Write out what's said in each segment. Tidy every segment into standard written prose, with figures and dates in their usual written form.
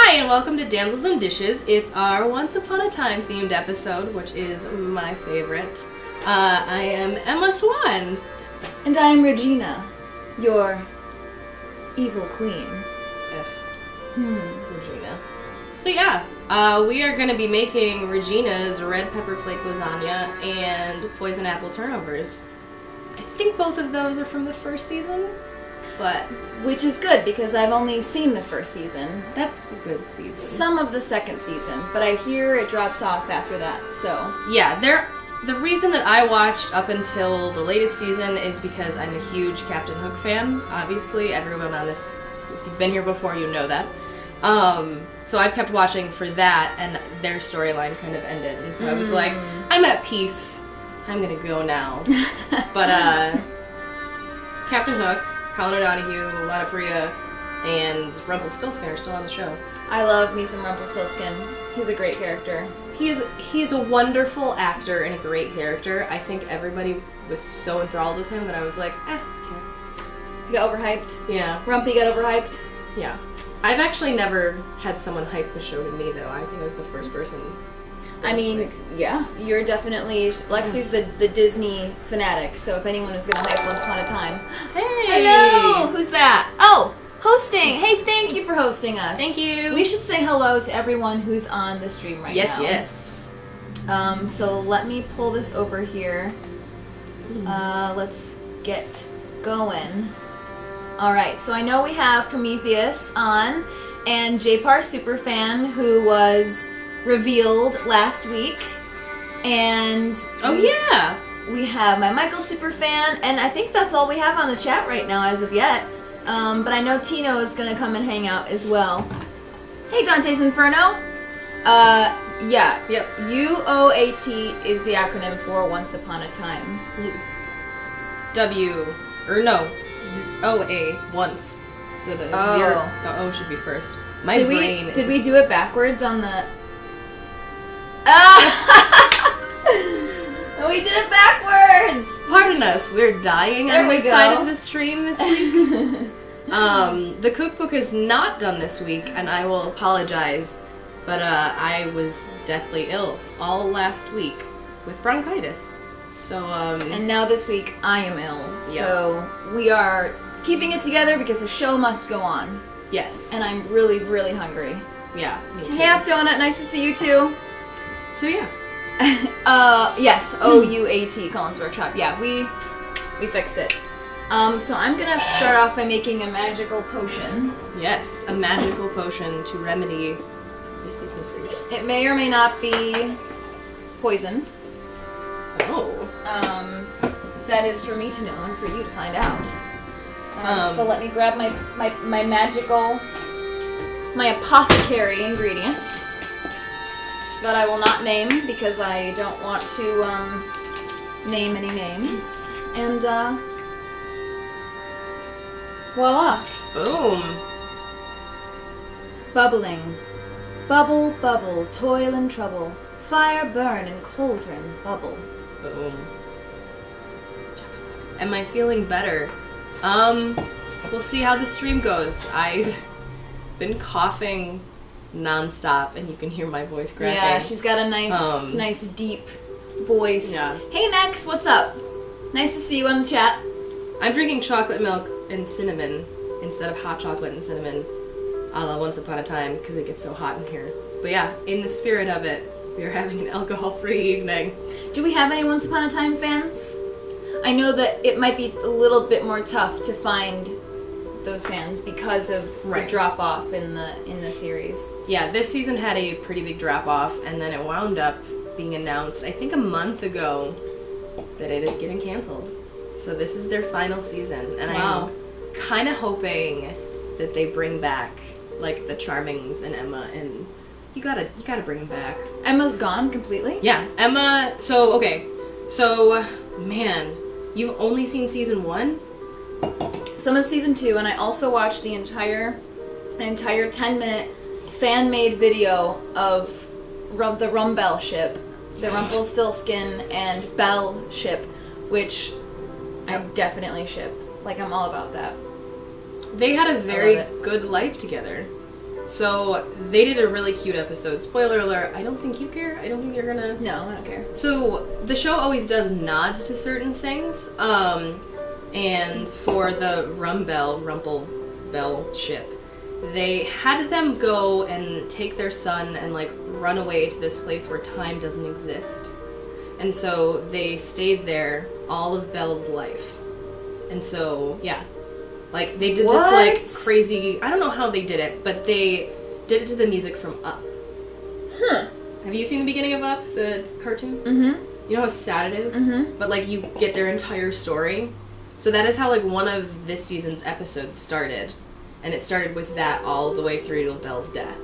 Hi, and welcome to Damsels and Dishes. It's our Once Upon a Time themed episode, which is my favorite. I am Emma Swan. And I am Regina, your evil queen. Regina. So yeah, we are going to be making Regina's red pepper flake lasagna and poison apple turnovers. I think both of those are from the first season, but... Which is good, because I've only seen the first season. That's the good season. Some of the second season, but I hear it drops off after that, so... Yeah, the reason that I watched up until the latest season is because I'm a huge Captain Hook fan. Obviously, everyone on this, if you've been here before, you know that. So I've kept watching for that, and their storyline kind of ended, and so I was like, I'm at peace. I'm gonna go now. But, Captain Hook, Colin O'Donoghue, Lana Priya, and Rumpelstiltskin are still on the show. I love me some Rumpelstiltskin. He's a great character. He is a wonderful actor and a great character. I think everybody was so enthralled with him that I was like, okay. He got overhyped. Yeah. Rumpy got overhyped. Yeah. I've actually never had someone hype the show to me, though. I think I was the first person. I mean, yeah, you're definitely... Lexie's the Disney fanatic, so if anyone was going to hype Once Upon a Time... Hey! Hello! Who's that? Oh! Hosting! Hey, thank you for hosting us. Thank you! We should say hello to everyone who's on the stream right now. Yes. So let me pull this over here. Let's get going. Alright, so I know we have Prometheus on, and J-Par Superfan, who was revealed last week, and... Oh, yeah! We have my Michael Superfan, and I think that's all we have on the chat right now as of yet. But I know Tino is going to come and hang out as well. Hey, Dante's Inferno! Yeah. Yep. UOAT is the acronym for Once Upon a Time. OA, once. So the O should be first. My brain Did we do it backwards on the... We did it backwards! Pardon us, we're dying on this side of the stream this week. The cookbook is not done this week, and I will apologize, but I was deathly ill all last week with bronchitis. So, And now this week, I am ill. Yeah. So, we are keeping it together because the show must go on. Yes. And I'm really, really hungry. Yeah, me too. Hey, Half Donut, nice to see you too. So, yeah. Yes, OUAT, Colin's Workshop. Yeah, we fixed it. So I'm gonna start off by making a magical potion. Yes, a magical potion to remedy the sicknesses. It may or may not be poison. Oh. That is for me to know and for you to find out. So let me grab my magical, my apothecary ingredient that I will not name because I don't want to name any names. And voila. Boom. Bubbling. Bubble, bubble, toil and trouble. Fire burn and cauldron bubble. Boom. Am I feeling better? We'll see how the stream goes. I've been coughing non-stop, and you can hear my voice cracking. Yeah, she's got a nice deep voice. Yeah. Hey Nex, what's up? Nice to see you on the chat. I'm drinking chocolate milk and cinnamon instead of hot chocolate and cinnamon a la Once Upon a Time because it gets so hot in here. But yeah, in the spirit of it, we are having an alcohol-free evening. Do we have any Once Upon a Time fans? I know that it might be a little bit more tough to find those fans because of the drop-off in the series. Yeah, this season had a pretty big drop-off, and then it wound up being announced, I think a month ago, that it is getting canceled. So this is their final season, and I'm kind of hoping that they bring back, like, the Charmings and Emma, and you gotta bring them back. Emma's gone completely? Yeah, Emma, so, man, you've only seen season 1? Some of season 2, and I also watched the entire 10-minute fan-made video of the Rumbell ship, the Rumpelstiltskin and Belle ship, which I definitely ship. Like, I'm all about that. They had a very good life together. So they did a really cute episode. Spoiler alert, I don't think you care. I don't think you're gonna... No, I don't care. So the show always does nods to certain things. And for the Rumple Bell ship, they had them go and take their son and, like, run away to this place where time doesn't exist. And so they stayed there all of Belle's life. And so, yeah. Like, they did this, like, crazy... I don't know how they did it, but they did it to the music from Up. Huh. Have you seen the beginning of Up, the cartoon? Mm-hmm. You know how sad it is? Mm-hmm. But, like, you get their entire story. So that is how, like, one of this season's episodes started. And it started with that all the way through to Belle's death.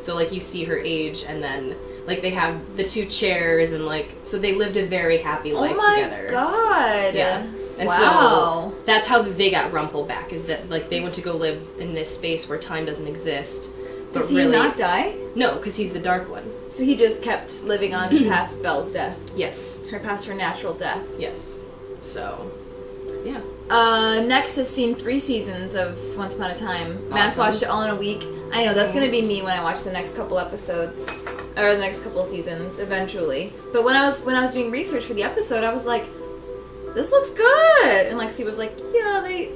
So, like, you see her age, and then, like, they have the 2 chairs, and, like... So they lived a very happy life together. Oh, my God. Yeah. And so that's how they got Rumple back, is that, like, they went to go live in this space where time doesn't exist. But Does he not die? No, because he's the dark one. So he just kept living on past Belle's death. Yes. Past her natural death. Yes. So, yeah. Next has seen 3 seasons of Once Upon a Time. Awesome. Matt's watched it all in a week. I know, that's gonna be me when I watch the next couple episodes, or the next couple seasons, eventually. But when I was doing research for the episode, I was like, this looks good! And Lexcee was like, yeah, they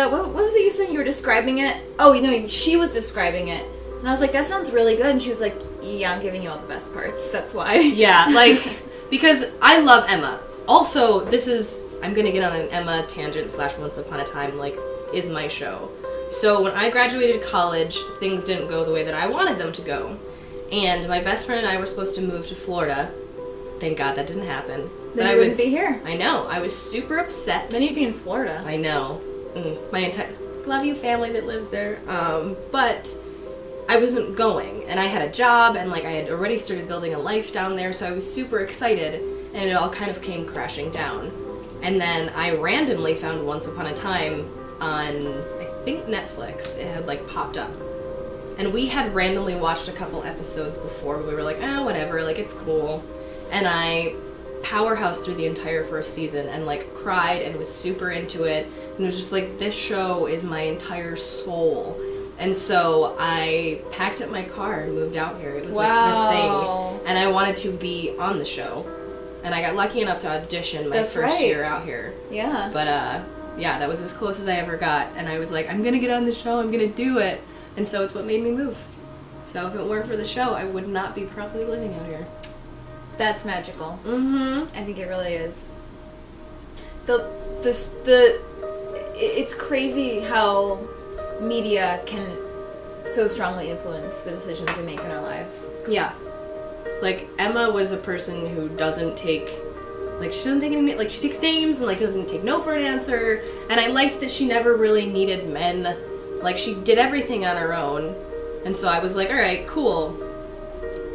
what was it you said? You were describing it? Oh, you know, she was describing it. And I was like, that sounds really good. And she was like, yeah, I'm giving you all the best parts. That's why. Yeah, like, because I love Emma. Also, I'm gonna get on an Emma tangent / Once Upon a Time, like, is my show. So when I graduated college, things didn't go the way that I wanted them to go. And my best friend and I were supposed to move to Florida. Thank God that didn't happen. Then you wouldn't be here. I know. I was super upset. Then you'd be in Florida. I know. My entire... Love you, family that lives there. But I wasn't going. And I had a job, and, like, I had already started building a life down there, so I was super excited. And it all kind of came crashing down. And then I randomly found Once Upon a Time on, I think, Netflix. It had, like, popped up. And we had randomly watched a couple episodes before. We were like, whatever, like, it's cool. And I powerhoused through the entire first season and, like, cried and was super into it. And it was just like, this show is my entire soul. And so I packed up my car and moved out here. It was, like, the thing. And I wanted to be on the show. And I got lucky enough to audition my first year out here. Yeah. But, yeah, that was as close as I ever got. And I was like, I'm gonna get on the show, I'm gonna do it. And so it's what made me move. So if it weren't for the show, I would not be probably living out here. That's magical. Mm-hmm. I think it really is. It's crazy how media can so strongly influence the decisions we make in our lives. Yeah. Like, Emma was a person who doesn't take... Like, she doesn't take any... Like, she takes names and, like, doesn't take no for an answer. And I liked that she never really needed men. Like, she did everything on her own. And so I was like, alright, cool.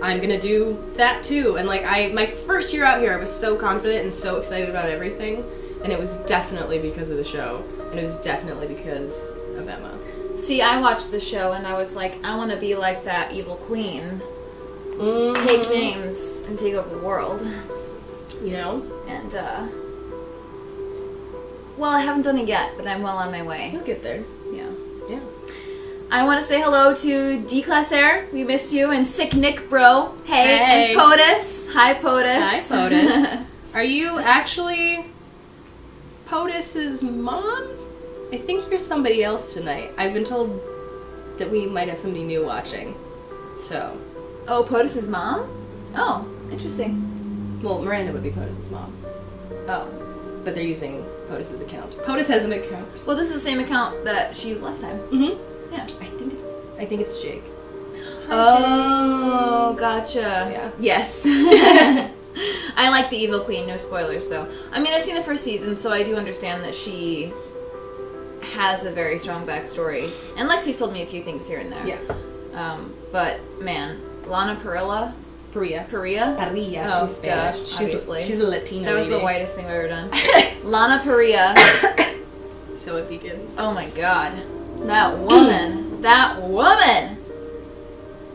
I'm gonna do that too. And, like, my first year out here, I was so confident and so excited about everything. And it was definitely because of the show. And it was definitely because of Emma. See, I watched the show and I was like, I want to be like that evil queen. Mm-hmm. Take names and take over the world. You know? And, well, I haven't done it yet, but I'm well on my way. You'll get there. Yeah. Yeah. I want to say hello to D-Class we missed you, and Sick Nick Bro. Hey. And POTUS. Hi, POTUS. Hi, POTUS. Are you actually POTUS's mom? I think you're somebody else tonight. I've been told that we might have somebody new watching. So. Oh, POTUS's mom? Oh, interesting. Well, Miranda would be POTUS's mom. Oh. But they're using POTUS's account. POTUS has an account. Well, this is the same account that she used last time. Mm-hmm. Yeah. I think it's Jake. Oh, gotcha. Yeah. Yes. I like the Evil Queen, no spoilers though. I mean, I've seen the first season, so I do understand that she has a very strong backstory. And Lexie's told me a few things here and there. Yeah. But, man, Lana Parrilla? Parrilla. Oh, she's Spanish. Obviously. She's a Latina That was lady. the whitest thing I've ever done. Lana Parrilla. So it begins. Oh my god. That woman. That woman!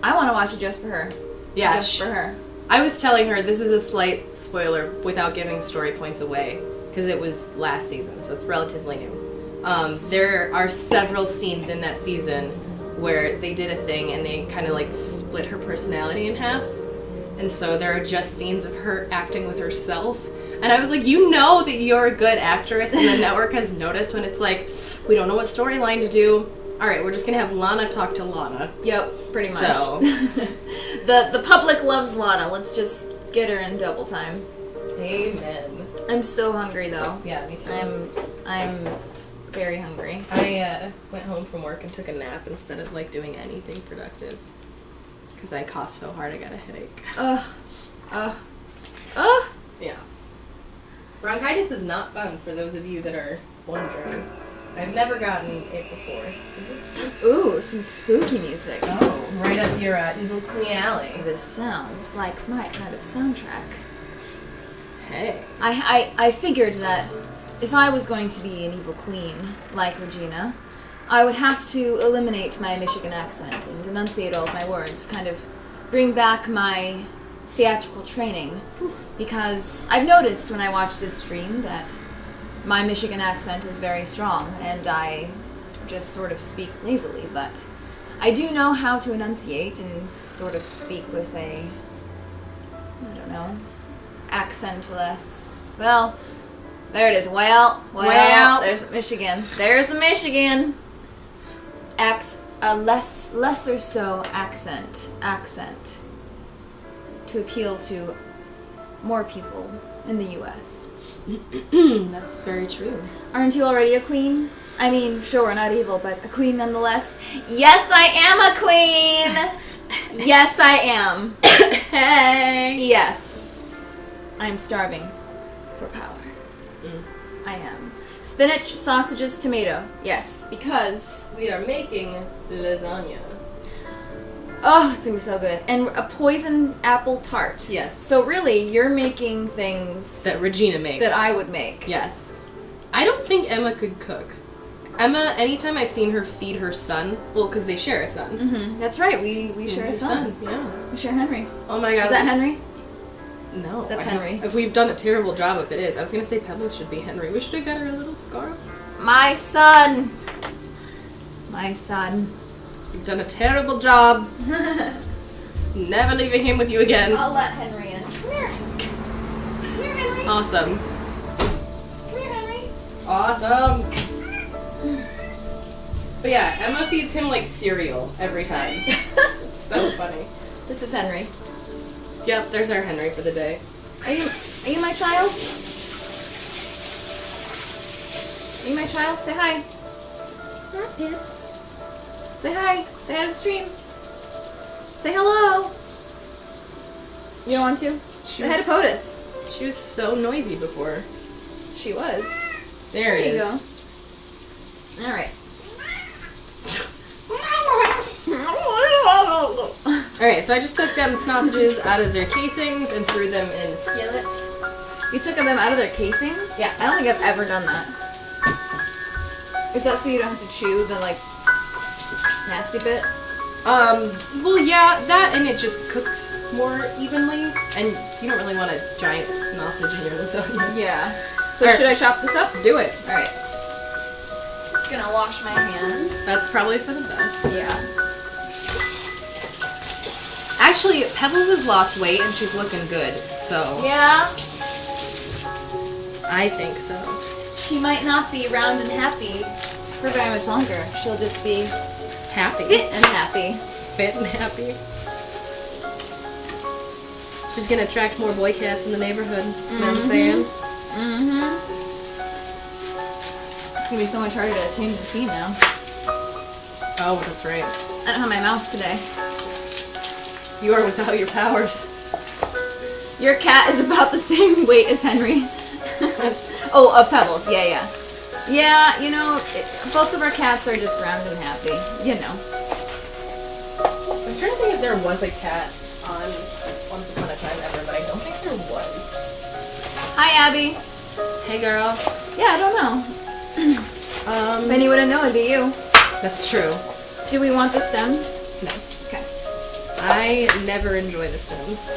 I want to watch it just for her. Yeah. Just for her. I was telling her, this is a slight spoiler without giving story points away, because it was last season, so it's relatively new. There are several scenes in that season where they did a thing and they kind of like split her personality in half. And so there are just scenes of her acting with herself. And I was like, you know that you're a good actress, and the network has noticed when it's like, we don't know what storyline to do. All right, we're just going to have Lana talk to Lana. Yep, pretty much. So. the public loves Lana. Let's just get her in double time. Amen. I'm so hungry, though. Yeah, me too. I'm very hungry. I went home from work and took a nap instead of, like, doing anything productive. Because I coughed so hard I got a headache. Yeah. Bronchitis is not fun, for those of you that are wondering. I've never gotten it before. Is this... Ooh, some spooky music. Oh, right up your Evil Queen alley. This sounds like my kind of soundtrack. Hey. I figured that if I was going to be an evil queen, like Regina, I would have to eliminate my Michigan accent and enunciate all of my words, kind of bring back my theatrical training. Because I've noticed when I watch this stream that my Michigan accent is very strong, and I just sort of speak lazily, but I do know how to enunciate and sort of speak with a, I don't know, accentless, well, there it is, well, there's the Michigan, a lesser so accent, to appeal to more people in the U.S. That's very true. Aren't you already a queen? I mean, sure, we're not evil, but a queen nonetheless. Yes, I am a queen! Yes, I am. Hey! Yes. I'm starving for power. I am. Spinach, sausages, tomato. Yes, because... we are making lasagna. Oh, it's gonna be so good. And a poison apple tart. Yes. So really, you're making things... that Regina makes. that I would make. Yes. I don't think Emma could cook. Emma, anytime I've seen her feed her son, well, because they share a son. Mm-hmm. That's right, we share a son. Yeah. We share Henry. Oh my god. Is that Henry? No. That's Henry. If we've done a terrible job if it is. I was going to say Pebbles should be Henry. We should have got her a little scarf. My son. My son. You've done a terrible job. Never leaving him with you again. I'll let Henry in. Come here. Come here, Henry. Awesome. Come here, Henry. Awesome. But yeah, Emma feeds him like cereal every time. It's so funny. This is Henry. Yep, there's our Henry for the day. Are you my child? Are you my child? Say hi. Not yet. Say hi. Say hi to the stream. Say hello. You don't want to? Say hi to POTUS. She was so noisy before. She was. There it is. There you go. Alright. Alright, so I just took them sausages out of their casings and threw them in skillets. You took them out of their casings? Yeah. I don't think I've ever done that. Is that so you don't have to chew the, like, nasty bit? Well, yeah, that and it just cooks more evenly, and you don't really want a giant sausage in your lasagna. Yeah. So should I chop this up? Do it. Alright. Just gonna wash my hands. That's probably for the best. Yeah. Actually, Pebbles has lost weight and she's looking good, so... Yeah? I think so. She might not be round and happy for very much longer. She'll just be Happy. fit and happy. Fit and happy. She's gonna attract more boy cats in the neighborhood. You know what I'm saying? Mm-hmm. It's gonna be so much harder to change the scene now. Oh, that's right. I don't have my mouse today. You are without your powers. Your cat is about the same weight as Henry. Pebbles. Yeah, yeah. Yeah, you know, both of our cats are just round and happy. You know. I'm trying to think if there was a cat on Once Upon a Time Ever, but I don't think there was. Hi, Abby. Hey, girl. Yeah, I don't know. If anyone would know, it'd be you. That's true. Do we want the stems? No. Okay. I never enjoy the stems.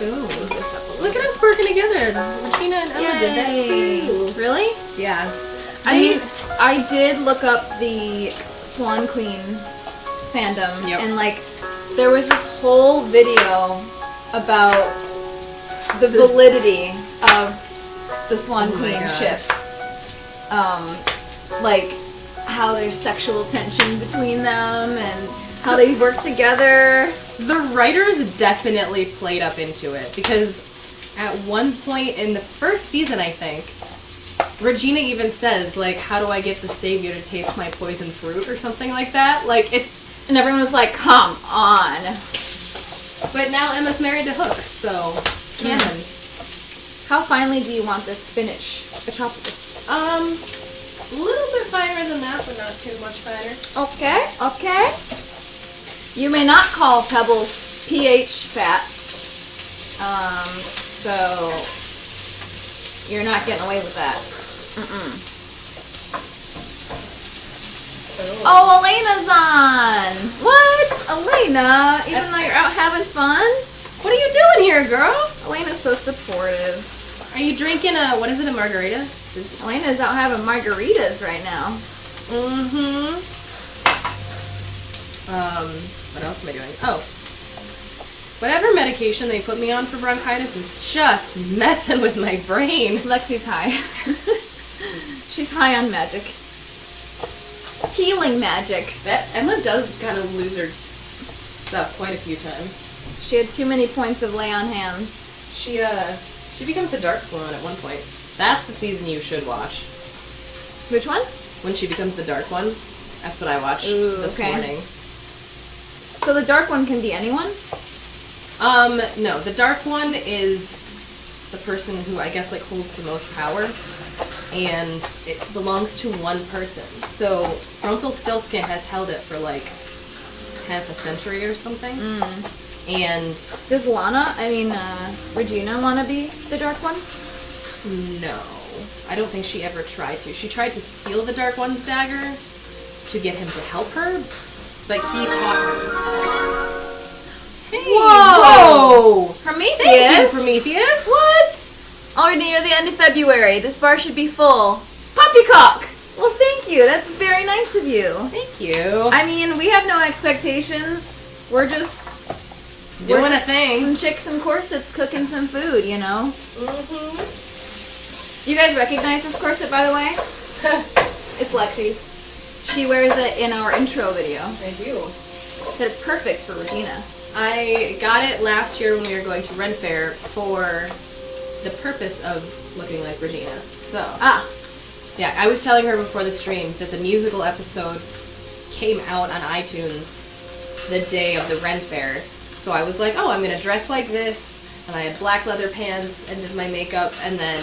Ooh, look at us working together. Regina and Emma did that too. Really? Yeah. I did look up the Swan Queen fandom, and like there was this whole video about the validity of the Swan Queen ship. Like how there's sexual tension between them and how they work together. The writers definitely played up into it because at one point in the first season, I think, Regina even says, like, how do I get the savior to taste my poison fruit or something like that? Like, it's... And everyone was like, come on. But now Emma's married to Hook, so it's canon. How finely do you want this spinach chopped? A little bit finer than that, but not too much finer. Okay. You may not call Pebbles pH fat, so you're not getting away with that. Oh, Elena's on! What? Elena? Even though you're out having fun? What are you doing here, girl? Elena's so supportive. Are you drinking a margarita? Elena's out having margaritas right now. What else am I doing? Oh. Whatever medication they put me on for bronchitis is just messing with my brain. Lexie's high. She's high on magic. Healing magic. That Emma does kind of lose her stuff quite a few times. She had too many points of lay on hands. She becomes the Dark One at one point. That's the season you should watch. Which one? When she becomes the Dark One. That's what I watched this morning. So the Dark One can be anyone? No. The Dark One is the person who I guess like holds the most power. And it belongs to one person. So Rumpelstiltskin has held it for like half a century or something. And does Regina want to be the Dark One? No. I don't think she ever tried to. She tried to steal the Dark One's dagger to get him to help her, but he taught her. Hey, whoa! Prometheus! Thank you, Prometheus! What? Already near the end of February. This bar should be full. Poppycock! Well, thank you. That's very nice of you. Thank you. I mean, we have no expectations. We're just... doing a thing. Some chicks in corsets cooking some food, you know? Do you guys recognize this corset, by the way? It's Lexie's. She wears it in our intro video. I do. That's perfect for Regina. I got it last year when we were going to Ren Fair for the purpose of looking like Regina. So. Yeah, I was telling her before the stream that the musical episodes came out on iTunes the day of the Ren Fair. So I was like, oh, I'm going to dress like this. And I had black leather pants and did my makeup and then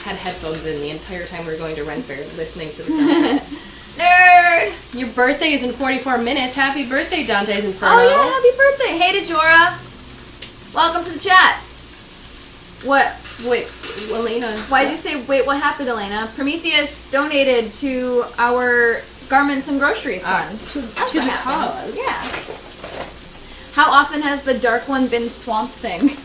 had headphones in the entire time we were going to Ren Fair listening to the soundtrack. Nerd! Your birthday is in 44 minutes. Happy birthday, Dante's Inferno. Oh yeah, happy birthday. Hey, Dejora. Welcome to the chat. What? Wait, Elena. Why did you say, wait, what happened, Elena? Prometheus donated to our garments and groceries fund. To the cause. Yeah. How often has the Dark One been Swamp Thing?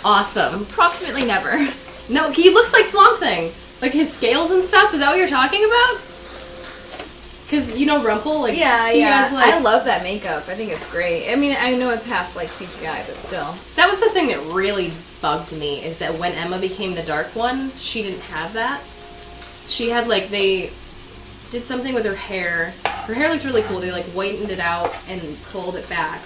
Awesome. Approximately never. No, he looks like Swamp Thing. Like his scales and stuff. Is that what you're talking about? Because, you know, Rumple? Like, yeah. Has, like, I love that makeup. I think it's great. I mean, I know it's half like CGI, but still. That was the thing that really bugged me, is that when Emma became the Dark One, she didn't have that. She had, like, they did something with her hair. Her hair looked really cool. They, like, whitened it out and pulled it back.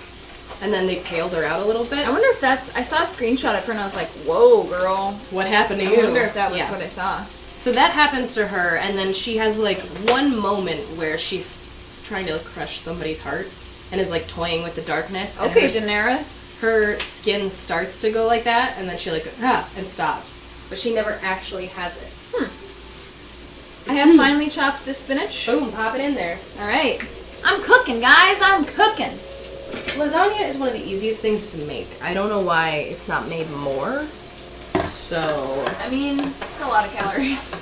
And then they paled her out a little bit. I wonder if that's... I saw a screenshot of her and I was like, whoa, girl. What happened to you? I wonder if that was what I saw. So that happens to her, and then she has, like, one moment where she's trying to crush somebody's heart and is, like, toying with the darkness. Okay, Daenerys. Her skin starts to go like that, and then she, like, and stops. But she never actually has it. I have finally chopped this spinach. Boom, pop it in there. All right. I'm cooking, guys. I'm cooking. Lasagna is one of the easiest things to make. I don't know why it's not made more. So... I mean, it's a lot of calories.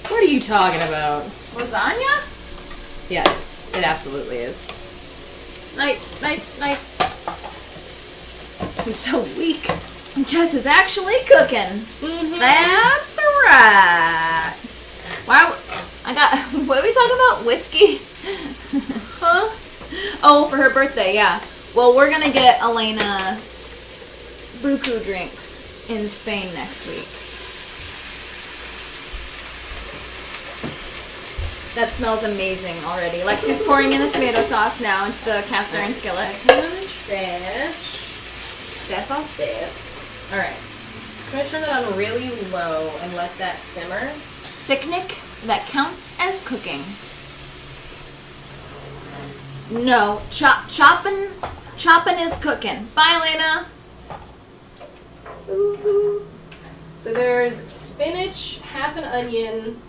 What are you talking about? Lasagna? Yeah, it absolutely is. Knife. I'm so weak. Jess is actually cooking. Mm-hmm. That's right. Wow. What are we talking about? Whiskey? Huh? Oh, for her birthday, yeah. Well, we're gonna get Elena buku drinks in Spain next week. That smells amazing already. Lexie's pouring in the tomato sauce now into the cast iron skillet. That's all set. Alright. I'm going to turn it on really low and let that simmer. Sicknick, that counts as cooking. No, chopping is cooking. Bye, Elena. Ooh. So there's spinach, half an onion,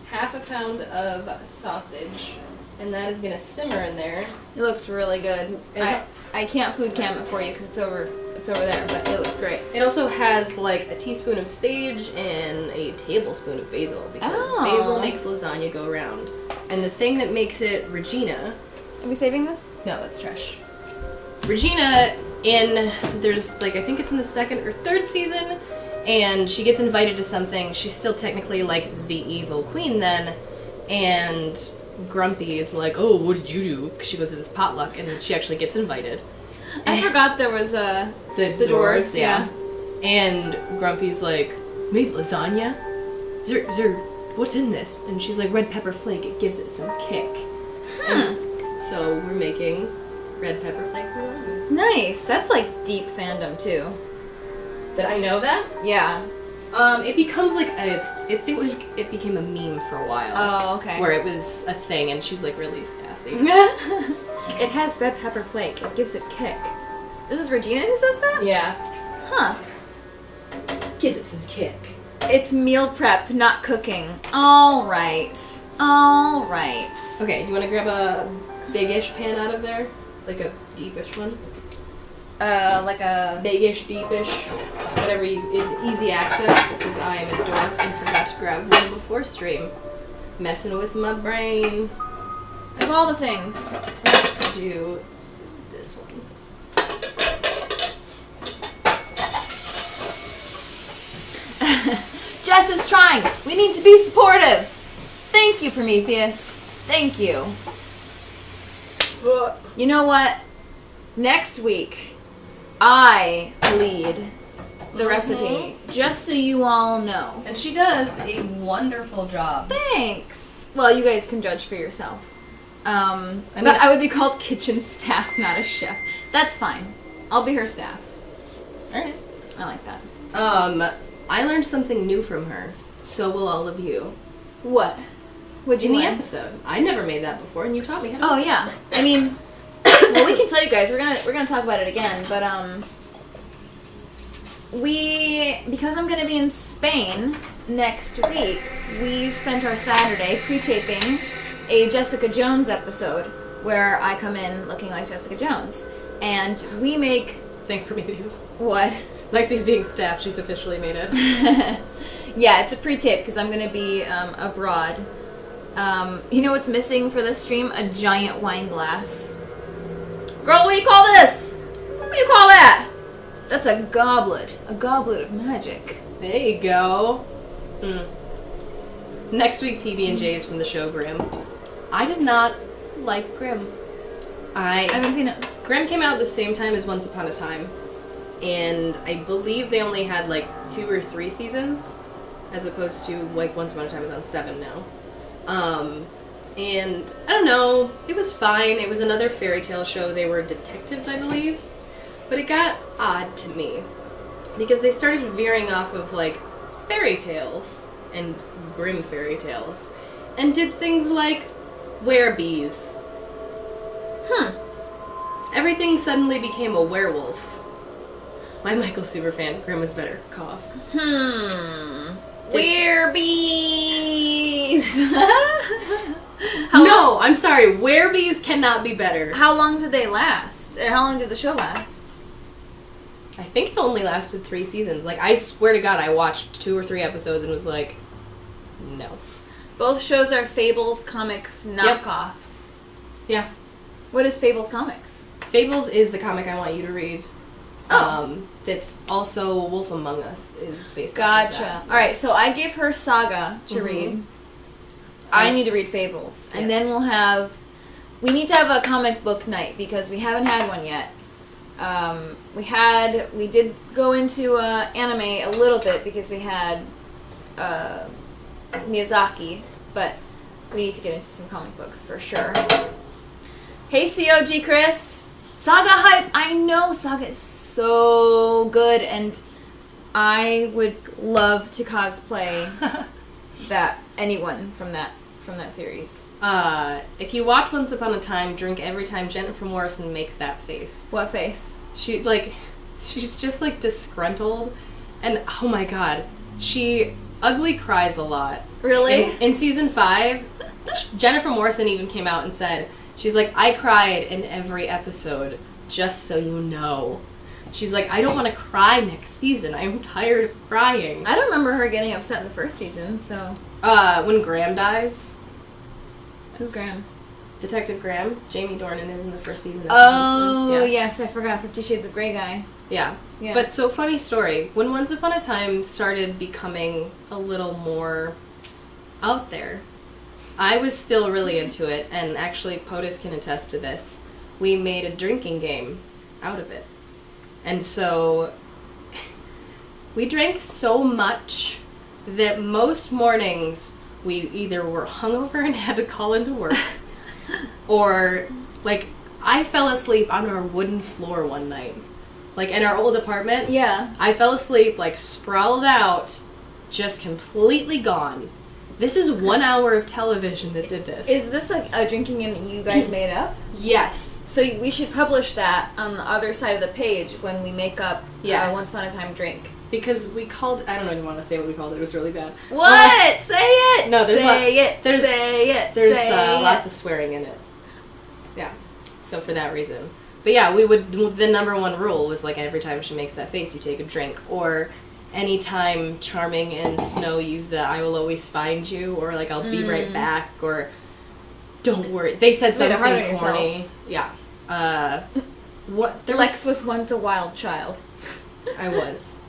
half a pound of sausage, and that is going to simmer in there. It looks really good. I can't food cam it for you because it's over there, but it looks great. It also has like a teaspoon of sage and a tablespoon of basil because basil makes lasagna go round. And the thing that makes it Regina... Are we saving this? No, that's trash. Regina there's like, I think it's in the 2nd or 3rd season, and she gets invited to something. She's still technically like the evil queen then, and Grumpy is like, oh, what did you do? Because she goes to this potluck, and she actually gets invited. I forgot there was the dwarves, yeah. And Grumpy's like, made lasagna? Is there, what's in this? And she's like, red pepper flake, it gives it some kick. So we're making red pepper flake lasagna. Nice. That's like deep fandom too. Did I know that? Yeah. It becomes like it became a meme for a while. Oh, okay. Where it was a thing, and she's like really sassy. It has red pepper flake. It gives it kick. This is Regina who says that? Yeah. Huh. Gives it some kick. It's meal prep, not cooking. All right. Okay, you want to grab a big-ish pan out of there? Like a deepish one? Like a... Big-ish, deepish, whatever is easy access, because I am a dork and forgot to grab one before stream. Messing with my brain. Of all the things. Let's do this one. Jess is trying! We need to be supportive! Thank you, Prometheus. Thank you. You know what? Next week, I lead the recipe, just so you all know. And she does a wonderful job. Thanks. Well, you guys can judge for yourself. But I would be called kitchen staff, not a chef. That's fine. I'll be her staff. Alright. I like that. I learned something new from her. So will all of you. What? What'd you In the learn? episode. I never made that before, and you taught me how to. Oh, yeah. I mean... Well, we can tell you guys. We're gonna talk about it again, but because I'm gonna be in Spain next week, we spent our Saturday pre-taping a Jessica Jones episode where I come in looking like Jessica Jones, and we make... Thanks, Prometheus. What? Lexie's being staffed. She's officially made it. Yeah, it's a pre-tape because I'm gonna be abroad. You know what's missing for this stream? A giant wine glass. Girl, what do you call this? What do you call that? That's a goblet. A goblet of magic. There you go. Next week, PB&J is from the show Grimm. I did not like Grimm. I haven't seen it. Grimm came out at the same time as Once Upon a Time. And I believe they only had like 2 or 3 seasons. As opposed to like Once Upon a Time is on 7 now. And I don't know, it was fine. It was another fairy tale show. They were detectives, I believe. But it got odd to me because they started veering off of like fairy tales and grim fairy tales and did things like wear bees. Everything suddenly became a werewolf. My Michael superfan, Grimm is better. Cough. Werebees! No, I'm sorry. Werebees cannot be better. How long did they last? How long did the show last? I think it only lasted 3 seasons. Like, I swear to God, I watched 2 or 3 episodes and was like, no. Both shows are Fables comics knockoffs. Yeah. What is Fables comics? Fables is the comic I want you to read. That's also Wolf Among Us is based Gotcha. off of that. Alright, so I gave her Saga to read. I need to read Fables. And then we need to have a comic book night because we haven't had one yet. We did go into anime a little bit because we had Miyazaki, but we need to get into some comic books for sure. Hey COG Chris! Saga hype! I know Saga is so good and I would love to cosplay anyone from that series. If you watch Once Upon a Time, drink every time Jennifer Morrison makes that face. What face? She's just like disgruntled, and oh my god, she ugly cries a lot. Really? In season 5, Jennifer Morrison even came out and said, she's like, I cried in every episode, just so you know. She's like, I don't want to cry next season. I'm tired of crying. I don't remember her getting upset in the first season, so... When Graham dies. Who's Graham? Detective Graham. Jamie Dornan is in the first season. Oh, yes, I forgot. 50 Shades of Grey guy. Yeah. But so, funny story. When Once Upon a Time started becoming a little more out there, I was still really into it, and actually POTUS can attest to this. We made a drinking game out of it. And so, we drank so much that most mornings we either were hungover and had to call into work, or, like, I fell asleep on our wooden floor one night. Like, in our old apartment. Yeah. I fell asleep, like, sprawled out, just completely gone. This is 1 hour of television that did this. Is this a drinking game that you guys made up? Yes. So we should publish that on the other side of the page when we make up Once Upon a Time drink. Because we called... I don't even want to say what we called it. It was really bad. What? Say it! No, there's There's lots of swearing in it. Yeah. So for that reason. But yeah, the number one rule was, like, every time she makes that face, you take a drink. Or anytime Charming and Snow use the I will always find you, or, like, I'll be right back, or don't worry. They said something corny. Yeah. Lex was once a wild child. I was.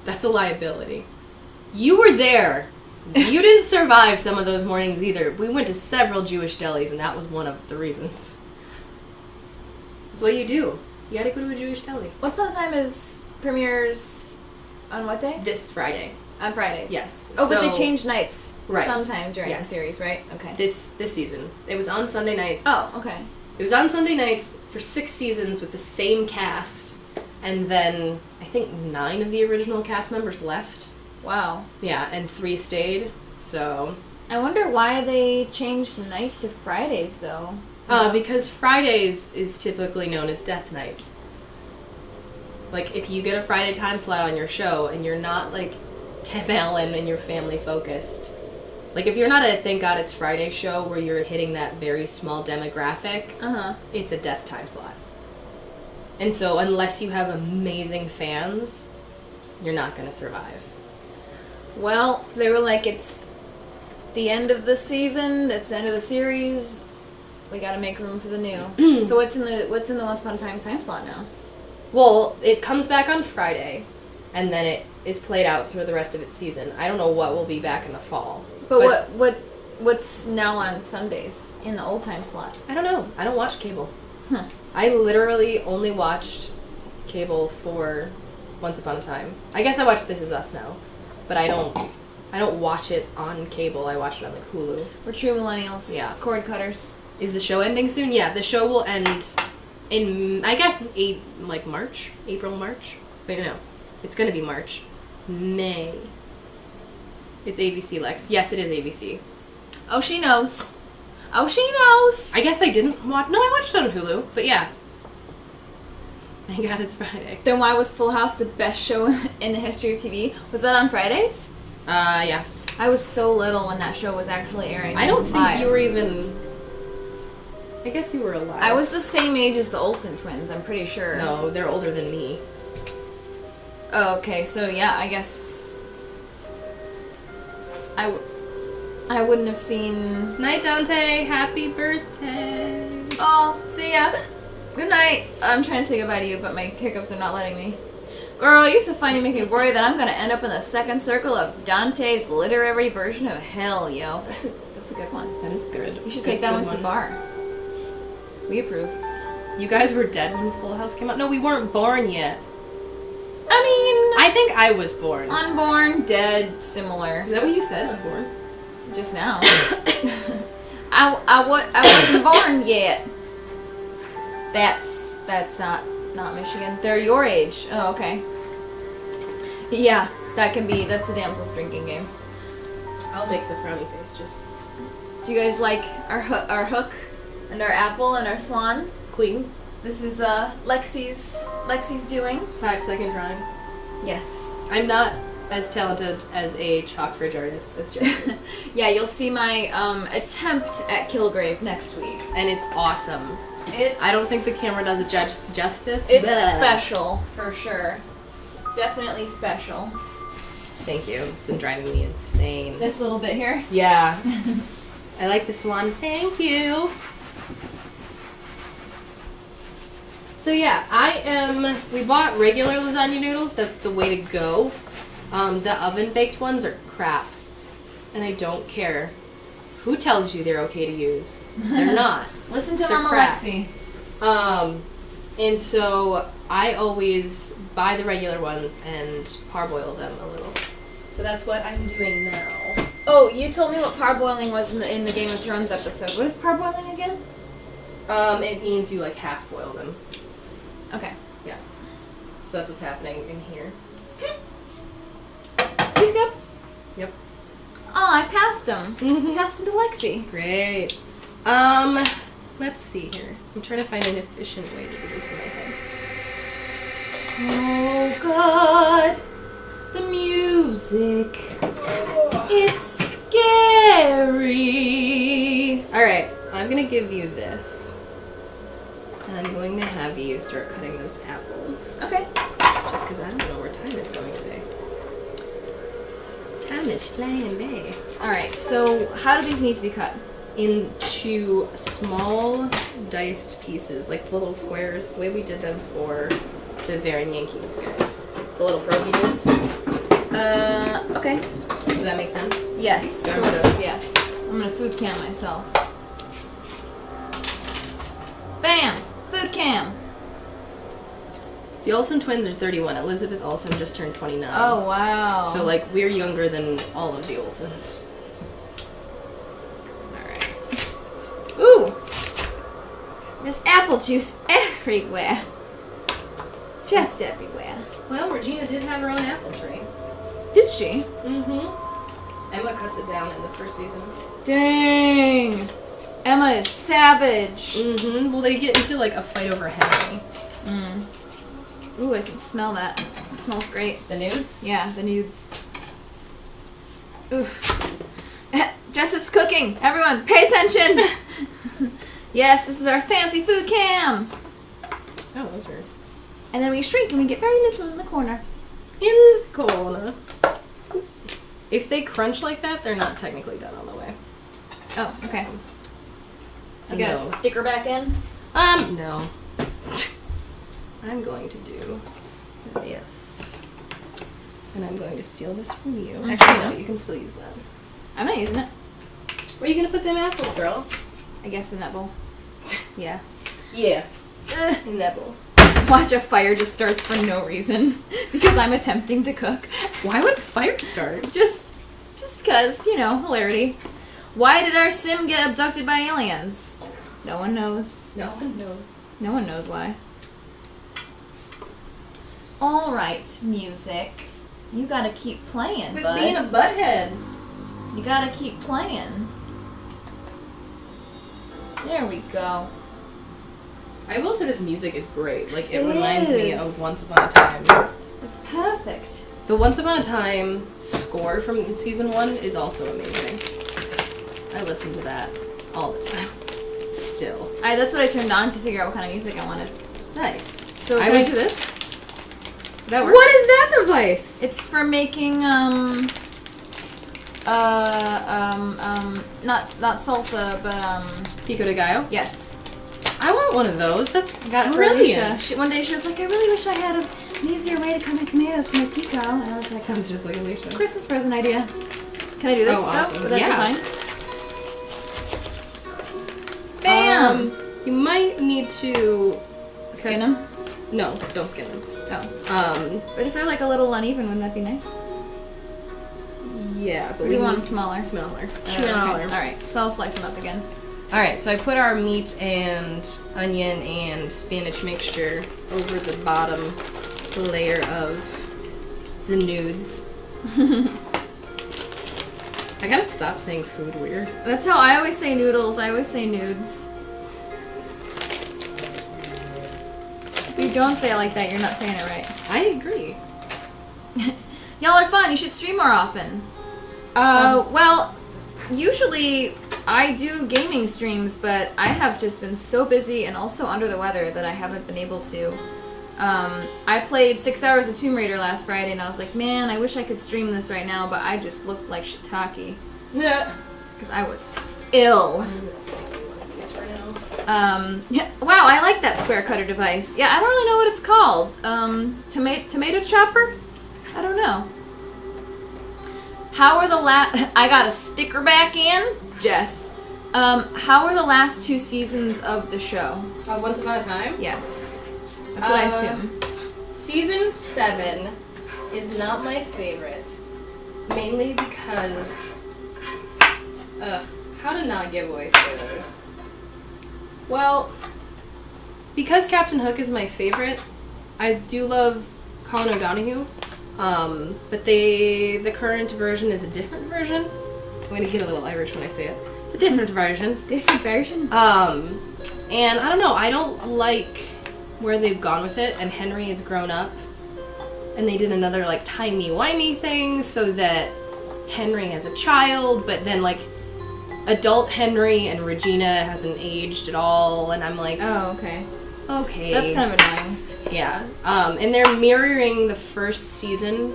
That's a liability. You were there. You didn't survive some of those mornings either. We went to several Jewish delis, and that was one of the reasons. That's what you do. You gotta go to a Jewish deli. Once Upon a Time premieres on what day? This Friday. On Fridays? Yes. Oh, but they changed nights sometime during the series, right? Okay. This season. It was on Sunday nights. Oh, okay. It was on Sunday nights for 6 seasons with the same cast, and then I think 9 of the original cast members left. Wow. Yeah, and 3 stayed, so... I wonder why they changed nights to Fridays, though. Because Fridays is typically known as Death Night. Like, if you get a Friday time slot on your show, and you're not, like, Tim Allen and you're family-focused... Like, if you're not a Thank God It's Friday show where you're hitting that very small demographic, it's a death time slot. And so, unless you have amazing fans, you're not going to survive. Well, they were like, it's the end of the season, that's the end of the series, we gotta make room for the new. So what's in the Once Upon a Time slot now? Well, it comes back on Friday, and then it is played out through the rest of its season. I don't know what will be back in the fall. But what's now on Sundays in the old time slot? I don't know. I don't watch cable. I literally only watched cable for Once Upon a Time. I guess I watch This Is Us now, but I don't watch it on cable. I watch it on, like, Hulu. We're true millennials. Yeah. Cord cutters. Is the show ending soon? Yeah, the show will end in, I guess, March? April, March? Wait, no. It's gonna be March. May. It's ABC, Lex. Yes, it is ABC. Oh, she knows. Oh, she knows. I guess I didn't watch... No, I watched it on Hulu, but yeah. Thank God it's Friday. Then why was Full House the best show in the history of TV? Was that on Fridays? Yeah. I was so little when that show was actually airing. I don't think you were even... I guess you were alive. I was the same age as the Olsen twins, I'm pretty sure. No, they're older than me. Oh, okay. So, yeah, I guess... I wouldn't have seen... Night, Dante. Happy birthday. Oh, see ya. Good night. I'm trying to say goodbye to you, but my hiccups are not letting me. Girl, you so funny make me worry that I'm gonna end up in the second circle of Dante's literary version of hell, yo. That's a good one. That is good. You should take that one to the bar. We approve. You guys were dead when Full House came out? No, we weren't born yet. I mean... I think I was born. Unborn, dead, similar. Is that what you said, unborn? Just now. I wasn't born yet. That's not Michigan. They're your age. Oh, okay. Yeah, that's the Damsels drinking game. I'll make the frowny face, just... Do you guys like our hook and our apple and our swan? Queen. This is Lexie's doing. 5-second drawing. Yes. I'm not as talented as a chalk fridge artist as Jess is. Yeah, you'll see my attempt at Kilgrave next week. And it's awesome. I don't think the camera does it justice. It's special, for sure. Definitely special. Thank you. It's been driving me insane. This little bit here? Yeah. I like this one. Thank you. So yeah, we bought regular lasagna noodles. That's the way to go. The oven-baked ones are crap. And I don't care who tells you they're okay to use. They're not. Listen to They're Mama crap. Lexie. And so I always buy the regular ones and parboil them a little. So that's what I'm doing now. Oh, you told me what parboiling was in the Game of Thrones episode. What is parboiling again? It means you like half boil them. Okay. Yeah. So that's what's happening in here. You go. Yep. Oh, I passed him. Mm-hmm. Passed him to Lexie. Great. Let's see here. I'm trying to find an efficient way to do this in my head. Oh God, the music. It's scary. All right, I'm gonna give you this. And I'm going to have you start cutting those apples. Okay. Just because I don't know where time is going today. Time is flying by. Alright, so how do these need to be cut? Into small diced pieces, like little squares, the way we did them for the Varan Yankees guys. The little pierogi dudes. Okay. Does that make sense? Yes, sort of, yes. I'm gonna food cam myself. Bam! Food cam! The Olsen twins are 31. Elizabeth Olsen just turned 29. Oh, wow. So, like, we're younger than all of the Olsens. Alright. Ooh! There's apple juice everywhere. Just everywhere. Well, Regina did have her own apple tree. Did she? Mm-hmm. Emma cuts it down in the first season. Dang! Emma is savage. Mm-hmm. Well, they get into, like, a fight over Henry. Mm. Ooh, I can smell that. It smells great. The nudes? Yeah, the nudes. Oof. Jess is cooking! Everyone, pay attention! Yes, this is our fancy food cam! Oh, those are... And then we shrink and we get very little in the corner. In the corner. If they crunch like that, they're not technically done on the way. Oh, okay. So you gotta No. stick her back in? No. I'm going to do this. And I'm going to steal this from you. Mm-hmm. Actually, no, you can still use that. I'm not using it. Where are you going to put them apples, girl? I guess in that bowl. Yeah. Yeah. In that bowl. Watch, a fire just starts for no reason. Because I'm attempting to cook. Why would fire start? Just cause, you know, hilarity. Why did our sim get abducted by aliens? No one knows. No one knows. No one knows why. Alright, music. You gotta keep playing, Quit bud. being a butthead. You gotta keep playing. There we go. I will say this music is great. Like, it It reminds me is. of Once Upon a Time. It's perfect. The Once Upon a Time score from season 1 is also amazing. I listen to that all the time. Still. That's what I turned on to figure out what kind of music I wanted. Nice. So I can I was- do this? That works. What is that device? It's for making not salsa, but Pico de Gallo? yes. I want one of those. That's I got it for brilliant. Alicia. One day she was like, I really wish I had Is there a way to cut my tomatoes from my pico? And I was like, Sounds just like Alicia. Christmas present idea. Can I do this awesome. though? Would that Yeah. be fine? Bam! You might need to Skin them? No, don't skin them. Oh. But if they're like a little uneven, wouldn't that be nice? Yeah, but We want them smaller. Smaller. Okay. Alright, so I'll slice them up again. Alright, so I put our meat and onion and spinach mixture over the bottom layer of the nudes. I gotta stop saying food weird. That's how I always say noodles. I always say nudes. If you don't say it like that, you're not saying it right. I agree. Y'all are fun. You should stream more often. Well, usually I do gaming streams, but I have just been so busy and also under the weather that I haven't been able to. I played 6 hours of Tomb Raider last Friday, and I was like, man, I wish I could stream this right now, but I just looked like shiitake. Yeah. Because I was ill. Wow, I like that square cutter device. Yeah, I don't really know what it's called. Tomato chopper? I don't know. How are the I got a sticker back in, Jess. How are the last 2 seasons of the show? Once Upon a Time? Yes. That's what I assume. Season 7 is not my favorite. Mainly because... how to not give away spoilers. Well, because Captain Hook is my favorite, I do love Colin O'Donoghue. But the current version is a different version. I'm gonna get a little Irish when I say it. It's a different version. Different version? And I don't know, I don't like where they've gone with it, and Henry has grown up, and they did another, like, timey-wimey thing so that Henry has a child, but then, like, adult Henry and Regina hasn't aged at all, and I'm like... Oh, okay. Okay. That's kind of annoying. Yeah. And they're mirroring the first season,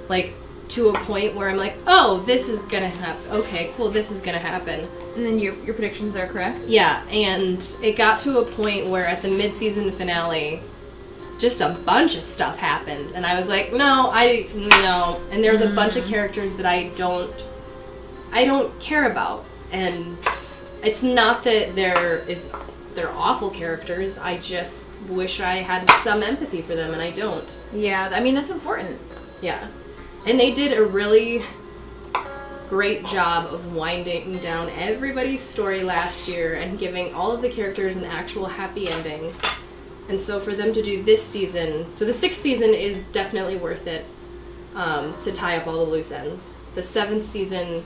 like, to a point where I'm like, oh, this is gonna happen. Okay, cool, this is gonna happen. And then your predictions are correct? Yeah, and it got to a point where at the mid-season finale, just a bunch of stuff happened. And I was like, no. And there's a bunch of characters that I don't care about. And it's not that they're awful characters. I just wish I had some empathy for them, and I don't. Yeah, I mean, that's important. Yeah. And they did a really great job of winding down everybody's story last year and giving all of the characters an actual happy ending. And so for them to do this season... So the 6th season is definitely worth it to tie up all the loose ends. The 7th season...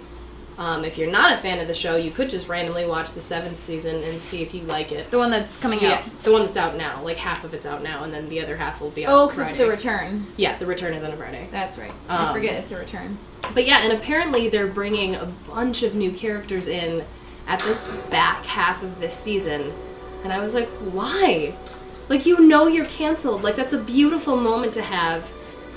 if you're not a fan of the show, you could just randomly watch the 7th season and see if you like it. The one that's coming out? Yeah, the one that's out now. Like, half of it's out now, and then the other half will be out Friday. Oh, because Friday. it's the return. Yeah, the return is on a Friday. That's right. I forget it's a return. But yeah, and apparently they're bringing a bunch of new characters in at this back half of this season. And I was like, why? Like, you're canceled. Like, that's a beautiful moment to have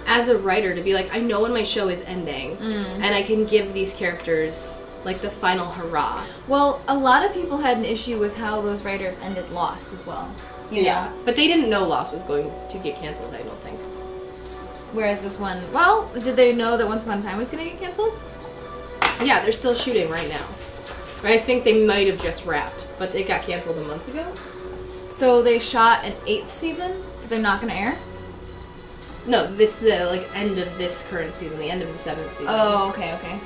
as a writer, to be like, I know when my show is ending, and I can give these characters, like, the final hurrah. Well, a lot of people had an issue with how those writers ended Lost as well. You know? But they didn't know Lost was going to get canceled, I don't think. Whereas this one, well, did they know that Once Upon a Time was going to get canceled? Yeah, they're still shooting right now. I think they might have just wrapped, but it got canceled a month ago. So they shot an 8th season that they're not going to air? No, it's the, like, end of this current season, the end of the 7th season. Oh, okay.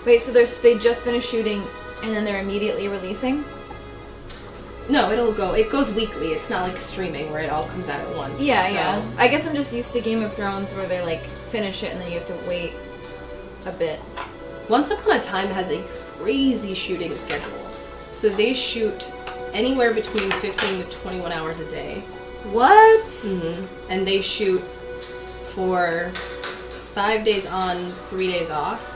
Wait, so they just finished shooting and then they're immediately releasing? No, it goes weekly. It's not like streaming where it all comes out at once. Yeah. I guess I'm just used to Game of Thrones where they, like, finish it and then you have to wait a bit. Once Upon a Time has a crazy shooting schedule. So they shoot anywhere between 15 to 21 hours a day. What? Mm-hmm. And they shoot for 5 days on, 3 days off.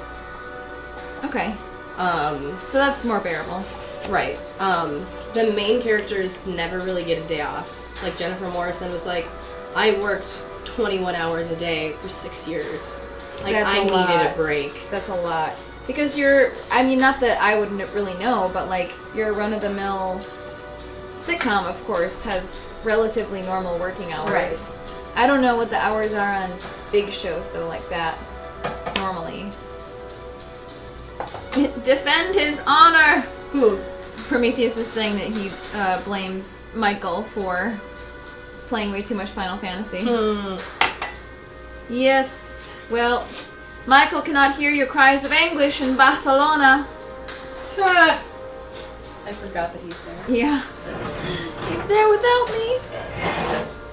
Okay. So that's more bearable. Right. The main characters never really get a day off. Like, Jennifer Morrison was like, I worked 21 hours a day for 6 years. Like, I needed a break. That's a lot. Because not that I wouldn't really know, but, like, your run-of-the-mill sitcom, of course, has relatively normal working hours. Right. I don't know what the hours are on big shows, though, like that, normally. Defend his honor! Who? Prometheus is saying that he blames Michael for playing way too much Final Fantasy. Yes, well, Michael cannot hear your cries of anguish in Barcelona. I forgot that he's there. Yeah. He's there without me.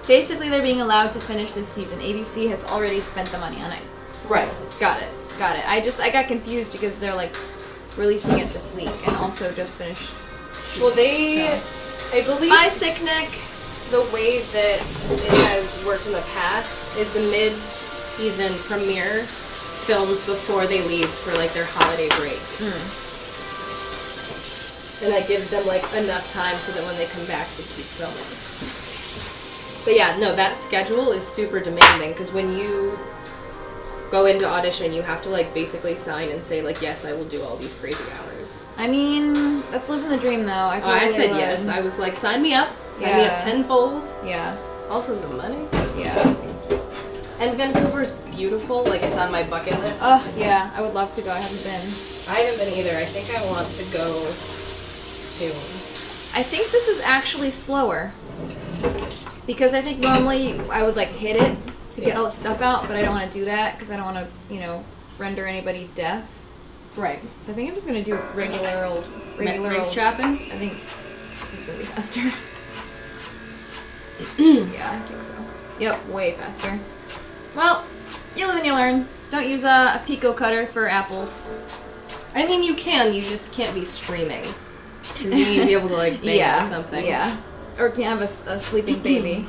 Basically, they're being allowed to finish this season. ABC has already spent the money on it. Right. Got it. I got confused because they're like releasing it this week and also just finished. Well, I believe. Bye, Sick Nick. The way that it has worked in the past is the mid-season premiere films before they leave for like their holiday break. And that gives them like enough time so that when they come back they keep filming. But yeah, no, that schedule is super demanding because when you go into audition, you have to like basically sign and say like, yes, I will do all these crazy hours. I mean, that's living the dream though. I said yes. I was like, sign me up. Sign me up tenfold. Yeah. Also the money. Yeah. And Vancouver's beautiful. Like, it's on my bucket list. Oh, yeah. I would love to go. I haven't been. I haven't been either. I think I want to go soon. I think this is actually slower. Because I think normally I would, like, hit it to get all the stuff out, but I don't want to do that because I don't want to, render anybody deaf. Right. So I think I'm just going to do regular old... Race trapping? I think this is going to be faster. Yeah, I think so. Yep, way faster. Well, you live and you learn. Don't use a pico cutter for apples. I mean, you can. You just can't be streaming. Because you need to be able to, like, bang on something. Yeah. Or can have a sleeping baby.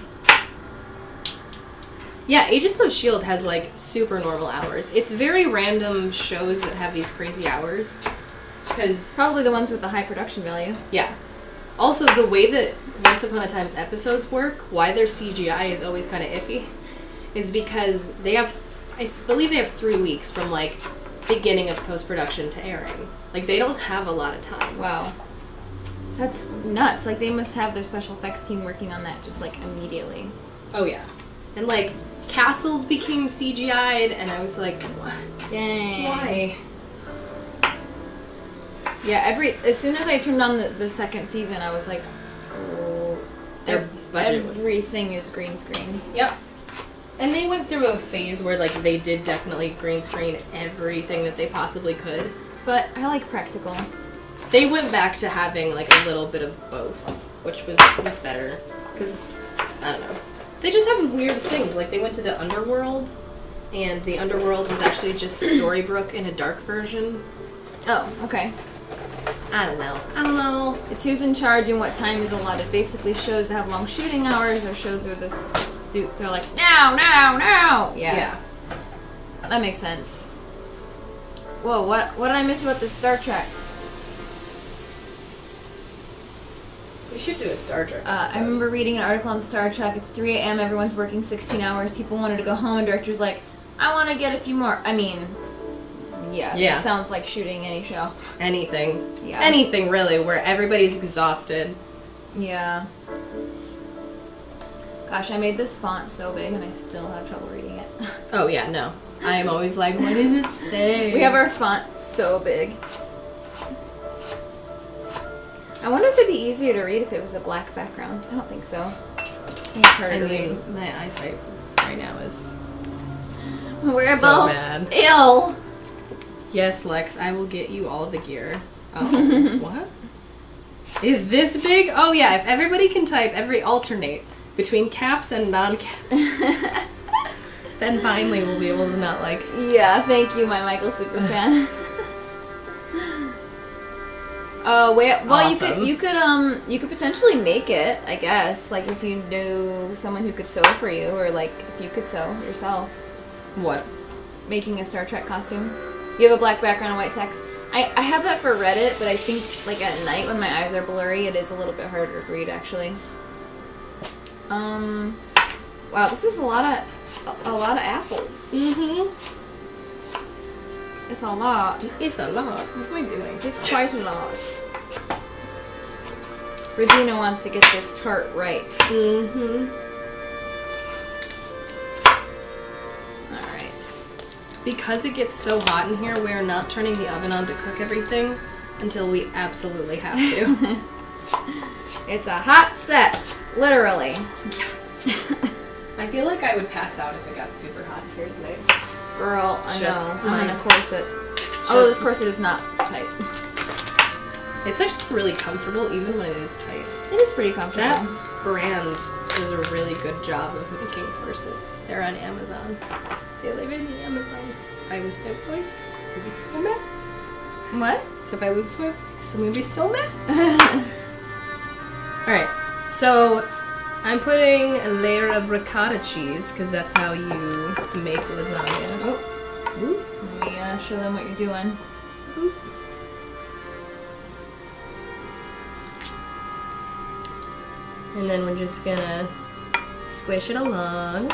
Yeah, Agents of S.H.I.E.L.D. has, like, super normal hours. It's very random shows that have these crazy hours. Because... Probably the ones with the high production value. Yeah. Also, the way that Once Upon a Time's episodes work, why their CGI is always kind of iffy, is because they have, I believe they have 3 weeks from, like, beginning of post-production to airing. Like, they don't have a lot of time. Wow. That's nuts. Like, they must have their special effects team working on that just, like, immediately. Oh, yeah. And, like, castles became CGI'd, and I was like, what? Dang. Why? Yeah, as soon as I turned on the second season, I was like, oh, everything is green screen. Yep. And they went through a phase where, like, they did definitely green screen everything that they possibly could. But I like practical. They went back to having, like, a little bit of both, which was better. Because, I don't know. They just have weird things. Like, they went to the Underworld, and the Underworld was actually just Storybrooke in a dark version. Oh, okay. I don't know. It's who's in charge and what time is allotted. Basically, shows that have long shooting hours or shows where the suits are like, now. Yeah. That makes sense. Whoa, what did I miss about this Star Trek? We should do a Star Trek I remember reading an article on Star Trek. It's 3 a.m., everyone's working 16 hours. People wanted to go home, and director's like, I want to get a few more. I mean... Yeah, it sounds like shooting any show. Anything. Yeah. Anything, really, where everybody's exhausted. Yeah. Gosh, I made this font so big and I still have trouble reading it. Oh, yeah, no. I am always like, what does it say? We have our font so big. I wonder if it'd be easier to read if it was a black background. I don't think so. I think it's harder to read. My eyesight right now is We're so both bad. ill. Yes, Lex, I will get you all the gear. Oh, what? Is this big? Oh, yeah, if everybody can type, alternate between caps and non-caps, then finally we'll be able to not, like... Yeah, thank you, my Michael superfan. Oh, wait, well, awesome. you could potentially make it, I guess, like, if you knew someone who could sew for you, or, like, if you could sew yourself. What? Making a Star Trek costume. You have a black background and white text. I have that for Reddit, but I think, like, at night when my eyes are blurry, it is a little bit harder to read, actually. Wow, this is a lot of apples. Mm-hmm. It's a lot. It's a lot. What am I doing? It's quite a lot. Regina wants to get this tart right. Mm-hmm. because it gets so hot in here, we're not turning the oven on to cook everything until we absolutely have to. It's a hot set, literally. I feel like I would pass out if it got super hot here today. Girl, I know. I'm in a corset. Although this corset is not tight. It's actually really comfortable even when it is tight. It is pretty comfortable. That brand does a really good job of making corsets. They're on Amazon. They live in Amazon. If I lose my voice, I'm gonna be so mad. What? So if I lose my voice, I'm gonna be so mad. Alright, so I'm putting a layer of ricotta cheese, because that's how you make lasagna. Oh. Ooh. Let me show them what you're doing. Ooh. And then we're just gonna squish it along.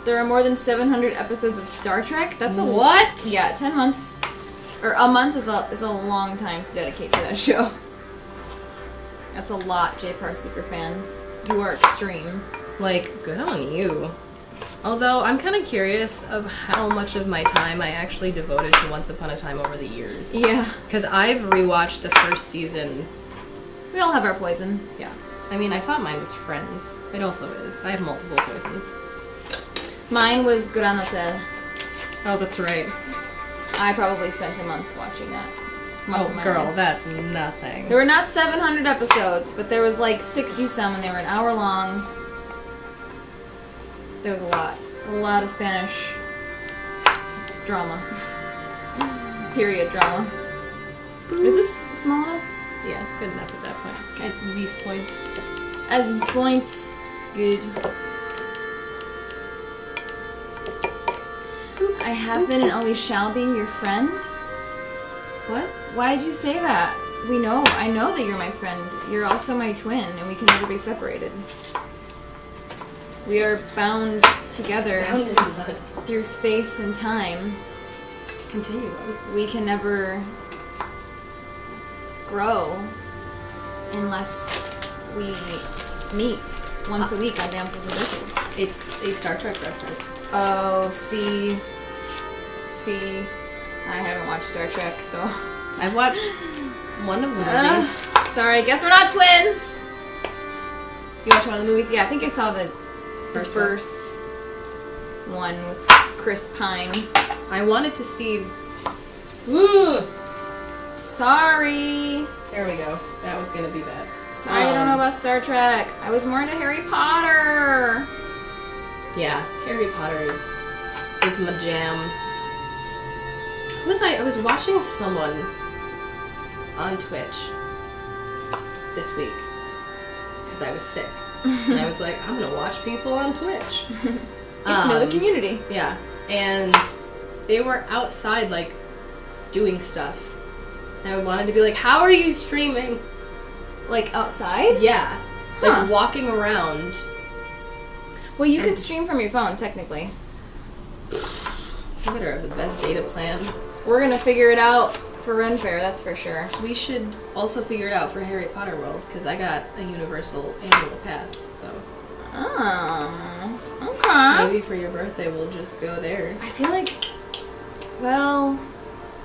There are more than 700 episodes of Star Trek. That's a what? Yeah, 10 months. Or a month is a long time to dedicate to that show. That's a lot, J-Par superfan. You are extreme. Like, good on you. Although, I'm kind of curious of how much of my time I actually devoted to Once Upon a Time over the years. Yeah. Because I've rewatched the first season. We all have our poison. Yeah. I mean, I thought mine was Friends. It also is. I have multiple poisons. Mine was Gran Hotel. Oh, that's right. I probably spent a month watching that. Oh, girl, that's nothing. There were not 700 episodes, but there was like 60-some, and they were an hour long. There was a lot. There's a lot of Spanish drama. Period drama. Boop. Is this small enough? Yeah, good enough at that point. At this point. At this point. Good. I have been and always shall be your friend. What? Why did you say that? I know that you're my friend. You're also my twin, and we can never be separated. We are bound together Bound in blood. Through space and time. Continuum. We can never grow unless we meet once a week on Damsels and Bitches. It's a Star Trek reference. Oh, see, I haven't watched Star Trek, so... I've watched one of the movies. Sorry, I guess we're not twins! You watched one of the movies? Yeah, I think I saw the first one with Chris Pine. I wanted to see... Ooh! Sorry! There we go. That was gonna be that. Sorry, I don't know about Star Trek. I was more into Harry Potter! Yeah, Harry Potter is my jam. I was watching someone on Twitch this week because I was sick. And I was like, I'm gonna watch people on Twitch. Get to know the community. Yeah. And they were outside, like, doing stuff. And I wanted to be like, how are you streaming? Like, outside? Yeah. Like, walking around. Well, you can stream from your phone, technically. You better have the best data plan. We're gonna figure it out for Ren Fair, that's for sure. We should also figure it out for Harry Potter World, because I got a Universal annual pass, so... Oh, okay. Maybe for your birthday we'll just go there. I feel like... Well...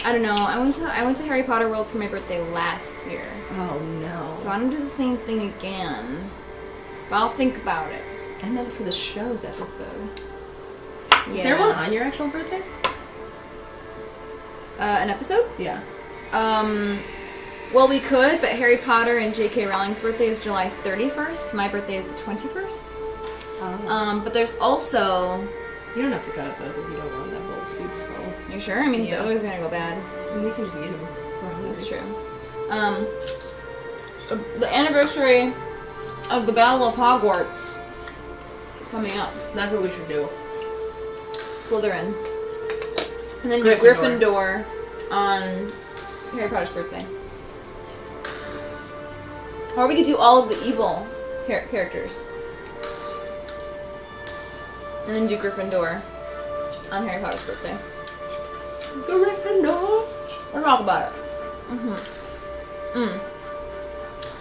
I don't know. I went to Harry Potter World for my birthday last year. Oh, no. So I'm gonna do the same thing again. But I'll think about it. I meant for the show's episode. Yeah. Is there one on your actual birthday? An episode? Yeah. Well, we could, but Harry Potter and J.K. Rowling's birthday is July 31st. My birthday is the 21st. Oh. But there's also... You don't have to cut up those if you don't want that whole soup's full. You sure? I mean, the other's gonna go bad. And we can just eat them. That's true. The anniversary of the Battle of Hogwarts is coming up. That's what we should do. Slytherin. And then Gryffindor. Gryffindor on Harry Potter's birthday. Or we could do all of the evil characters. And then do Gryffindor on Harry Potter's birthday. Gryffindor! We'll talk about it.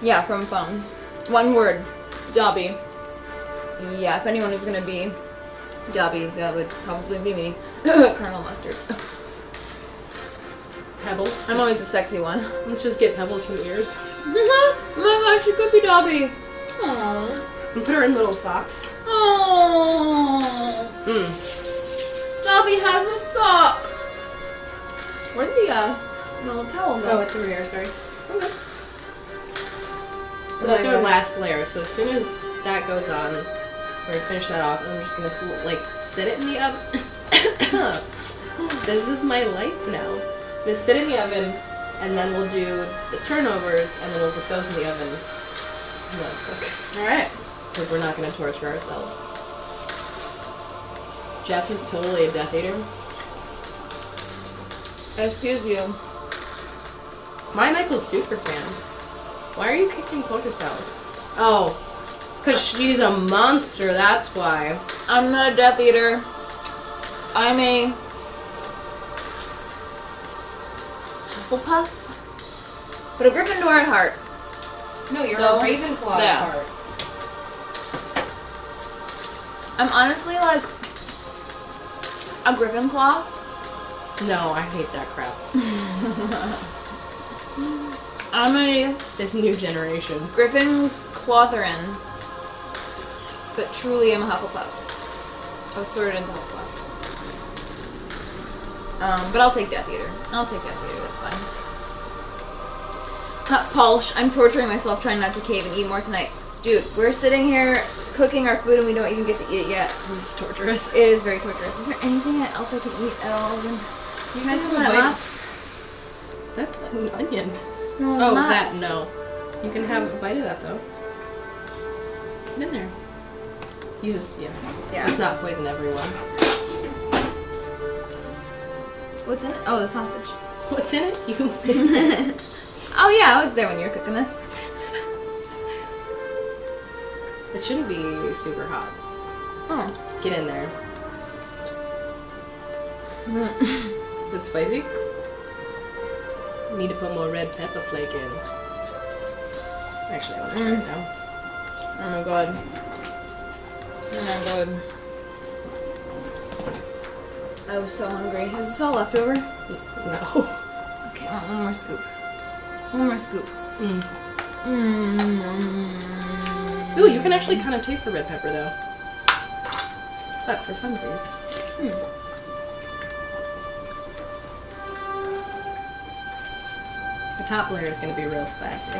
Yeah, from phones. One word. Dobby. Yeah, if anyone is gonna be Dobby, that would probably be me. Colonel Mustard. Pebbles. I'm always the sexy one. Let's just get Pebbles some ears. Oh my gosh, it could be Dobby. Aww. And put her in little socks. Oh. Dobby has a sock. Where'd the little towel go? Oh, it's over here, sorry. Okay. So that's our last layer. So as soon as that goes on, we're gonna finish that off, and we're just gonna like sit it in the oven. This is my life now. I'm gonna sit in the oven, and then we'll do the turnovers, and then we'll put those in the oven. And let it cook. All right, because we're not gonna torture ourselves. Jess is totally a Death Eater. Excuse you. My Michael Stuker fan. Why are you kicking poker salad? Oh, because she's a monster, that's why. I'm not a Death Eater. I'm a Hufflepuff, but a Gryffindor at heart. No, you're So, a Ravenclaw yeah. at heart. I'm honestly like a Gryffindor. No, I hate that crap. I'm a This new generation. Gryffindor, but truly I'm a Hufflepuff. I was sorted into Hufflepuff. But I'll take Death Eater. That's fine. Polsh, I'm torturing myself trying not to cave and eat more tonight. Dude, we're sitting here cooking our food and we don't even get to eat it yet. This is torturous. It is very torturous. Is there anything else I can eat at all? You can have some nuts. That's an onion. No, Oh, nuts. that, no. You can have a bite of that, though. Put it in there. Use this, yeah. Yeah. Let's not poison everyone. What's in it? Oh, the sausage. What's in it? You. Oh yeah, I was there when you were cooking this. It shouldn't be super hot. Oh. Get in there. Is it spicy? Need to put more red pepper flake in. Actually, I want to try it now. Oh my god. Oh my god. I was so hungry. Is this all leftover? No. Okay, one more scoop. One more scoop. Ooh, you can actually kind of taste the red pepper, though. But for funsies. The top layer is going to be real spicy.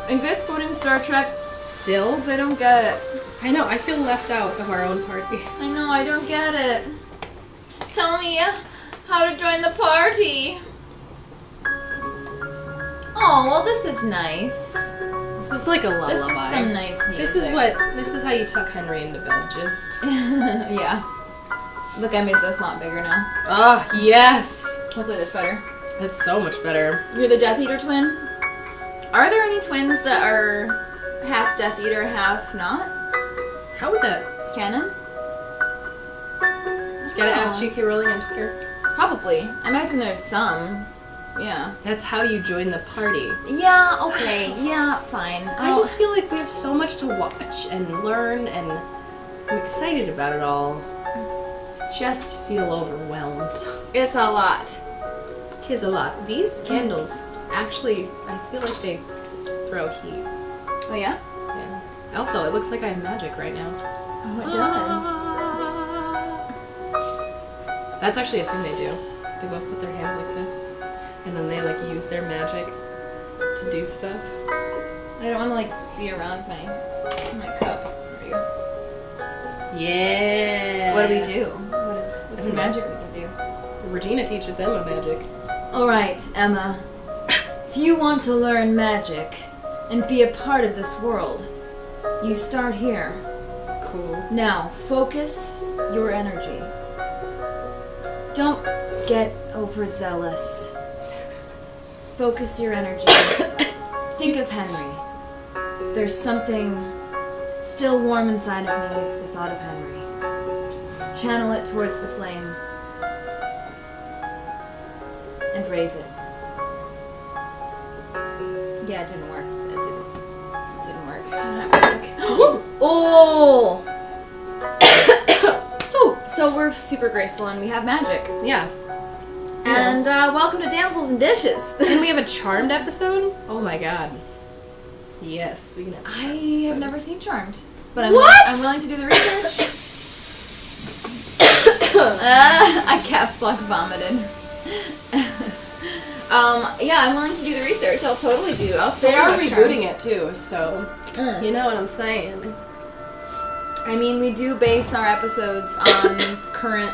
Are you guys quoting Star Trek? Still? Because I don't get it. I know, I feel left out of our own party. I know, I don't get it. Tell me how to join the party. Oh, well, this is nice. This is like a lullaby. This is some nice music. This is how you tuck Henry into bed, just. Yeah. Look, I made the font bigger now. Oh, yes! Hopefully that's better. That's so much better. You're the Death Eater twin? Are there any twins that are half Death Eater, half not? How would that? Canon? Gotta ask G.K. Rowling on Twitter. Probably. I imagine there's some. Yeah. That's how you join the party. Yeah, okay. Yeah, fine. I just feel like we have so much to watch and learn, and I'm excited about it all. Just feel overwhelmed. It's a lot. Tis a lot. These candles, actually, I feel like they throw heat. Oh, yeah? Yeah. Also, it looks like I have magic right now. Oh, it does. That's actually a thing they do. They both put their hands like this, and then they like use their magic to do stuff. I don't want to like be around my cup. There you go. Yeah. What do we do? What's the magic we can do? Regina teaches Emma magic. Alright, Emma. If you want to learn magic and be a part of this world, you start here. Cool. Now, focus your energy. Don't get overzealous. Focus your energy. Think of Henry. There's something still warm inside of me. It's the thought of Henry. Channel it towards the flame. And raise it. Yeah, it didn't work. It didn't work. It didn't work. Oh! Oh! So we're super graceful and we have magic. Yeah. And welcome to Damsels and Dishes. And we have a Charmed episode? Oh my god. Yes, we can have a Charmed I episode. have never seen Charmed. But I'm willing to do the research. I caps lock vomited. Yeah, I'm willing to do the research. I'll totally do. They are rebooting it too, so you know what I'm saying. I mean, we do base our episodes on current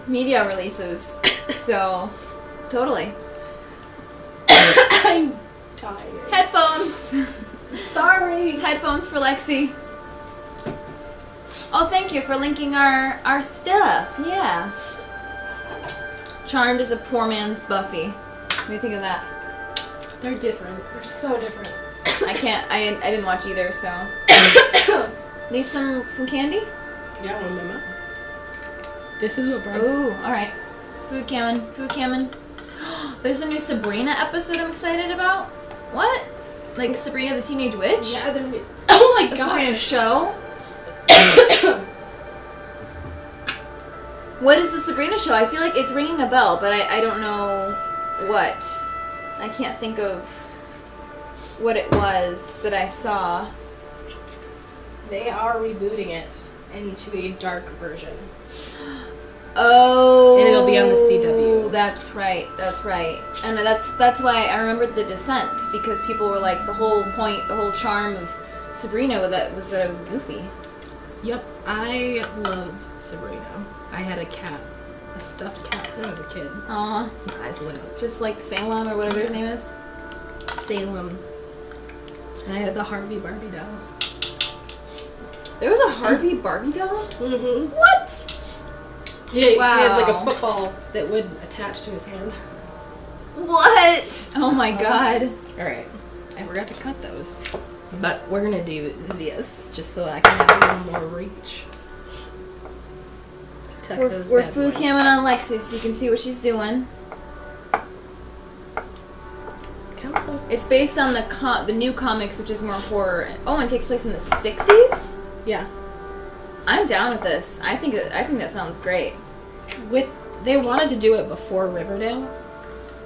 media releases, so totally. I'm tired. Headphones. Sorry. Headphones for Lexi. Oh, thank you for linking our stuff. Yeah. Charmed is a poor man's Buffy. What do you think of that? They're different. They're so different. I didn't watch either, so. Need some candy? Yeah, one in my mouth. This is what brought. Ooh, alright. Food cammon. There's a new Sabrina episode I'm excited about. What? Like Sabrina the Teenage Witch? Yeah, they're. Oh my god. Sabrina show? What is the Sabrina show? I feel like it's ringing a bell, but I don't know what. I can't think of what it was that I saw. They are rebooting it into a dark version. Oh. And it'll be on the CW. That's right. And that's why I remembered The Descent, because people were like, the whole charm of Sabrina was that it was goofy. Yep, I love Sabrina. I had a cat, a stuffed cat when I was a kid. Aw. My eyes lit up. Just like Salem or whatever his name is. Salem. And I had the Harvey Barbie doll. There was a Harvey Barbie doll? Mm-hmm. What? Yeah, Wow. He had like a football that would attach to his hand. What? Oh my god. Alright, I forgot to cut those. But we're gonna do this just so I can have a little more reach. Tuck those We're bad food boys. camming on Lexi so you can see what she's doing. Come on. It's based on the new comics, which is more horror. Oh, and it takes place in the 60s? Yeah. I'm down with this. I think that sounds great. They wanted to do it before Riverdale,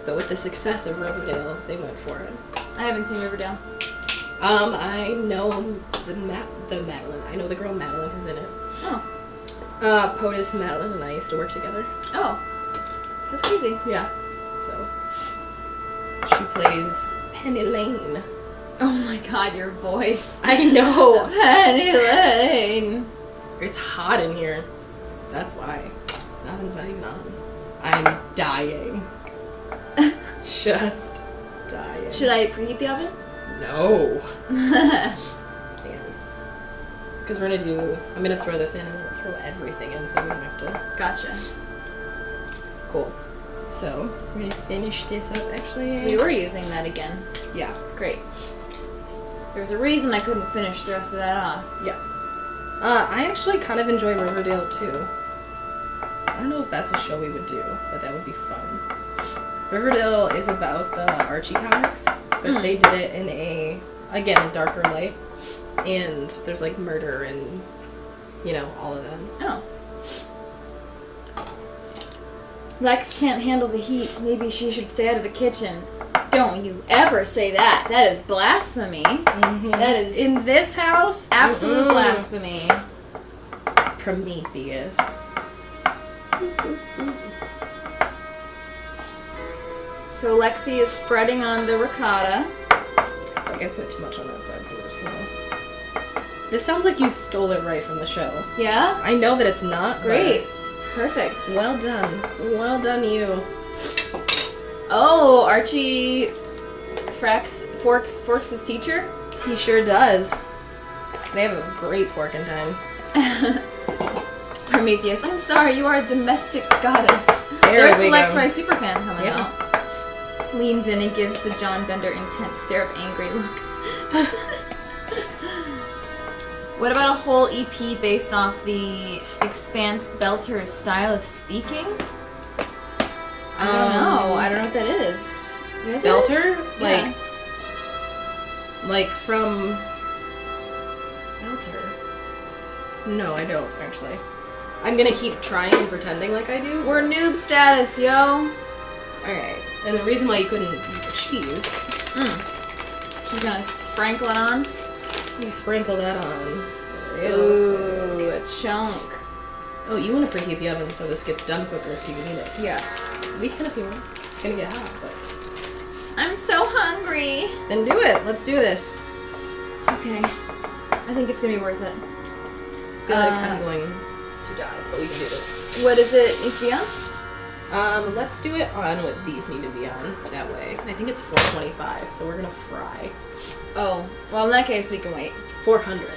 but with the success of Riverdale, they went for it. I haven't seen Riverdale. I know the Madeline. I know the girl Madeline who's in it. Oh. POTUS Madeline and I used to work together. Oh. That's crazy. Yeah. So she plays Penny Lane. Oh my god, your voice. I know. Penny Lane. It's hot in here. That's why. Nothing's not even on. I'm dying. Just dying. Should I preheat the oven? No. Because I'm gonna throw this in and we'll throw everything in so we don't have to. Gotcha. Cool. So, we're gonna finish this up actually. So you were using that again. Yeah. Great. There was a reason I couldn't finish the rest of that off. Yeah. I actually kind of enjoy Riverdale too. I don't know if that's a show we would do, but that would be fun. Riverdale is about the Archie comics, but they did it in a darker light. And there's like murder and, all of that. Oh. Lex can't handle the heat. Maybe she should stay out of the kitchen. Don't you ever say that. That is blasphemy. Mm-hmm. That is in this house. Absolute blasphemy. Prometheus. So Lexi is spreading on the ricotta. Like I put too much on that side, so we're just gonna. This sounds like you stole it right from the show. Yeah? I know that it's not. Great. Perfect. Well done. Well done, you. Oh, Archie forks his teacher? He sure does. They have a great forking time. Prometheus, I'm sorry, you are a domestic goddess. There's the Lexcee superfan coming out. Yep. Leans in and gives the John Bender intense stare of angry look. What about a whole EP based off the Expanse Belter's style of speaking? I don't know. I don't know what that is. Belter? Yeah. Like from Belter. No, I don't, actually. I'm gonna keep trying and pretending like I do. We're noob status, yo. Alright. And the reason why you couldn't eat the cheese... She's gonna sprinkle it on. You sprinkle that on. Ooh, a chunk. Oh, you want to preheat the oven so this gets done quicker so you can eat it. Yeah. We can if you want. It's gonna get hot, but... I'm so hungry. Then do it. Let's do this. Okay. I think it's gonna be worth it. I feel like I'm going to die, but we can do this. What does it need to be on? Let's do it on what these need to be on. That way. I think it's 425, so we're gonna fry. Oh. Well, in that case, we can wait. 400.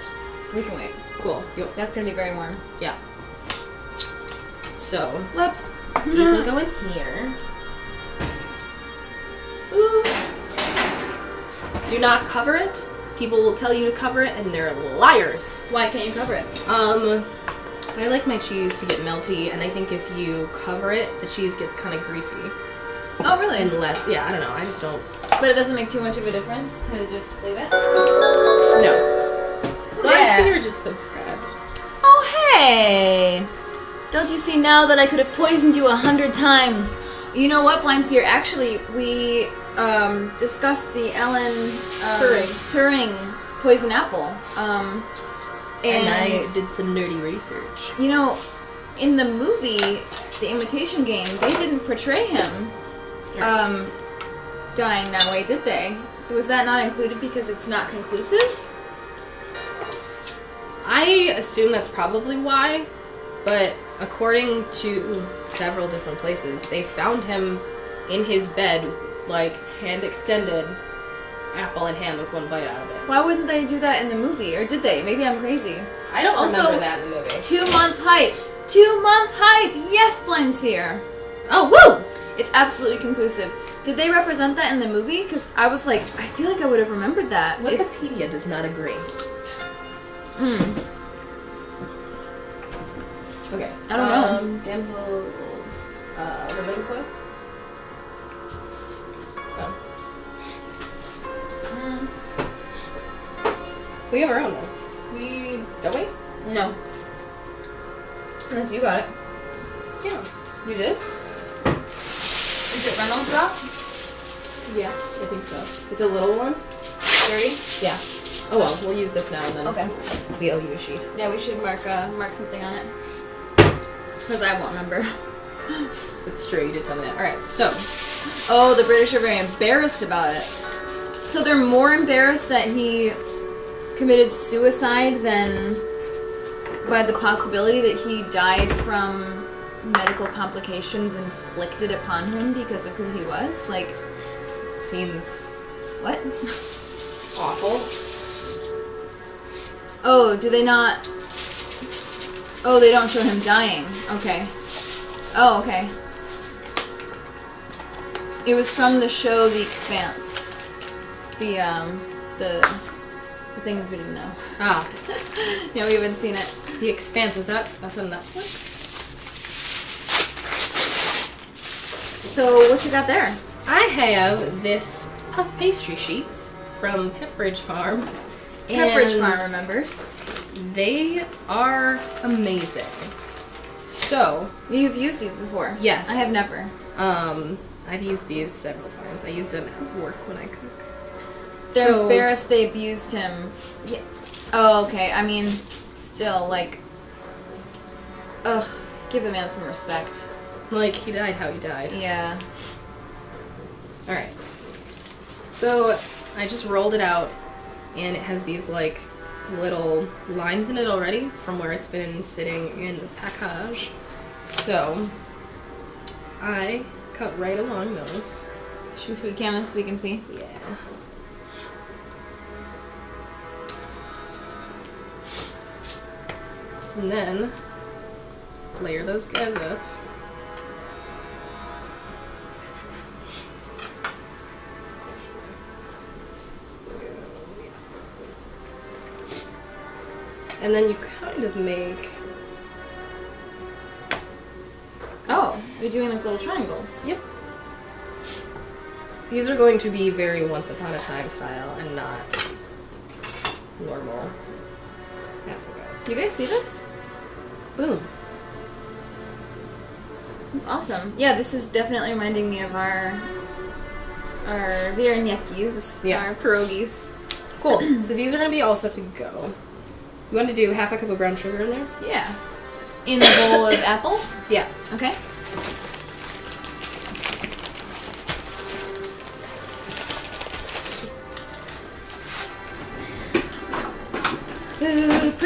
We can wait. Cool. Yo. That's gonna be very warm. Yeah. So. Whoops. These will go in here. Ooh. Do not cover it. People will tell you to cover it, and they're liars. Why can't you cover it? I like my cheese to get melty, and I think if you cover it, the cheese gets kind of greasy. Oh, really? And less, yeah, I don't know. I just don't. But it doesn't make too much of a difference to just leave it? No. Yeah. Like or just subscribe. Oh, hey! Don't you see now that I could have poisoned you 100 times? You know what, Blindseer? Actually, we discussed the Ellen Turing poison apple. And I did some nerdy research. You know, in the movie, The Imitation Game, they didn't portray him dying that way, did they? Was that not included because it's not conclusive? I assume that's probably why, but according to several different places, they found him in his bed, like, hand extended, apple in hand with one bite out of it. Why wouldn't they do that in the movie? Or did they? Maybe I'm crazy. I don't Also, remember that in the movie. 2-month hype! 2-month hype! Yes, Blindseer! Oh, woo! It's absolutely conclusive. Did they represent that in the movie? Because I was like, I feel like I would have remembered that. Wikipedia does not agree. Okay. I don't know. Damsels, aluminum foil? Oh. We have our own though. Don't we? No. Unless you got it. Yeah. You did? Is it Reynolds Rock? Yeah, I think so. It's a little one. 30? Yeah. Oh well, we'll use this now and then. Okay. We owe you a sheet. Yeah, we should mark something on it. Because I won't remember. It's true, you did tell me that. Alright, so. Oh, the British are very embarrassed about it. So they're more embarrassed that he committed suicide than by the possibility that he died from medical complications inflicted upon him because of who he was? Like, It seems what? awful. Oh, do they not? Oh, they don't show him dying. Okay. Oh, okay. It was from the show The Expanse. The things we didn't know. Ah. Yeah, we haven't seen it. The Expanse, that's on Netflix? So, what you got there? I have this puff pastry sheets from Pepperidge Farm. Pepperidge Farm remembers. They are amazing. So, You've used these before. yes. I have never. I've used these several times. I use them at work when I cook. They're embarrassed they abused him. Yeah. Oh, okay. I mean, still, like... Ugh. Give a man some respect. Like, he died how he died. Yeah. Alright. So, I just rolled it out, and it has these, like, little lines in it already from where it's been sitting in the package. So, I cut right along those. Should we food cam this so we can see? Yeah. And then, layer those guys up. And then you kind of make... Oh, you're doing like little triangles. Yep. These are going to be very Once Upon a Time style and not normal apple guys. You guys see this? Boom. That's awesome. Yeah, this is definitely reminding me of our wierniakis, our pierogies. Cool. So these are going to be all set to go. You want to do half a cup of brown sugar in there? Yeah. In the bowl of apples? Yeah. Okay. Food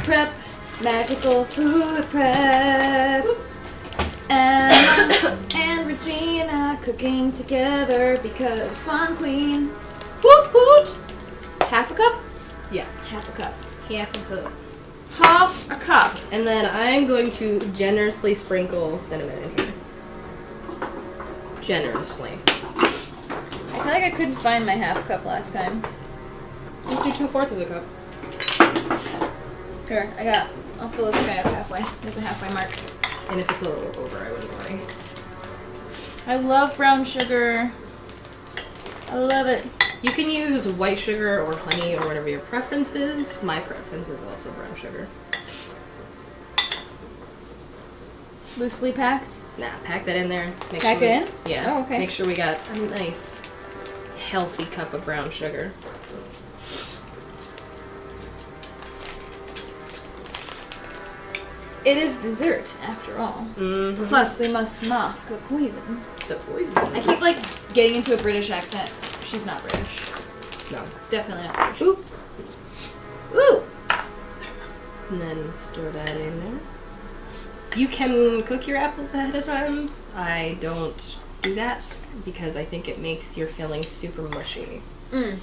prep, magical food prep. And Regina cooking together because Swan Queen. Woot woot! Half a cup? Yeah. Half a cup. Half a cup. Half a cup. And then I'm going to generously sprinkle cinnamon in here. Generously. I feel like I couldn't find my half cup last time. Just do 2/4 of the cup. Here, I'll fill this guy up halfway. There's a halfway mark. And if it's a little over, I wouldn't worry. I love brown sugar. I love it. You can use white sugar or honey or whatever your preference is. My preference is also brown sugar. Loosely packed? Nah, pack that in there. Pack it in? Yeah. Oh, okay. Make sure we got a nice, healthy cup of brown sugar. It is dessert, after all. Mm-hmm. Plus, we must mask the poison. The poison. I keep, getting into a British accent. She's not British. No. Definitely not British. Oop. Ooh! And then stir that in there. You can cook your apples ahead of time. I don't do that because I think it makes your filling super mushy. Mm.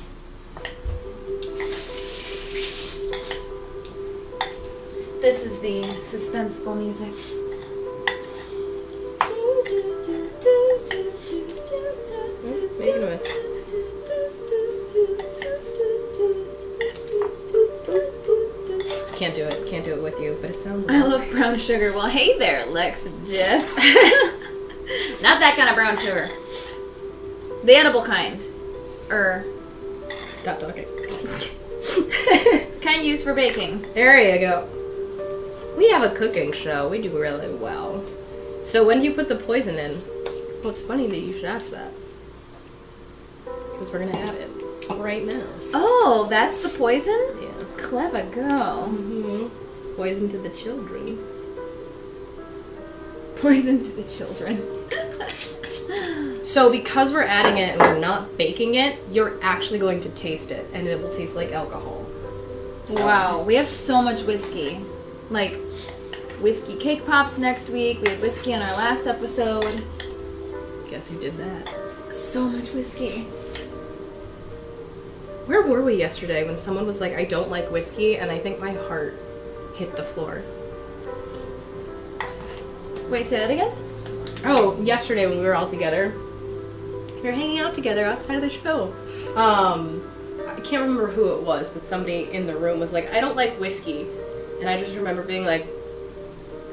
This is the suspenseful music. Make a noise. Can't do it. Can't do it with you, but it sounds like... I love brown sugar. Well, hey there, Lex and Jess. Not that kind of brown sugar. The edible kind. Stop talking. Kind used for baking. There you go. We have a cooking show. We do really well. So when do you put the poison in? Well, it's funny that you should ask that. Because we're going to add it right now. Oh, that's the poison? Yeah. Clever go. Mm-hmm. Poison to the children. Poison to the children. So because we're adding it and we're not baking it, you're actually going to taste it. And it will taste like alcohol. So. Wow, we have so much whiskey. Like, whiskey cake pops next week. We had whiskey on our last episode. Guess who did that? So much whiskey. Where were we yesterday when someone was like, I don't like whiskey, and I think my heart hit the floor. Wait, say that again? Oh, yesterday when we were all together. We were hanging out together outside of the show. I can't remember who it was, but somebody in the room was like, I don't like whiskey. And I just remember being like,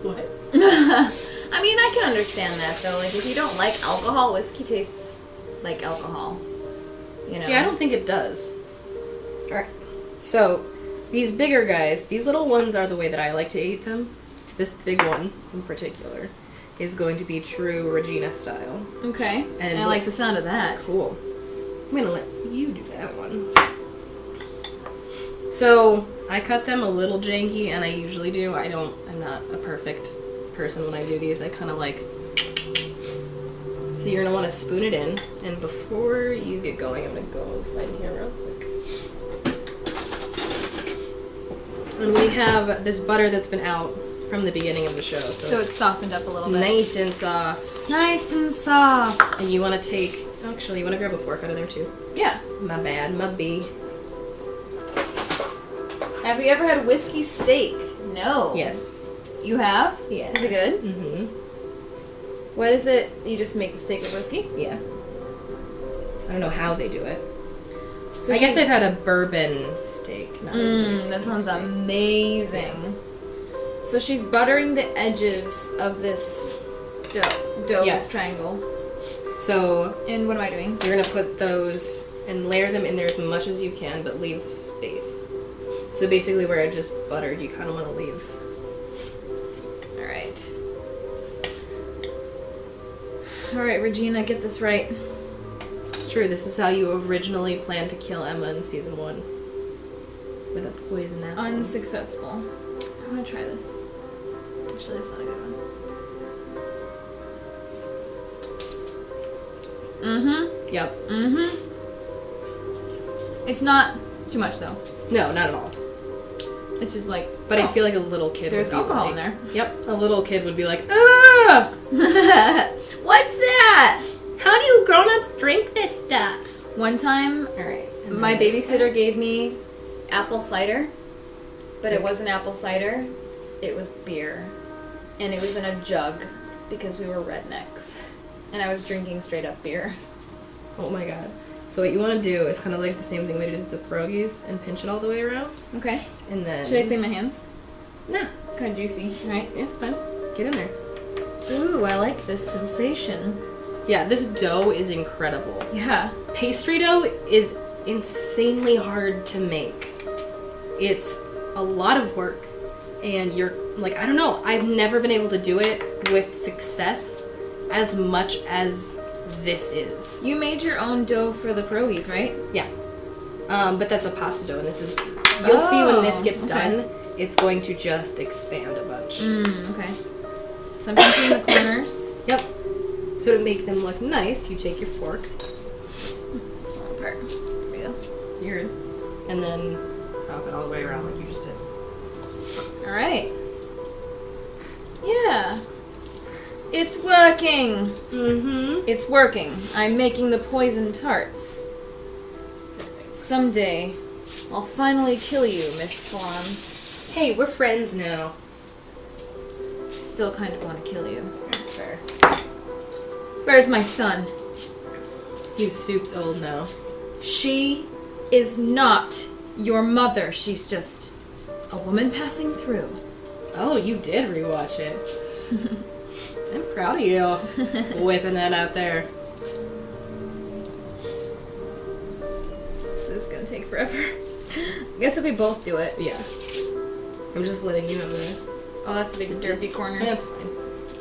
what? I mean, I can understand that, though. Like, if you don't like alcohol, whiskey tastes like alcohol. You know? See, I don't think it does. Alright. So, these bigger guys, these little ones are the way that I like to eat them. This big one, in particular, is going to be true Regina style. Okay. And I like the sound of that. Cool. I'm gonna let you do that one. So, I cut them a little janky, and I usually do. I'm not a perfect person when I do these. I kind of like... So you're gonna want to spoon it in, and before you get going, I'm gonna go slide in here real quick. And we have this butter that's been out from the beginning of the show. So it's softened up a little bit. Nice and soft. Nice and soft. And you want to take... Actually, you want to grab a fork out of there, too. Yeah. My bad. My B. Have you ever had whiskey steak? No. Yes. You have? Yeah. Is it good? Mm-hmm. What is it? You just make the steak with whiskey? Yeah. I don't know how they do it. So I guess I've had a bourbon steak. Not a whiskey that sounds steak. amazing. Yeah. So she's buttering the edges of this dough Yes. triangle. So And what am I doing? you're going to put those and layer them in there as much as you can, but leave space. So basically where it just buttered, you kind of want to leave. Alright. Alright, Regina, get this right. It's true, this is how you originally planned to kill Emma in season 1. With a poison apple. Unsuccessful. I want to try this. Actually, that's not a good one. Mm-hmm. Yep. Mm-hmm. It's not too much, though. No, not at all. It's just like... But I feel like a little kid there's would be alcohol like, in there. Yep, a little kid would be like, ah! What's that? How do you grown-ups drink this stuff? One time, Alright. my babysitter gave me apple cider, but it wasn't apple cider. It was beer. And it was in a jug because we were rednecks. And I was drinking straight up beer. Oh my god. So what you want to do is kind of like the same thing we did with the pierogies and pinch it all the way around. Okay. And then... Should I clean my hands? Nah. Kind of juicy. Alright. It's fine. Get in there. Ooh, I like this sensation. Yeah, this dough is incredible. Yeah. Pastry dough is insanely hard to make. It's a lot of work. And you're, like, I don't know. I've never been able to do it with success as much as this is. You made your own dough for the pierogies, right? Yeah. But that's a pasta dough, and this is... You'll see when this gets done, it's going to just expand a bunch. Okay. So I'm pinching the corners. Yep. So to make them look nice, you take your fork. Small part. There we go. You're good. And then wrap it all the way around like you just did. Alright. Yeah. It's working. Mm-hmm. It's working. I'm making the poison tarts. Someday, I'll finally kill you, Miss Swan. Hey, we're friends now. Still kind of want to kill you. That's fair. Where's my son? He's Soup's old now. She is not your mother. She's just a woman passing through. Oh, you did rewatch it. I'm proud of you. Whipping that out there. This is gonna take forever. I guess if we both do it. Yeah. I'm just letting you know that. Oh, that's a big derpy corner. That's fine.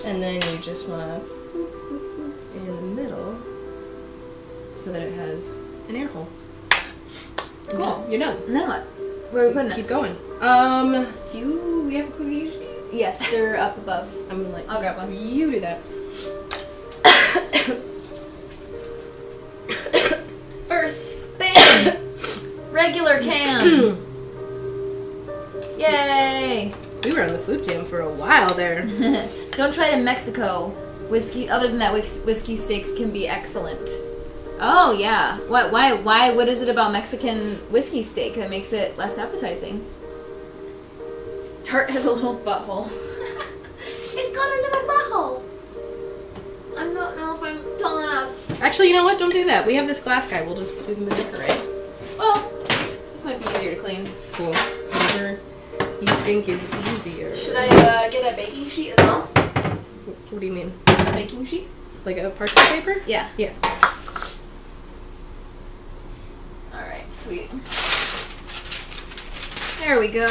And then you just want to in the middle so that it has an air hole. Cool. You're done. Now what? Where are we putting it? Keep going. We have a cookie sheet? Yes, they're up above. I'm gonna let I'll grab one. you do that. First, bam! Regular can. Yay! We were on the food jam for a while there. Don't try it in Mexico. Whiskey. Other than that, whiskey steaks can be excellent. Oh yeah. Why? What is it about Mexican whiskey steak that makes it less appetizing? Tart has a little butthole. It's got a little butthole. I don't know if I'm tall enough. Actually, you know what? Don't do that. We have this glass guy. We'll just do them to decorate. Well, this might be easier to clean. Cool. Whatever you think is easier. Should I get a baking sheet as well? What do you mean? A baking sheet? Like a parchment paper? Yeah. Yeah. Alright, sweet. There we go.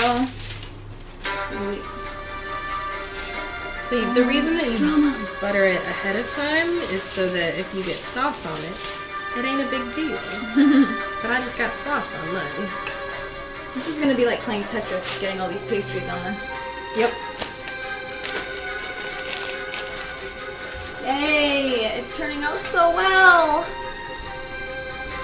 So the reason that you butter it ahead of time is so that if you get sauce on it, it ain't a big deal. But I just got sauce on mine. This is gonna be like playing Tetris, getting all these pastries on this. Yep. Yay! It's turning out so well!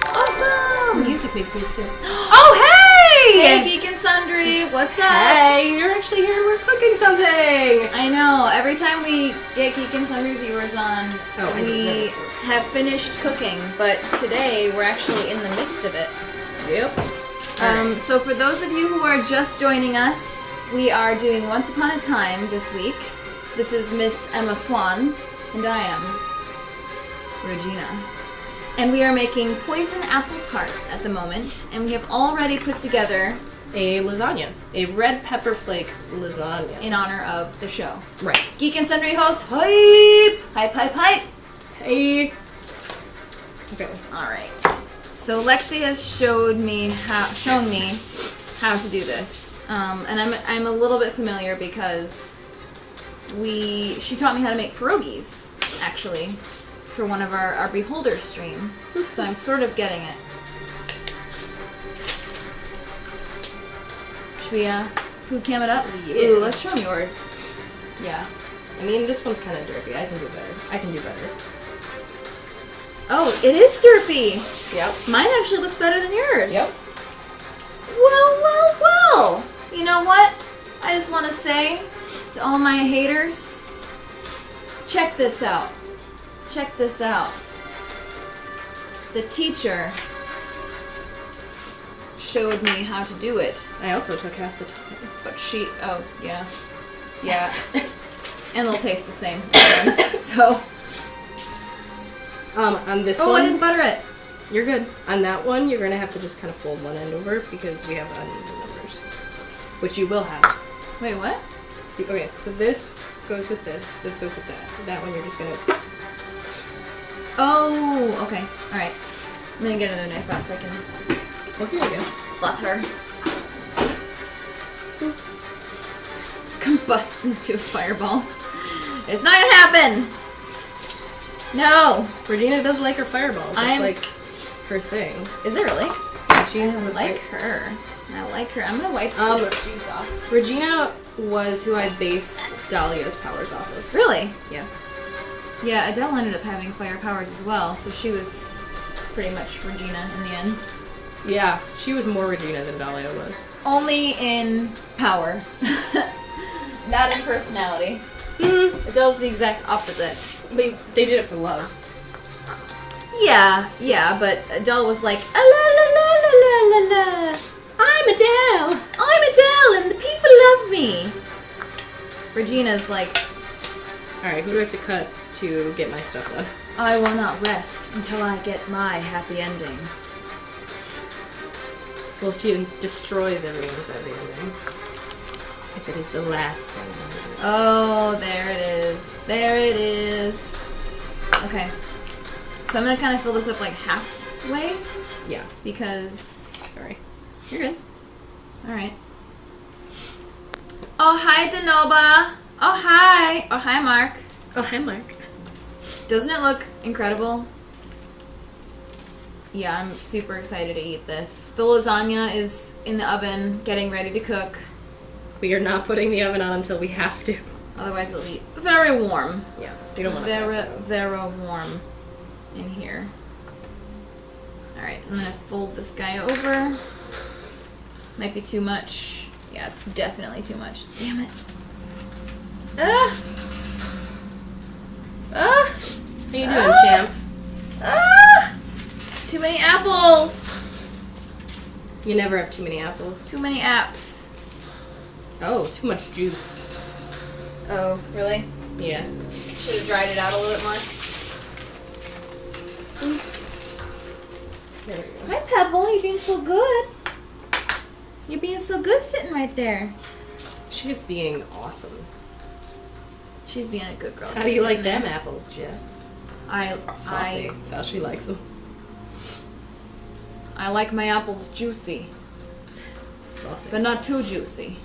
Awesome! This music makes me sick. Oh, hey! Hey, Geek and Sundry! What's up? Hey, you're actually here. We're cooking something! I know. Every time we get Geek and Sundry viewers on, we have finished cooking, but today we're actually in the midst of it. Yep. So for those of you who are just joining us, we are doing Once Upon a Time this week. This is Miss Emma Swan, and I am Regina. And we are making poison apple tarts at the moment, and we have already put together a lasagna. A red pepper flake lasagna. in honor of the show. Right. Geek and Sundry host, hype! Hype, hype, hype! Hey. Okay. Alright. So Lexi has shown me how to do this. And I'm a little bit familiar because she taught me how to make pierogies, actually, for one of our Beholder stream. So I'm sort of getting it. Should we food cam it up? Yeah. Ooh, let's show them yours. Yeah. I mean, this one's kind of derpy. I can do better. I can do better. Oh, it is derpy. Yep. Mine actually looks better than yours. Yep. Well. You know what? I just want to say to all my haters, check this out. Check this out. The teacher showed me how to do it. I also took half the time. But oh, yeah. Yeah. And they'll taste the same. So. On this one. one. I didn't butter it. You're good. On that one, you're going to have to just kind of fold one end over because we have uneven numbers. Which you will have. Wait, what? See, okay, so this goes with this goes with that. That one you're just going to... Oh, okay. Alright. I'm going to get another knife out so I can... Oh, here we go. Butter. Combusts into a fireball. It's not gonna happen! No! Regina does like her fireballs. It's like her thing. Is it really? Yeah, she uses I like her. I like her. I'm gonna wipe this juice off. Regina was who I based Dahlia's powers off of. Really? Yeah. Yeah, Adele ended up having fire powers as well, so she was pretty much Regina in the end. Yeah, she was more Regina than Dahlia was. Only in power. Not in personality. Adele's the exact opposite. They did it for love. Yeah, but Adele was like, la la la la la la la. I'm Adele! I'm Adele and the people love me. Regina's like, alright, who do I have to cut to get my stuff done? I will not rest until I get my happy ending. Well, she destroys everyone's happy ending. If it is the last thing. Oh, there it is. There it is. Okay. So I'm gonna kind of fill this up like halfway. Yeah. Because... Sorry. You're good. Alright. Oh, hi, Denoba. Oh, hi. Oh, hi, Mark. Oh, hi, Mark. Doesn't it look incredible? Yeah, I'm super excited to eat this. The lasagna is in the oven, getting ready to cook. We are not putting the oven on until we have to. Otherwise it'll be very warm. Yeah, we don't want to pass it out. Very warm in here. Alright, I'm gonna fold this guy over. Might be too much. Yeah, it's definitely too much. Damn it. Ah! Ah! How you doing, champ? Ah! Too many apples! You never have too many apples. Too many apps. Oh, too much juice. Oh, really? Yeah. Should have dried it out a little bit more. There we go. Hi, Pebble. You're being so good. You're being so good sitting right there. She's being awesome. She's being a good girl. How do you like them apples, Jess? I Saucy. That's how she likes them. like my apples juicy, Saucy. but not too juicy.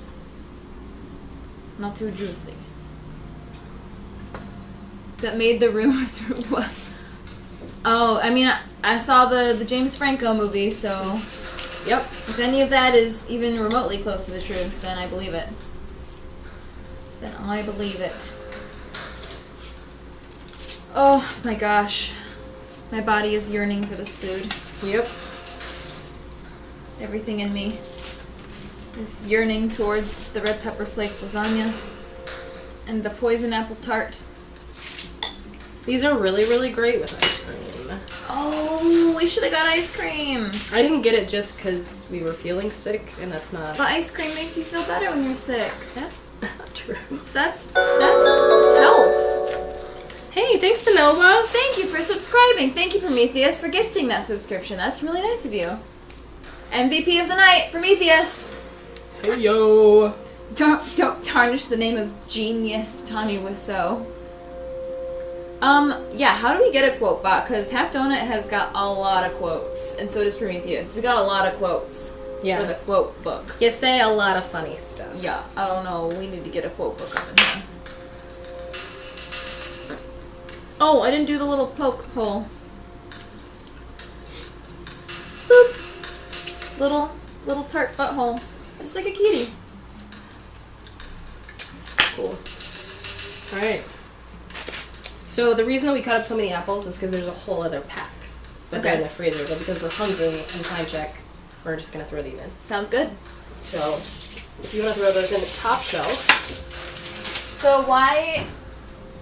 Not too juicy. That made the rumors. What? Oh, I mean, I saw the James Franco movie, so Yep. if any of that is even remotely close to the truth, then I believe it. Then I believe it. Oh my gosh. My body is yearning for this food. Yep. Everything in me is yearning towards the red pepper flake lasagna and the poison apple tart. These are really, really great with ice cream. Oh, we should have got ice cream. I didn't get it just because we were feeling sick, and that's not... But ice cream makes you feel better when you're sick. That's not true. That's health. Hey, thanks to Nova. Thank you for subscribing. Thank you, Prometheus, for gifting that subscription. That's really nice of you. MVP of the night, Prometheus. Hey, yo. Don't tarnish the name of genius Tommy Wiseau. Yeah, how do we get a quote bot? Because Half Donut has got a lot of quotes, and so does Prometheus. We got a lot of quotes. Yeah. For the quote book. You say a lot of funny stuff. Yeah, I don't know. We need to get a quote book up in here. Oh, I didn't do the little poke hole. Boop. Little tart butthole. Just like a kitty. Cool. Alright. So the reason that we cut up so many apples is because there's a whole other pack. But they're in the freezer. But because we're hungry and time check, we're just going to throw these in. Sounds good. So, if you want to throw those in the top shelf. So why,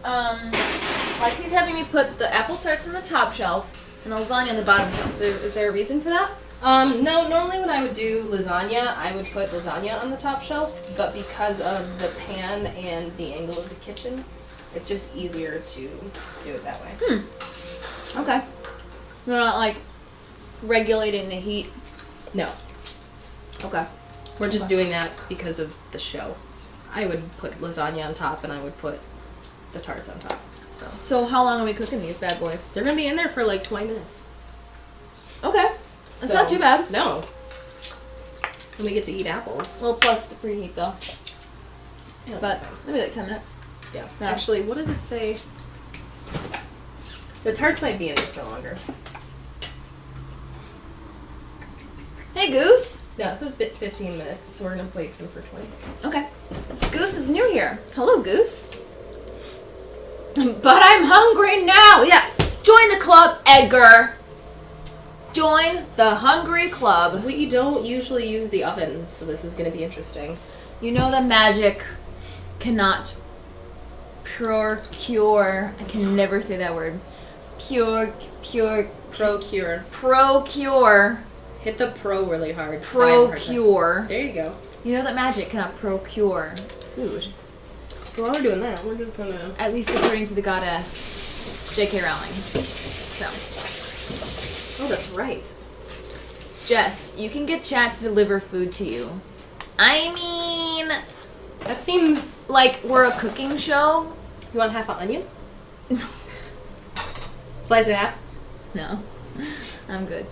Lexie's having me put the apple tarts on the top shelf and the lasagna on the bottom shelf. Is there a reason for that? No, normally when I would do lasagna, I would put lasagna on the top shelf, but because of the pan and the angle of the kitchen, it's just easier to do it that way. Okay. You're not, like, regulating the heat? No. Okay. We're just doing that because of the show. I would put lasagna on top, and I would put the tarts on top. So how long are we cooking these bad boys? They're going to be in there for, like, 20 minutes. Okay. That's not too bad. No. And we get to eat apples. Well, plus the preheat, though. Yeah, but maybe like 10 minutes. Yeah. Actually, what does it say? The tarts might be in there for longer. Hey, Goose. No, it says 15 minutes, so we're going to wait them for 20. Okay. Goose is new here. Hello, Goose. But I'm hungry now. Yeah. Join the club, Edgar. Join the hungry club. We don't usually use the oven, so this is going to be interesting. You know that magic cannot procure. I can never say that word. Procure. Hit the pro really hard. Procure. There you go. You know that magic cannot procure food. So while we're doing that, we're just gonna... At least according to the goddess J.K. Rowling. So. Oh, that's right. Jess, you can get chat to deliver food to you. I mean... That seems... Like, we're a cooking show. You want half an onion? Slice it up? No. I'm good.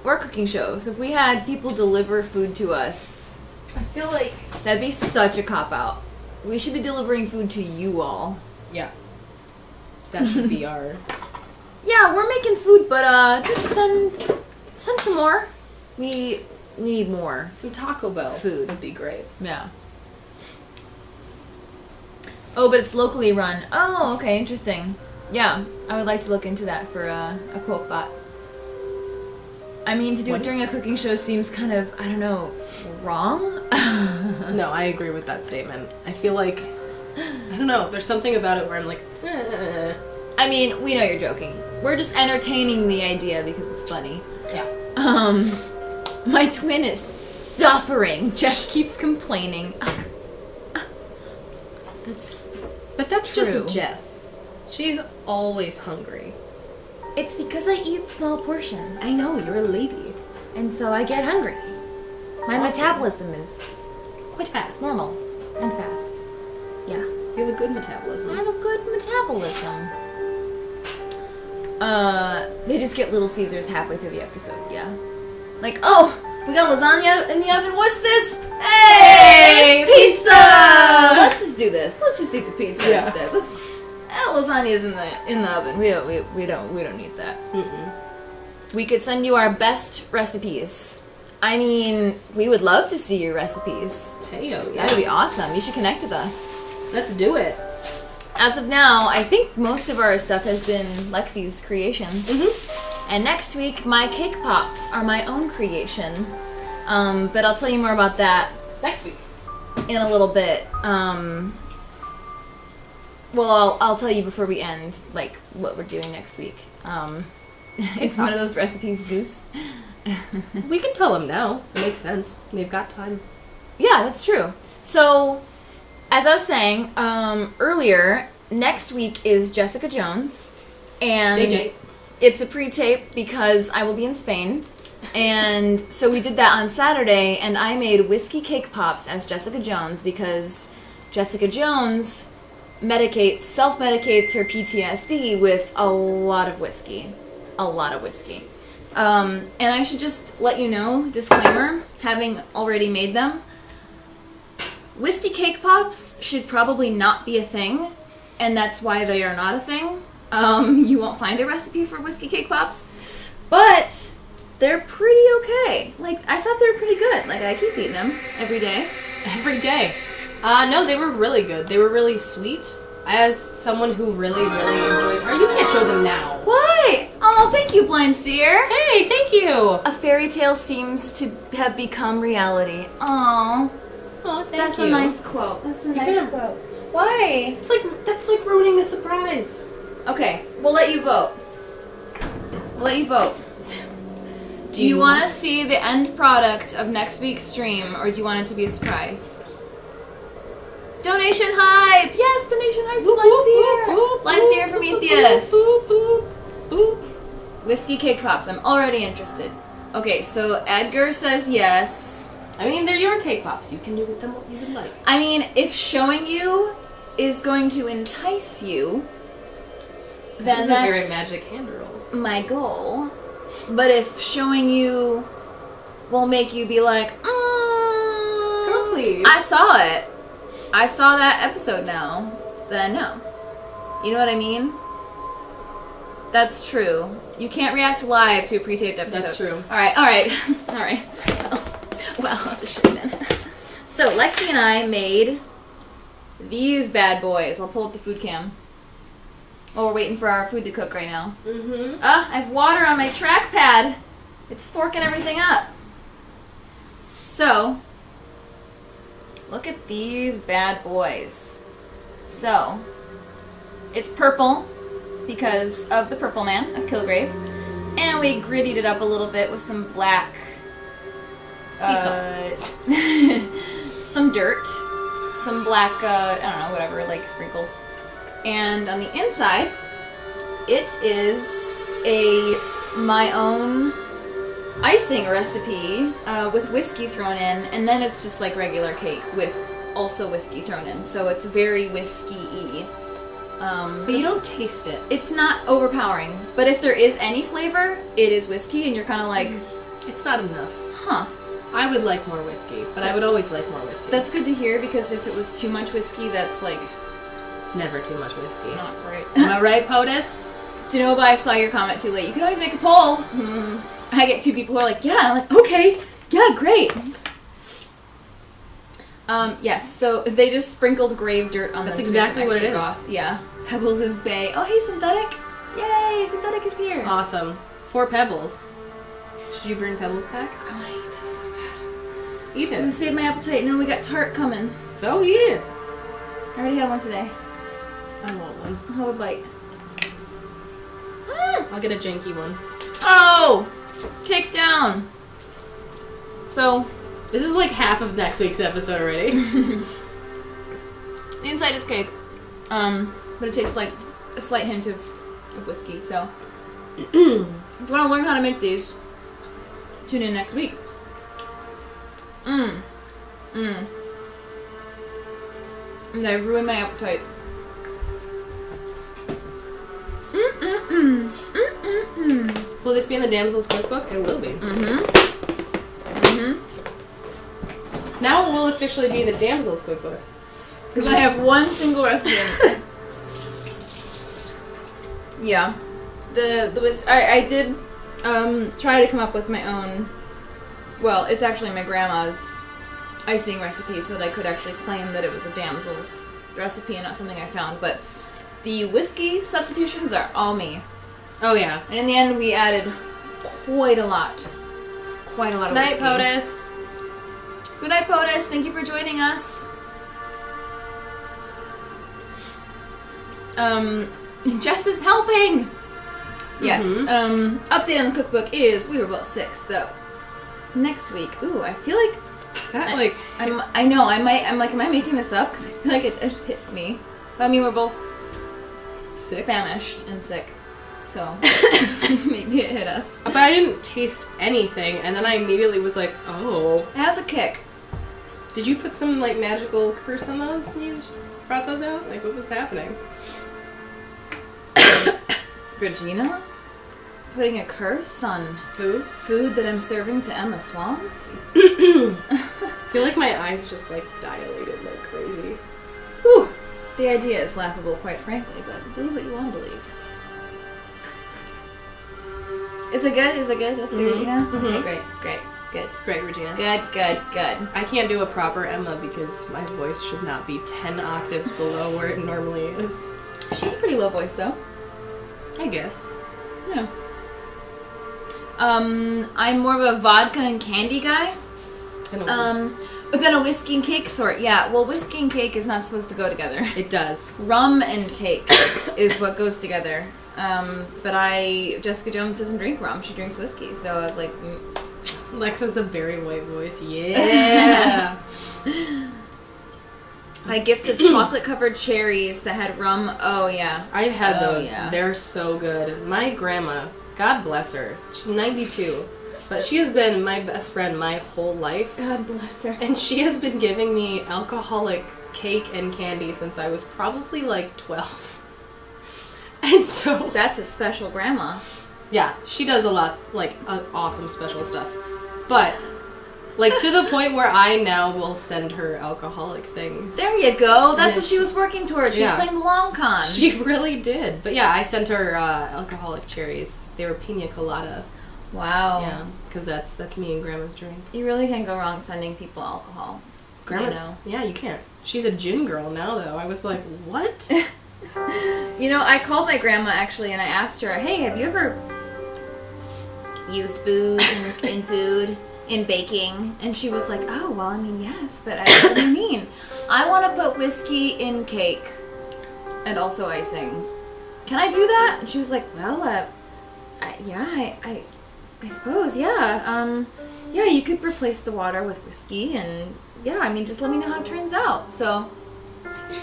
We're a cooking show, so if we had people deliver food to us... I feel like... That'd be such a cop-out. We should be delivering food to you all. Yeah. That should be our... Yeah, we're making food, but just send some more. We need more. Some Taco Bell food would be great. Yeah. Oh, but it's locally run. Oh, okay, interesting. Yeah, I would like to look into that for a quote bot. I mean, to do it during a cooking show seems kind of, I don't know, wrong? No, I agree with that statement. I feel like, I don't know, there's something about it where I'm like, I mean, we know you're joking. We're just entertaining the idea because it's funny. Yeah. My twin is suffering. Jess keeps complaining. But that's true. Just Jess. She's always hungry. It's because I eat small portions. I know, you're a lady. And so I get hungry. My metabolism is quite fast. Normal. And fast. Yeah. You have a good metabolism. I have a good metabolism. They just get Little Caesars halfway through the episode, yeah. Like, oh, we got lasagna in the oven. What's this? Hey, it's pizza! Let's just do this. Let's just eat the pizza instead. Lasagna's in the oven. We don't need that. Mm-mm. We could send you our best recipes. I mean, we would love to see your recipes. Hey, yeah. That'd be awesome. You should connect with us. Let's do it. As of now, I think most of our stuff has been Lexie's creations. Mm-hmm. And next week, my cake pops are my own creation. But I'll tell you more about that next week. In a little bit. Well, I'll tell you before we end, like, what we're doing next week. It's one of those recipes, Goose. We can tell them now. It makes sense. They've got time. Yeah, that's true. So, as I was saying earlier, next week is Jessica Jones. And JJ. It's a pre-tape because I will be in Spain. And so we did that on Saturday, and I made whiskey cake pops as Jessica Jones because Jessica Jones self-medicates her PTSD with a lot of whiskey. A lot of whiskey. And I should just let you know, disclaimer, having already made them, whiskey cake pops should probably not be a thing, and that's why they are not a thing. You won't find a recipe for whiskey cake pops, but they're pretty okay. Like, I thought they were pretty good. Like, I keep eating them every day. Every day. No, they were really good. They were really sweet. As someone who really, really enjoys... you can't show them now. Why? Oh, thank you, Blind Seer. Hey, thank you. A fairy tale seems to have become reality. Aww. Oh, thank That's you. a nice quote. That's a nice quote. Why? That's like ruining the surprise. Okay, we'll let you vote. Do you want to see the end product of next week's stream, or do you want it to be a surprise? Donation hype! Yes, donation hype to Blind Seer. Blind Seer Prometheus. Whiskey cake pops. I'm already interested. Okay, so Edgar says yes. I mean, they're your cake pops. You can do with them what you would like. I mean, if showing you is going to entice you, then that's a very magic hand roll. My goal. But if showing you will make you be like, Girl, please. I saw it. I saw that episode now. Then no. You know what I mean? That's true. You can't react live to a pre-taped episode. That's true. Alright. Well, I'll just show you then. So, Lexi and I made these bad boys. I'll pull up the food cam. Oh, we're waiting for our food to cook right now. Mm-hmm. I have water on my trackpad. It's forking everything up. So, look at these bad boys. So, it's purple because of the Purple Man of Kilgrave. And we grittied it up a little bit with some black... some dirt. Some black, I don't know, whatever, like sprinkles. And on the inside, it is my own icing recipe with whiskey thrown in, and then it's just like regular cake with also whiskey thrown in. So it's very whiskey-y. But you don't taste it. It's not overpowering. But if there is any flavor, it is whiskey, and you're kind of like... It's not enough. Huh. I would like more whiskey, but I would always like more whiskey. That's good to hear, because if it was too much whiskey, that's like... It's never too much whiskey. Not great. Am I right, POTUS? Denoba, I saw your comment too late. You can always make a poll. I get 2 people who are like, yeah. I'm like, okay. Yeah, great. Yes, so they just sprinkled grave dirt on them. That's exactly what it is. Goth. Yeah. Pebbles is bae. Oh, hey, Synthetic. Yay, Synthetic is here. Awesome. 4 pebbles. Should you bring pebbles back? I want to eat this so bad. Eat I'm going to it. save my appetite. No, we got Tart coming. So eat it. I already had one today. I want one. I'll have a bite. I'll get a janky one. Oh! Cake down. So, this is like half of next week's episode already. the inside is cake. But it tastes like a slight hint of whiskey, so. If you want to learn how to make these, tune in next week. And I've ruined my appetite. Will this be in the Damsels cookbook? It will be. Now it will officially be the Damsels cookbook. Because I have one single recipe in it. Yeah. I did try to come up with my own... Well, it's actually my grandma's icing recipe so that I could actually claim that it was a Damsels recipe and not something I found. But the whiskey substitutions are all me. Oh, yeah. And in the end, we added quite a lot. Quite a lot of whiskey. Night, POTUS. Good night, POTUS. Thank you for joining us. Jess is helping! Yes. Update on the cookbook is we were both sick, so next week. Ooh, I feel like That, I know, I'm like, am I making this up? Because I feel like it just hit me. But I mean, we're both sick. famished and sick. So maybe it hit us. But I didn't taste anything, and then I immediately was like, oh. It has a kick. Did you put some, like, magical curse on those when you brought those out? Like, what was happening? Regina? putting a curse on food that I'm serving to Emma Swan? I feel like my eyes just like dilated like crazy. Whew. The idea is laughable, quite frankly, but believe what you want to believe. Is it good? Is it good? That's good, Regina? Mm-hmm. Okay, great. Good. It's great, Regina. Good. I can't do a proper Emma because my voice should not be 10 octaves below where it normally is. She's a pretty low voice, though. I guess. Yeah. I'm more of a vodka and candy guy. Than a whiskey and cake sort. Yeah, well, whiskey and cake is not supposed to go together. It does. Rum and cake is what goes together. But Jessica Jones doesn't drink rum. She drinks whiskey. So I was like... Lex has the very white voice. Yeah. My gift of chocolate-covered cherries that had rum. Oh, yeah. I've had those. Yeah. They're so good. My grandma, God bless her, she's 92, but she has been my best friend my whole life. God bless her. And she has been giving me alcoholic cake and candy since I was probably like 12. And so... That's a special grandma. Yeah, she does a lot, like, awesome special stuff. But... Like, to the point where I now will send her alcoholic things. There you go. That's what she was working towards. She was playing the long con. She really did. But yeah, I sent her alcoholic cherries. They were pina colada. Wow. Yeah, because that's me and Grandma's drink. You really can't go wrong sending people alcohol. Grandma, you know. Yeah, you can't. She's a gin girl now, though. I was like, what? You know, I called my grandma, actually, and I asked her, hey, have you ever used booze in food? In baking, and she was like, oh, well, I mean, yes, but what do you mean? I want to put whiskey in cake and also icing. Can I do that? And she was like, well, I suppose, yeah. Yeah, you could replace the water with whiskey, and yeah, I mean, just let me know how it turns out. So,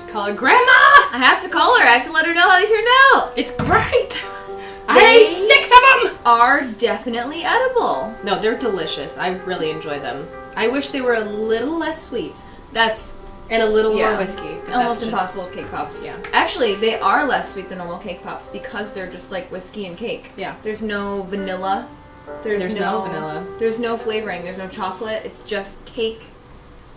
call her Grandma! I have to call her. I have to let her know how they turned out. It's great! I ate 6 of them! Are definitely edible. No, they're delicious. I really enjoy them. I wish they were a little less sweet. And a little more whiskey. Almost impossible with cake pops. Yeah. Actually, they are less sweet than normal cake pops because they're just like whiskey and cake. Yeah. There's no vanilla. There's no vanilla. There's no flavoring. There's no chocolate. It's just cake.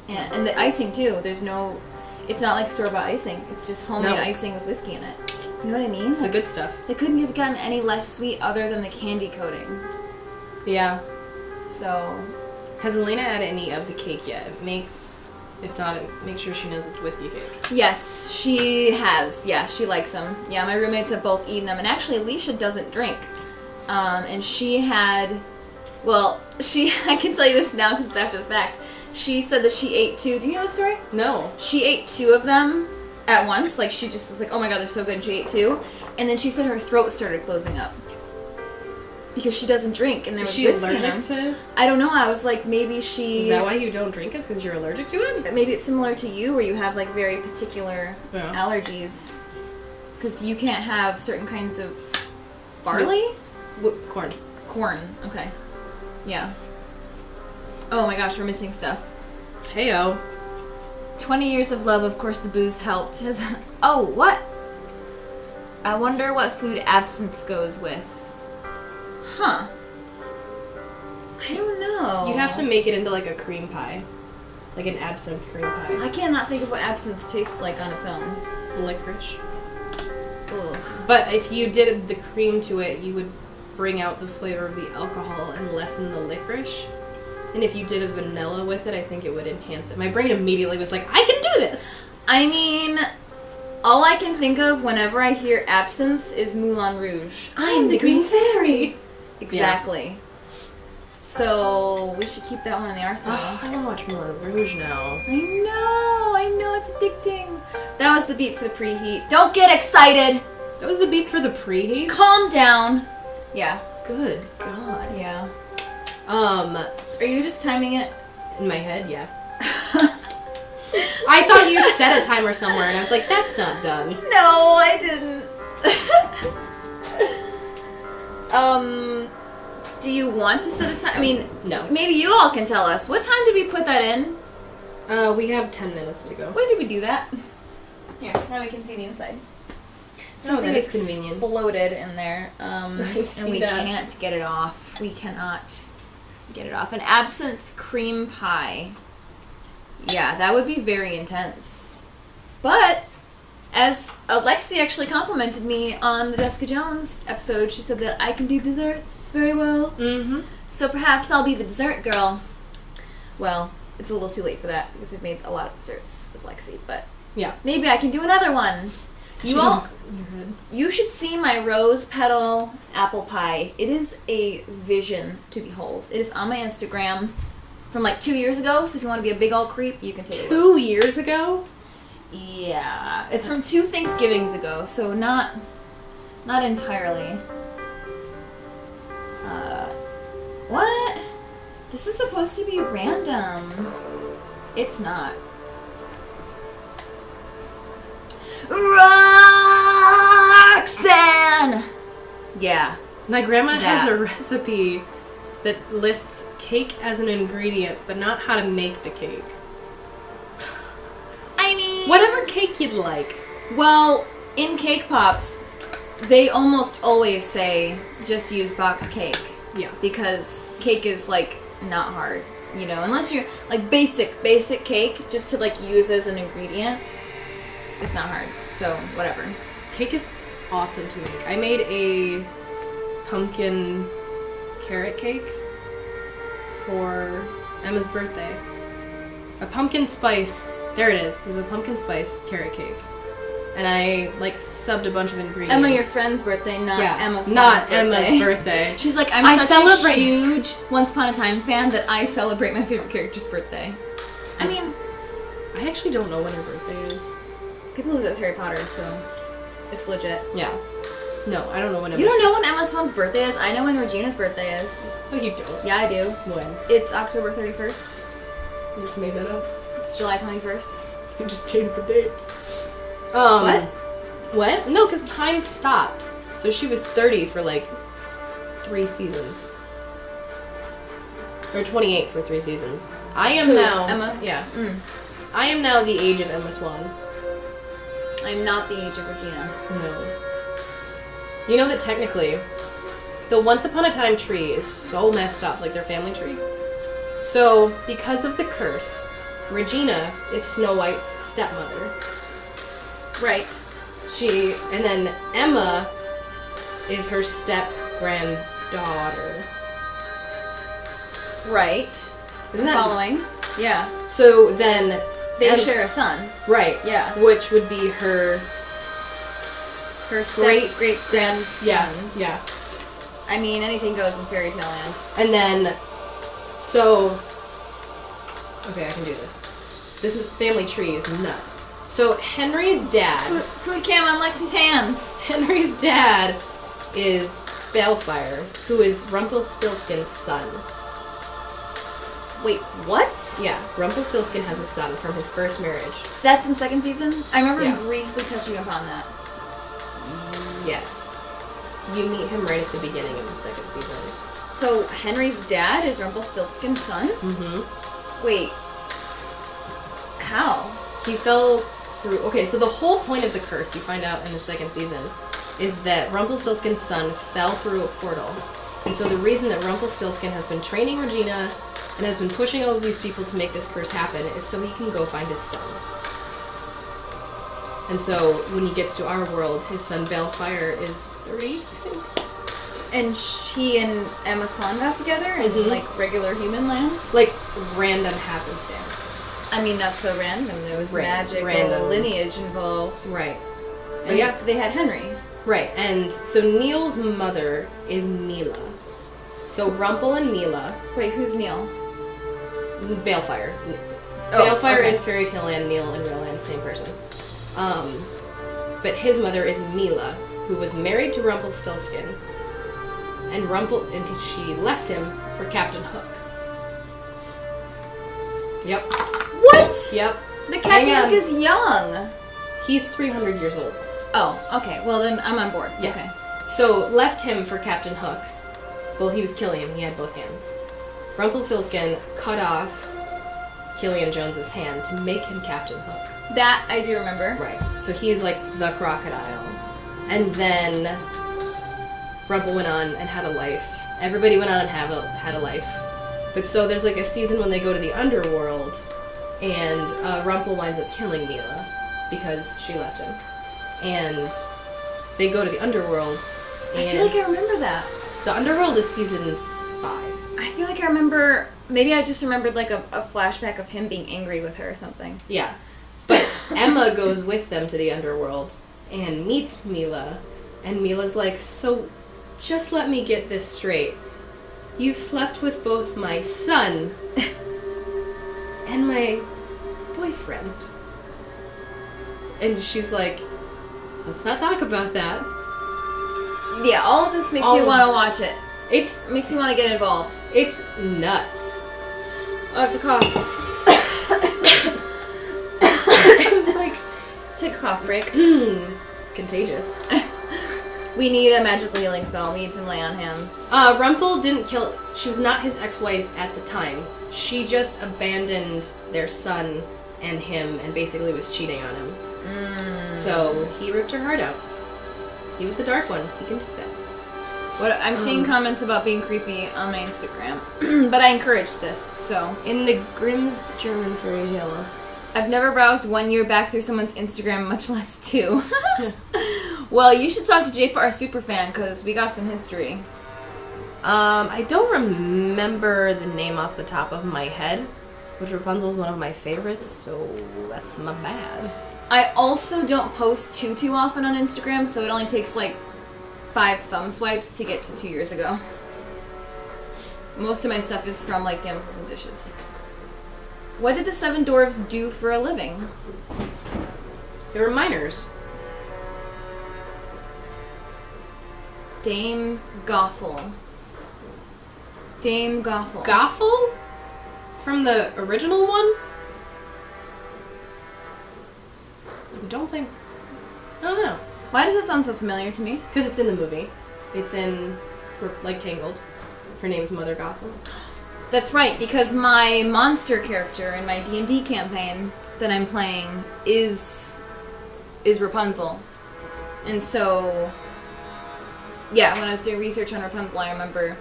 And the icing, too. It's not like store-bought icing. It's just homemade icing with whiskey in it. You know what I mean? It's the good stuff. They couldn't have gotten any less sweet other than the candy coating. Yeah. So... Has Elena had any of the cake yet? If not, make sure she knows it's whiskey cake. Yes, she has. Yeah, she likes them. Yeah, my roommates have both eaten them. And actually, Alicia doesn't drink. And she had... Well, I can tell you this now because it's after the fact. She said that she ate 2. Do you know the story? No. She ate 2 of them at once. Like, she just was like, oh my god, they're so good, and she ate 2. And then she said her throat started closing up. Because she doesn't drink, and there was whiskey in them. Is she allergic to? I don't know, I was like, maybe she... Is that why you don't drink, is because you're allergic to it? Maybe it's similar to you, where you have, like, very particular allergies. Because you can't have certain kinds of barley? Corn. Corn, okay. Yeah. Oh my gosh, we're missing stuff. Heyo. 20 years of love, of course the booze helped. Oh, what? I wonder what food absinthe goes with. Huh. I don't know. You'd have to make it into like a cream pie. Like an absinthe cream pie. I cannot think of what absinthe tastes like on its own. Licorice. Ugh. But if you did the cream to it, you would bring out the flavor of the alcohol and lessen the licorice. And if you did a vanilla with it, I think it would enhance it. My brain immediately was like, I can do this! I mean, all I can think of whenever I hear absinthe is Moulin Rouge. I'm the Green Fairy! Exactly. Yeah. So, we should keep that one in the arsenal. Oh, I want to watch Moulin Rouge now. I know, it's addicting. That was the beat for the preheat. Don't get excited! That was the beat for the preheat? Calm down. Yeah. Good God. Yeah. Are you just timing it? In my head, yeah. I thought you set a timer somewhere, and I was like, that's not done. No, I didn't. Do you want to set a time? I mean, no. Maybe you all can tell us. What time did we put that in? We have 10 minutes to go. When did we do that? Here, now we can see the inside. Something that is convenient. exploded in there, and we that. can't get it off. We cannot get it off. An absinthe cream pie. Yeah, that would be very intense. But, as Lexcee actually complimented me on the Jessica Jones episode, she said that I can do desserts very well. Mm-hmm. So perhaps I'll be the dessert girl. Well, it's a little too late for that because I've made a lot of desserts with Lexcee, but yeah, maybe I can do another one. You should see my rose petal apple pie. It is a vision to behold. It is on my Instagram from like 2 years ago, so if you want to be a big old creep, you can take it. 2 years ago? Yeah. It's from 2 Thanksgivings ago, so not entirely. What? This is supposed to be random. It's not. Roxanne! Yeah. My grandma has a recipe that lists cake as an ingredient, but not how to make the cake. I mean... Whatever cake you'd like. Well, in Cake Pops, they almost always say, just use box cake. Yeah. Because cake is, like, not hard. You know, unless you're, like, basic cake, just to, like, use as an ingredient. It's not hard, so whatever. Cake is awesome to make. I made a pumpkin carrot cake for Emma's birthday. A pumpkin spice. There it is. It was a pumpkin spice carrot cake. And I, like, subbed a bunch of ingredients. Emma, your friend's birthday, not Emma's not birthday. Emma's birthday. She's like, I'm such a huge Once Upon a Time fan that I celebrate my favorite character's birthday. I mean... I actually don't know when her birthday is. People who go with Harry Potter, so it's legit. Yeah. No, I don't know when Emma... You don't know when Emma Swan's birthday is? I know when Regina's birthday is. Oh, you don't? Yeah, I do. When? It's October 31st. You just made that up? It's July 21st. You just changed the date. What? What? No, because time stopped. So she was 30 for, like, 3 seasons. Or 28 for 3 seasons. I am now... Emma? Yeah. I am now the age of Emma Swan. I'm not the age of Regina. No. You know that technically, the Once Upon a Time tree is so messed up, like their family tree. So, because of the curse, Regina is Snow White's stepmother. Right. And then Emma is her step-granddaughter. Right. Isn't that... Following? Yeah. So then... They share a son. Right. Yeah. Which would be her great-grandson. Yeah. I mean, anything goes in fairy tale land. And then... So... Okay, I can do this. Family tree is nuts. So Henry's dad... Food cam on Lexie's hands. Henry's dad is Balefire, who is Rumpelstiltskin's son. Wait, what? Yeah, Rumpelstiltskin has a son from his first marriage. That's in the 2nd season? I remember briefly touching upon that. Yes. You meet him right at the beginning of the 2nd season. So Henry's dad is Rumpelstiltskin's son? Mm-hmm. Wait. How? He fell through... Okay, so the whole point of the curse, you find out in the 2nd season, is that Rumpelstiltskin's son fell through a portal. And so the reason that Rumpelstiltskin has been training Regina and has been pushing all of these people to make this curse happen is so he can go find his son. And so when he gets to our world, his son Balefire is 30, I think. And he and Emma Swan got together in, like, regular human land? Like, random happenstance. I mean, not so random. There was magical lineage involved. Right. And so they had Henry. Right, and so Neil's mother is Mila. So Rumple and Mila... Wait, who's Neil? Balefire. Oh, Balefire okay. in Fairy Tale Land, Neil in Real Land, same person. But his mother is Mila, who was married to Rumpelstiltskin. And she left him for Captain Hook. Yep. What? Yep. The Captain Hook is young. He's 300 years old. Oh, okay. Well, then I'm on board. Yeah. Okay. So, left him for Captain Hook. Well, he was killing him. He had both hands. Rumpelstiltskin cut off Killian Jones's hand to make him Captain Hook. That I do remember. Right. So he's like the crocodile. And then Rumple went on and had a life. Everybody went on and had a life. But so there's like a season when they go to the underworld, and Rumple winds up killing Mila because she left him. And they go to the underworld. And I feel like I remember that. The underworld is season 5. I feel like I remember. Maybe I just remembered like a flashback of him being angry with her or something. Yeah. But Emma goes with them to the underworld and meets Mila. And Mila's like, so just let me get this straight. You've slept with both my son and my boyfriend. And she's like, let's not talk about that. Yeah, all of this makes me want to watch it. It makes me want to get involved. It's nuts. I have to cough. It was like... Take a cough break. It's contagious. We need a magical healing spell. We need some lay on hands. Rumple didn't kill... She was not his ex-wife at the time. She just abandoned their son and him and basically was cheating on him. So he ripped her heart out. He was the dark one. He can take that. I'm seeing comments about being creepy on my Instagram, but I encouraged this, so... In the Grimm's German fairy tale. I've never browsed 1 year back through someone's Instagram, much less 2. Well, you should talk to J our superfan, because we got some history. I don't remember the name off the top of my head, which Rapunzel's one of my favorites, so that's my bad. I also don't post too often on Instagram, so it only takes like 5 thumb swipes to get to 2 years ago. Most of my stuff is from like Damsels and Dishes. What did the 7 dwarves do for a living? They were miners. Dame Gothel. Dame Gothel. Gothel? From the original one? I don't think... I don't know. Why does that sound so familiar to me? Because it's in the movie. It's in, like, Tangled. Her name's Mother Gothel. That's right, because my monster character in my D&D campaign that I'm playing is Rapunzel. And so, yeah, when I was doing research on Rapunzel, I remember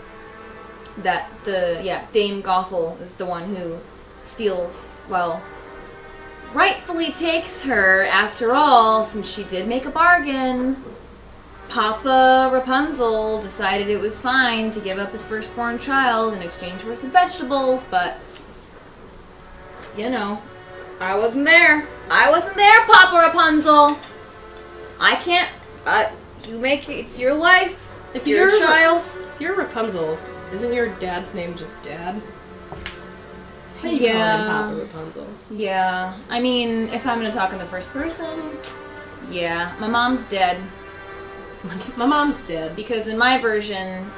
that Dame Gothel is the one who steals, well, rightfully takes her, after all, since she did make a bargain. Papa Rapunzel decided it was fine to give up his firstborn child in exchange for some vegetables, but, you know, I wasn't there. I wasn't there, Papa Rapunzel. I can't, you make it, it's your life, it's your child. If you're Rapunzel, isn't your dad's name just Dad? How do you call him Papa Rapunzel? Yeah, I mean, if I'm gonna talk in the first person, yeah, my mom's dead. My mom's dead. Because in my version,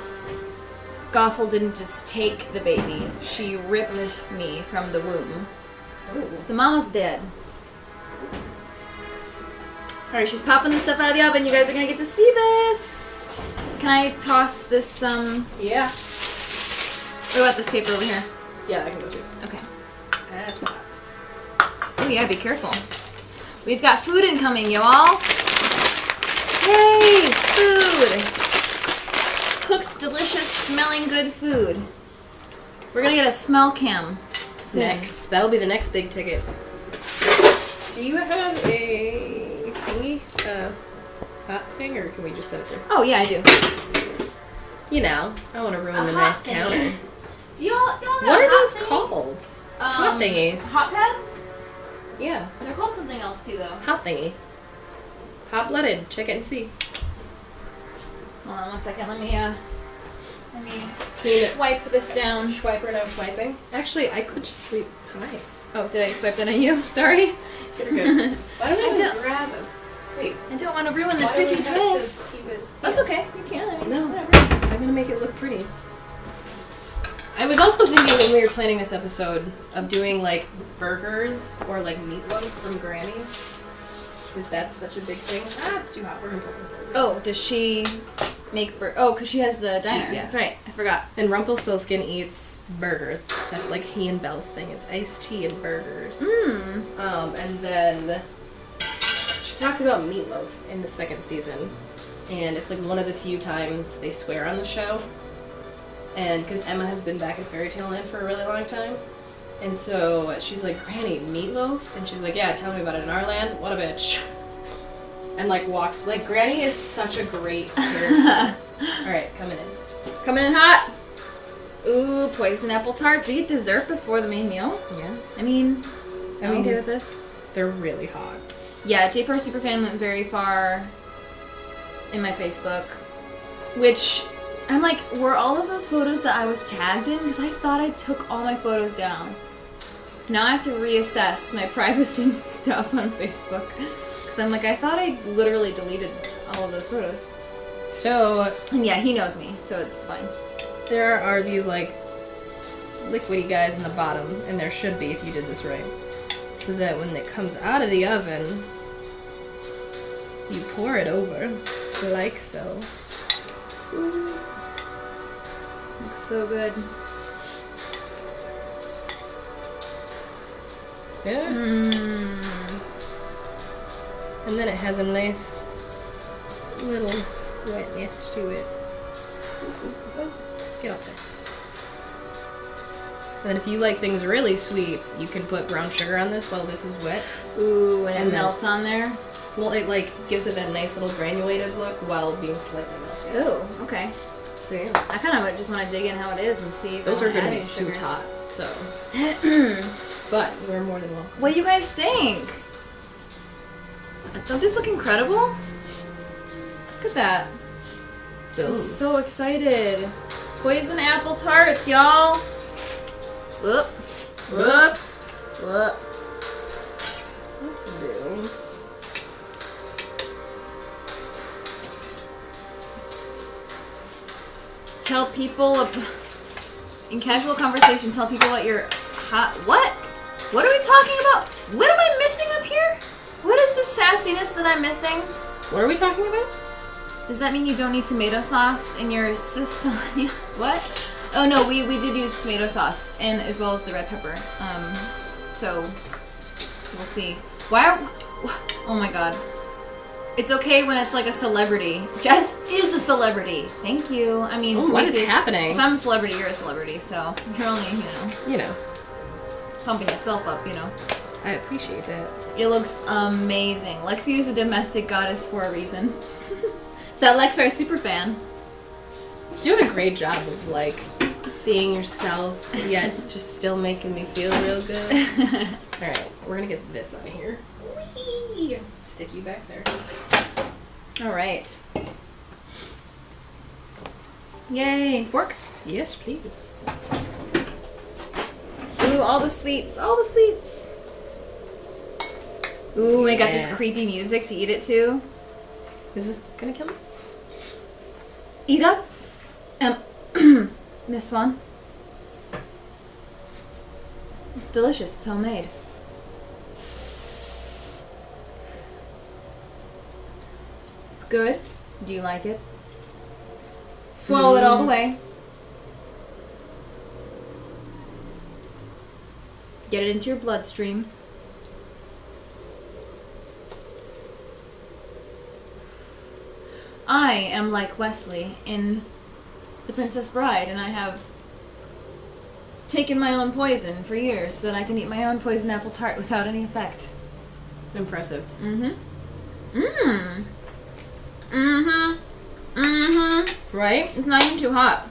Gothel didn't just take the baby. She ripped me from the womb. Ooh. So Mama's dead. Alright, she's popping this stuff out of the oven. You guys are gonna get to see this. Can I toss this, Yeah. What about this paper over here? Yeah, I can go too. Okay. That's hot. Oh yeah, be careful. We've got food incoming, y'all. Yay! Food! Cooked, delicious, smelling good food. We're gonna get a smell cam soon. Next. That'll be the next big ticket. Do you have a thingy? Hot thing, or can we just set it there? Oh, yeah, I do. You know, I want to ruin the nice counter. Do y'all what are those called? Hot thingies. Hot pad? Yeah. They're called something else, too, though. Hot thingy. Hot-blooded. Check it and see. Hold on 1 second. Let me swipe this down. Swiper, no swiping. Actually, I could just sleep. Hi. Oh, did I swipe that on you? Sorry. You're good. Why don't I just grab it? Wait. I don't want to ruin the pretty dress. That's okay. You can. I mean, no. Whatever. I'm going to make it look pretty. I was also thinking when we were planning this episode of doing, like, burgers or, like, meatloaf from Granny's. Because that's such a big thing. Ah, it's too hot. We're going to put it. Oh, does she make Oh, because she has the diner. Yeah. That's right. I forgot. And Rumpelstiltskin eats burgers. That's, like, he and Belle's thing is iced tea and burgers. Mmm. And then she talks about meatloaf in the second season. And it's like one of the few times they swear on the show. And because Emma has been back in Fairy Tale Land for a really long time. And so she's like, Granny, meatloaf? And she's like, yeah, tell me about it in our land. What a bitch. And like walks, like Granny is such a great character. Alright, coming in. Coming in hot. Ooh, poison apple tarts. We get dessert before the main meal? Yeah. I'm okay with this. They're really hot. Yeah, JPR Superfan went very far in my Facebook. Which, I'm like, were all of those photos that I was tagged in? Because I thought I took all my photos down. Now I have to reassess my privacy stuff on Facebook. Because I'm like, I thought I literally deleted all of those photos. So... And yeah, he knows me, so it's fine. There are these, like, liquidy guys in the bottom, and there should be if you did this right. So that when it comes out of the oven, you pour it over, like so. Ooh. Looks so good. Yeah. And then it has a nice little wetness to it. Get off there. And then if you like things really sweet, you can put brown sugar on this while this is wet. Ooh, and it melts on there? Well, it like gives it a nice little granulated look while being slightly melted. Ooh, okay. So yeah. I kind of just want to dig in how it is and see if those are going to be super hot, so. But you're more than welcome. What do you guys think? Don't these look incredible? Look at that. I'm so excited. Poison apple tarts, y'all. Whoop. Whoop. Whoop. Let's do. Tell people in casual conversation. Tell people about your hot. What? What are we talking about? What am I missing up here? What is the sassiness that I'm missing? What are we talking about? Does that mean you don't need tomato sauce in your lasagna? What? Oh no, we did use tomato sauce and as well as the red pepper. So we'll see. Oh my god. It's okay when it's like a celebrity. Jess is a celebrity. Thank you. I mean, what is happening? If I'm a celebrity, you're a celebrity, so you're only, pumping yourself up, I appreciate it. It looks amazing. Lexcee is a domestic goddess for a reason. Is that Lexcee Riley Superfan? Doing a great job of like being yourself, yet just still making me feel real good. Alright, we're gonna get this out of here. Whee! Stick you back there. Alright. Yay! Fork? Yes, please. Ooh, all the sweets. All the sweets. Ooh, I got this creepy music to eat it to. Is this gonna kill me? Eat up. Miss one. Delicious. It's homemade. Good. Do you like it? Swallow it all the way. Get it into your bloodstream. I am like Wesley in The Princess Bride, and I have taken my own poison for years so that I can eat my own poison apple tart without any effect. Impressive. Right? It's not even too hot.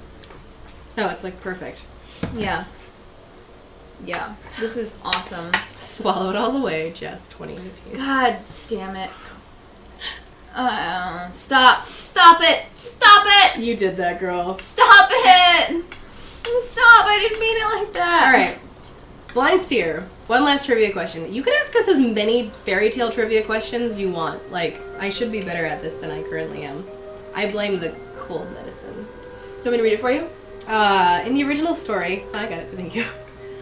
No, it's like perfect. Yeah. Yeah. This is awesome. Swallow it all the way, Jess 2018. God damn it. Stop. Stop it. Stop it. You did that, girl. Stop it. Stop. I didn't mean it like that. Alright. Blind Seer. One last trivia question. You can ask us as many fairy tale trivia questions you want. Like, I should be better at this than I currently am. I blame the cold medicine. You want me to read it for you? In the original story... I got it, thank you.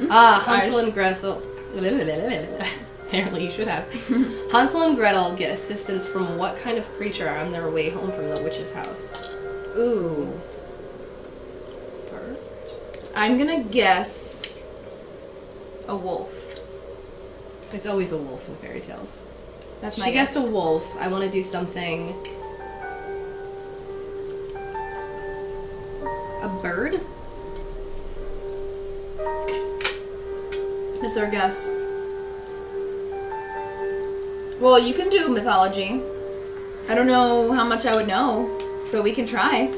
Hansel and Gretel... Apparently you should have. Hansel and Gretel get assistance from what kind of creature on their way home from the witch's house? Ooh. I'm gonna guess a wolf. It's always a wolf in fairy tales. That's my She guess. guessed a wolf. I want to do something A bird? That's our guess. Well, you can do mythology. I don't know how much I would know, but we can try.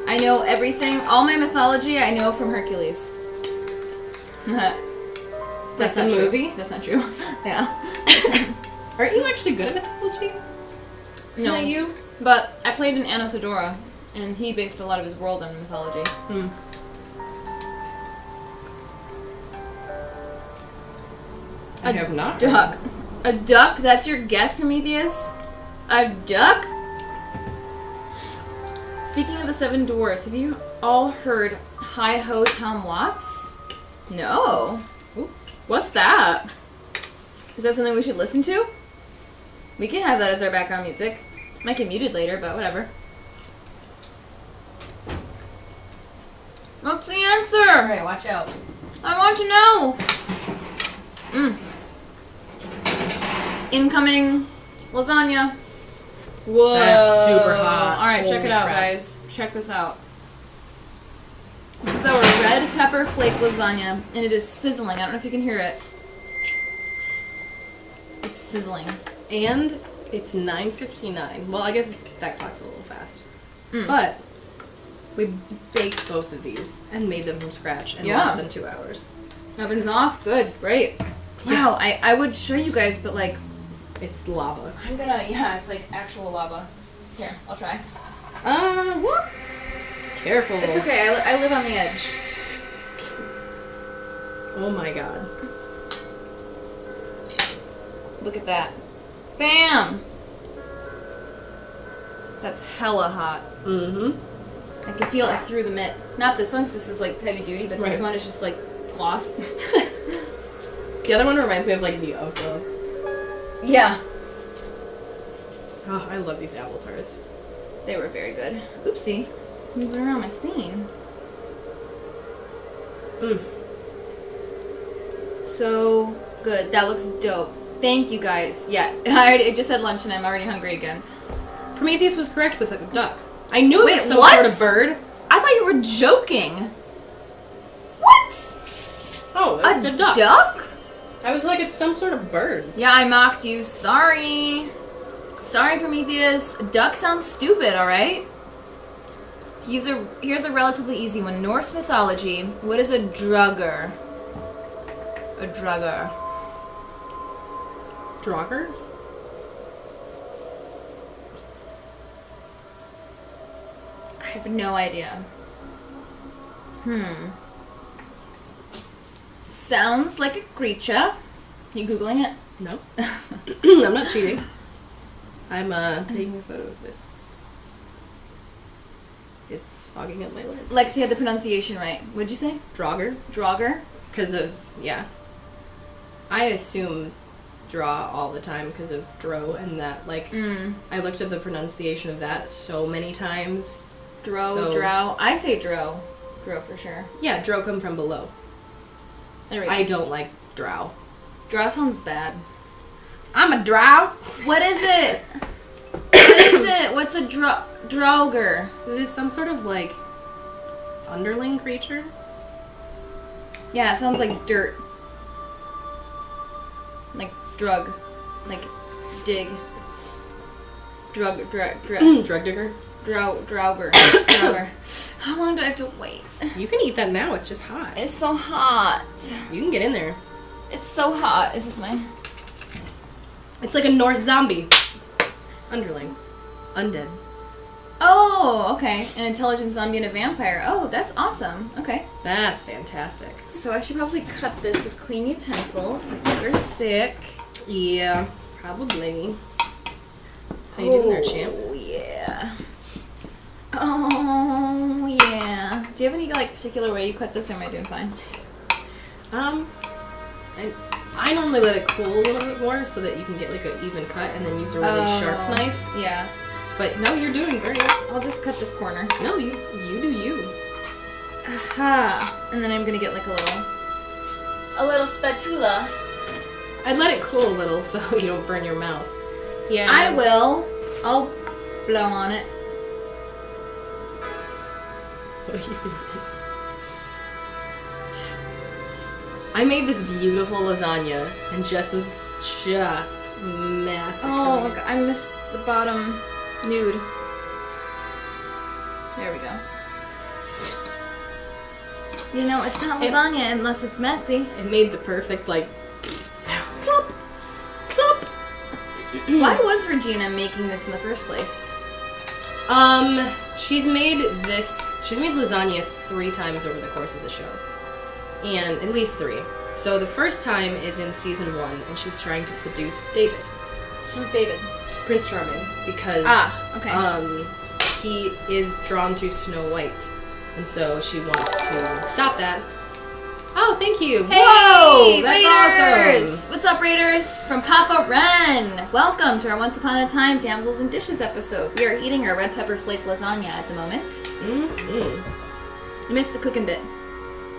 I know everything. All my mythology I know from Hercules. That's a movie? That's not true. Yeah. Aren't you actually good at mythology? No. Isn't that you? But I played in Anasadora, and he based a lot of his world on mythology. I have not. Duck. A duck? That's your guess, Prometheus? A duck? Speaking of the Seven Dwarfs, have you all heard Hi-Ho Tom Watts? No. Ooh. What's that? Is that something we should listen to? We can have that as our background music. Might get muted later, but whatever. What's the answer? Alright, watch out. I want to know! Incoming lasagna. Whoa. That's super hot. Alright, check it out, crap. guys. Check this out. This is our red pepper flake lasagna, and it is sizzling. I don't know if you can hear it. It's sizzling. And it's 9:59. Well, I guess that clock's a little fast. But we baked both of these and made them from scratch in less than 2 hours. Oven's off. Good. Great. Wow, I would show you guys, but like... It's lava. I'm gonna... Yeah, it's like actual lava. Here, I'll try. What? Careful. It's okay. I live on the edge. Oh my god. Look at that. Bam! That's hella hot. Mm-hmm. I can feel it through the mitt. Not this one, because this is like heavy duty, but this one is just like cloth. The other one reminds me of like the Oko. Yeah. Oh, I love these apple tarts. They were very good. Oopsie. Moving around my scene. So good. That looks dope. Thank you guys. Yeah, I just had lunch and I'm already hungry again. Prometheus was correct with a duck. I knew it was some what? sort of bird. I thought you were joking. What? Oh, it's a duck. Duck? I was like, it's some sort of bird. Yeah, I mocked you. Sorry. Sorry, Prometheus. Duck sounds stupid, alright? Here's a relatively easy one. Norse mythology. What is a drugger? A drugger. Draugr? I have no idea. Sounds like a creature. You Googling it? No. I'm not cheating. I'm taking a photo of this. It's fogging up my lens. Lexi had the pronunciation right. What'd you say? Draugr. Draugr? Because of, yeah. I assume draw all the time because of dro and that, like, I looked at the pronunciation of that so many times. Drow. I say dro. Dro for sure. Yeah, dro come from below. There we go. I don't like drow. Drow sounds bad. I'm a drow. What is it? What is it? What's a draugr? Is this some sort of, like, underling creature? Yeah, it sounds like dirt. Like drug. Like dig. Drug Drug digger? Draugr. Draugr. How long do I have to wait? You can eat that now, it's just hot. It's so hot. You can get in there. It's so hot. Is this mine? It's like a Norse zombie. Underling. Undead. Oh, okay. An intelligent zombie and a vampire. Oh, that's awesome. Okay. That's fantastic. So I should probably cut this with clean utensils. It's very thick. Yeah, probably. How you doing there, champ? Oh, yeah. Oh, yeah. Do you have any, like, particular way you cut this, or am I doing fine? I normally let it cool a little bit more so that you can get, like, an even cut and then use a really sharp knife. Yeah. But, no, you're doing great. I'll just cut this corner. No, you do you. Aha. And then I'm gonna get, like, a little spatula. I'd let it cool a little so you don't burn your mouth. Yeah. I will. I'll blow on it. What are you doing? I made this beautiful lasagna, and Jess is just massacring. Oh, look, I missed the bottom nude. There we go. You know, it's not lasagna unless it's messy. It made the perfect, like, sound. Clop! Clop! Why was Regina making this in the first place? She's made lasagna 3 times over the course of the show. And at least 3. So the first time is in season 1, and she's trying to seduce David. Who's David? Prince Charming, because he is drawn to Snow White, and so she wants to stop that. Oh, thank you! Hey, whoa, that's Raiders! awesome! What's up, Raiders? From Papa Ren! Welcome to our Once Upon a Time Damsels and Dishes episode. We are eating our red pepper flake lasagna at the moment. Mm-hmm. I missed the cooking bit.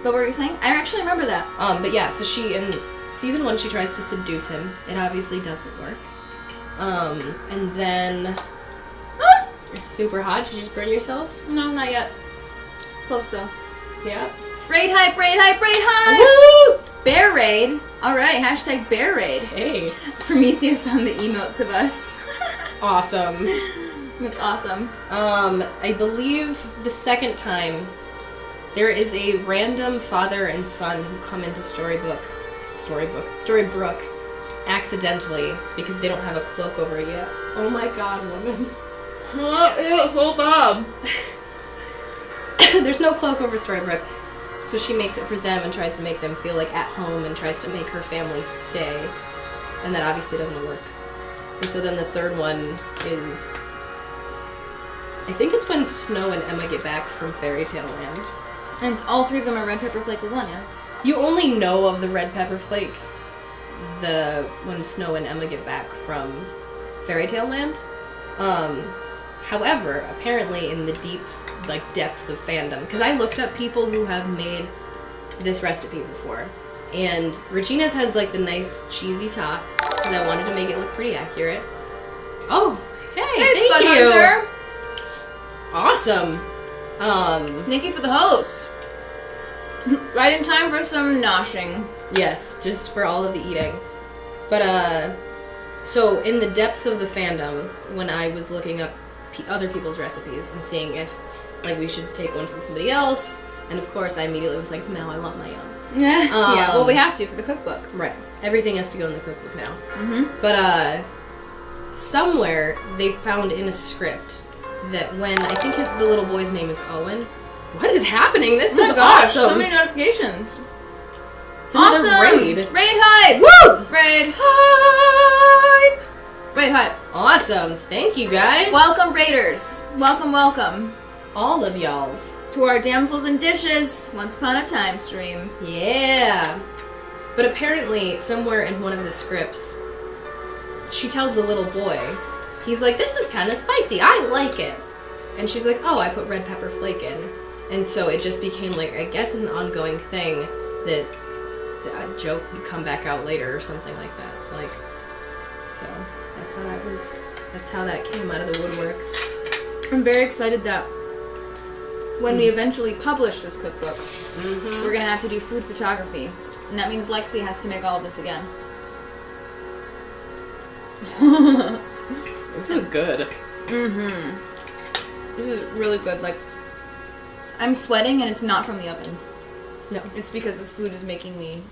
But what were you saying? I actually remember that. But yeah, so she, in season 1, she tries to seduce him. It obviously doesn't work. And then... It's super hot. Did you just burn yourself? No, not yet. Close though. Yeah? Raid hype, raid hype, raid hype! Woo! Bear raid. Alright, hashtag bear raid. Hey. Prometheus on the emotes of us. Awesome. That's awesome. I believe the second time, there is a random father and son who come into Storybrooke accidentally because they don't have a cloak over yet. Oh my god, woman. Oh, Bob. There's no cloak over Storybrooke, so she makes it for them and tries to make them feel like at home and tries to make her family stay. And that obviously doesn't work. And so then the third one is... I think it's when Snow and Emma get back from Fairy Tale Land. And all 3 of them are red pepper flake lasagna. You only know of the red pepper flake when Snow and Emma get back from Fairy Tale Land. However, apparently in the depths of fandom, because I looked up people who have made this recipe before, and Regina's has like the nice cheesy top, and I wanted to make it look pretty accurate. Oh, hey, thank you. Hunter. Awesome. Thank you for the host. Right in time for some noshing. Yes, just for all of the eating. But, so in the depths of the fandom, when I was looking up other people's recipes and seeing if, like, we should take one from somebody else, and of course I immediately was like, no, I want my own. Yeah, well, we have to for the cookbook. Right. Everything has to go in the cookbook now. Mm-hmm. But, somewhere they found in a script that when, I think the little boy's name is Owen. What is happening? This is awesome. So many notifications. It's another raid. Raid hype! Woo! Raid hype! Raid hype. Awesome. Thank you, guys. Welcome, Raiders. Welcome, welcome. All of y'alls. To our Damsels and Dishes Once Upon a Time stream. Yeah. But apparently, somewhere in one of the scripts, she tells the little boy, he's like, this is kind of spicy. I like it. And she's like, oh, I put red pepper flake in. And so it just became, like, I guess an ongoing thing that a joke would come back out later or something like that. Like, so that's how that came out of the woodwork. I'm very excited that when we eventually publish this cookbook, we're going to have to do food photography. And that means Lexcee has to make all of this again. This is good. Mm-hmm. This is really good. Like, I'm sweating and it's not from the oven. No. It's because this food is making me...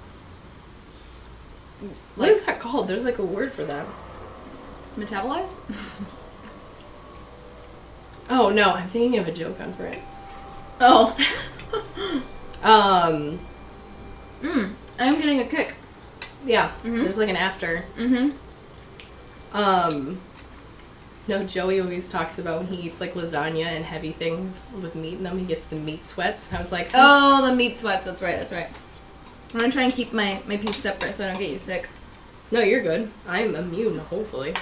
What is that called? There's like a word for that. Metabolize? Oh, no. I'm thinking of a joke on Friends. Oh. I'm getting a kick. Yeah. Mm-hmm. There's like an after. Mm-hmm. No, Joey always talks about when he eats like lasagna and heavy things with meat in them, he gets the meat sweats. And I was like, oh, the meat sweats. That's right. I'm gonna try and keep my piece separate so I don't get you sick. No, you're good. I'm immune, hopefully.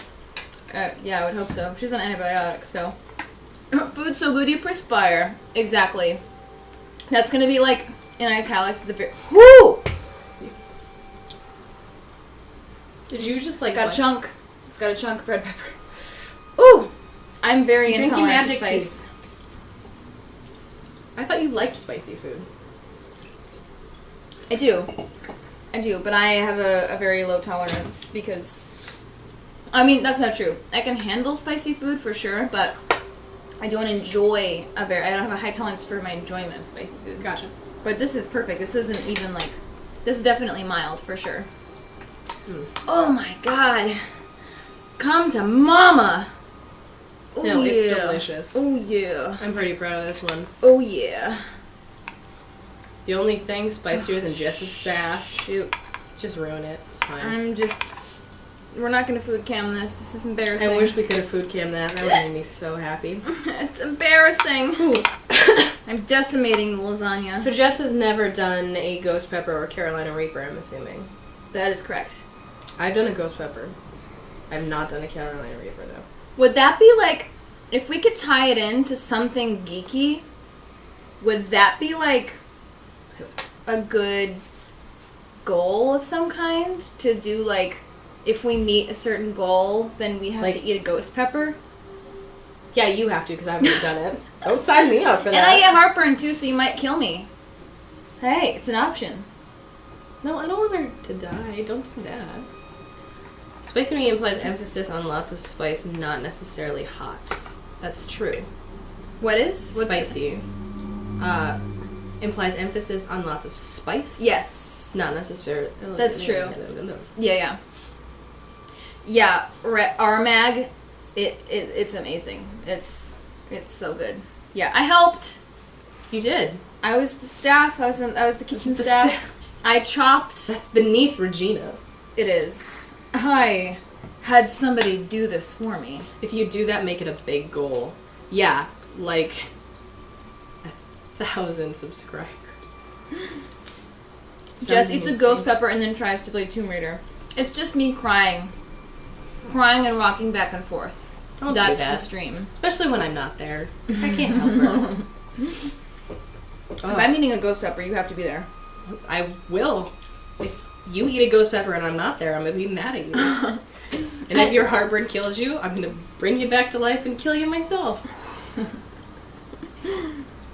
Yeah, I would hope so. She's on antibiotics, so. Food's so good you perspire. Exactly. That's gonna be like in italics at the very. Woo! Did you just like? It's got a chunk. It's got a chunk of red pepper. Ooh! I'm very intolerant to spice. I thought you liked spicy food. I do, but I have a very low tolerance because... I mean, that's not true. I can handle spicy food for sure, but I don't enjoy I don't have a high tolerance for my enjoyment of spicy food. Gotcha. But this is perfect. This isn't even like... This is definitely mild, for sure. Oh my god. Come to mama! Oh, no, yeah. it's delicious. Oh yeah. I'm pretty proud of this one. Oh yeah. The only thing spicier than Jess's sass. Shoot. Just ruin it. It's fine. We're not gonna food cam this. This is embarrassing. I wish we could have food cam that. That would have made me so happy. It's embarrassing. I'm decimating the lasagna. So Jess has never done a ghost pepper or Carolina Reaper, I'm assuming. That is correct. I've done a ghost pepper. I've not done a Carolina Reaper, though. Would that be like, if we could tie it into something geeky, would that be like a good goal of some kind? To do like, if we meet a certain goal, then we have to eat a ghost pepper? Yeah, you have to, because I haven't done it. Don't sign me up for that. And I get heartburn too, so you might kill me. Hey, it's an option. No, I don't want her to die. Don't do that. Spicy to me implies emphasis on lots of spice, not necessarily hot. That's true. What is? What's spicy? Implies emphasis on lots of spice. Yes. Not necessarily. That's true. Yeah. Yeah, RMAG, it's amazing. It's so good. Yeah, I helped. You did. I was the staff. I was the kitchen staff. I chopped. That's beneath Regina. It is. I had somebody do this for me. If you do that, make it a big goal. Yeah, like 1,000 subscribers. Jess eats a ghost pepper and then tries to play Tomb Raider. It's just me crying and rocking back and forth. Don't That's do that. the stream. Especially when I'm not there. I can't help her. If I'm eating a ghost pepper, you have to be there. I will. If you eat a ghost pepper and I'm not there, I'm going to be mad at you. And if your heartburn kills you, I'm going to bring you back to life and kill you myself.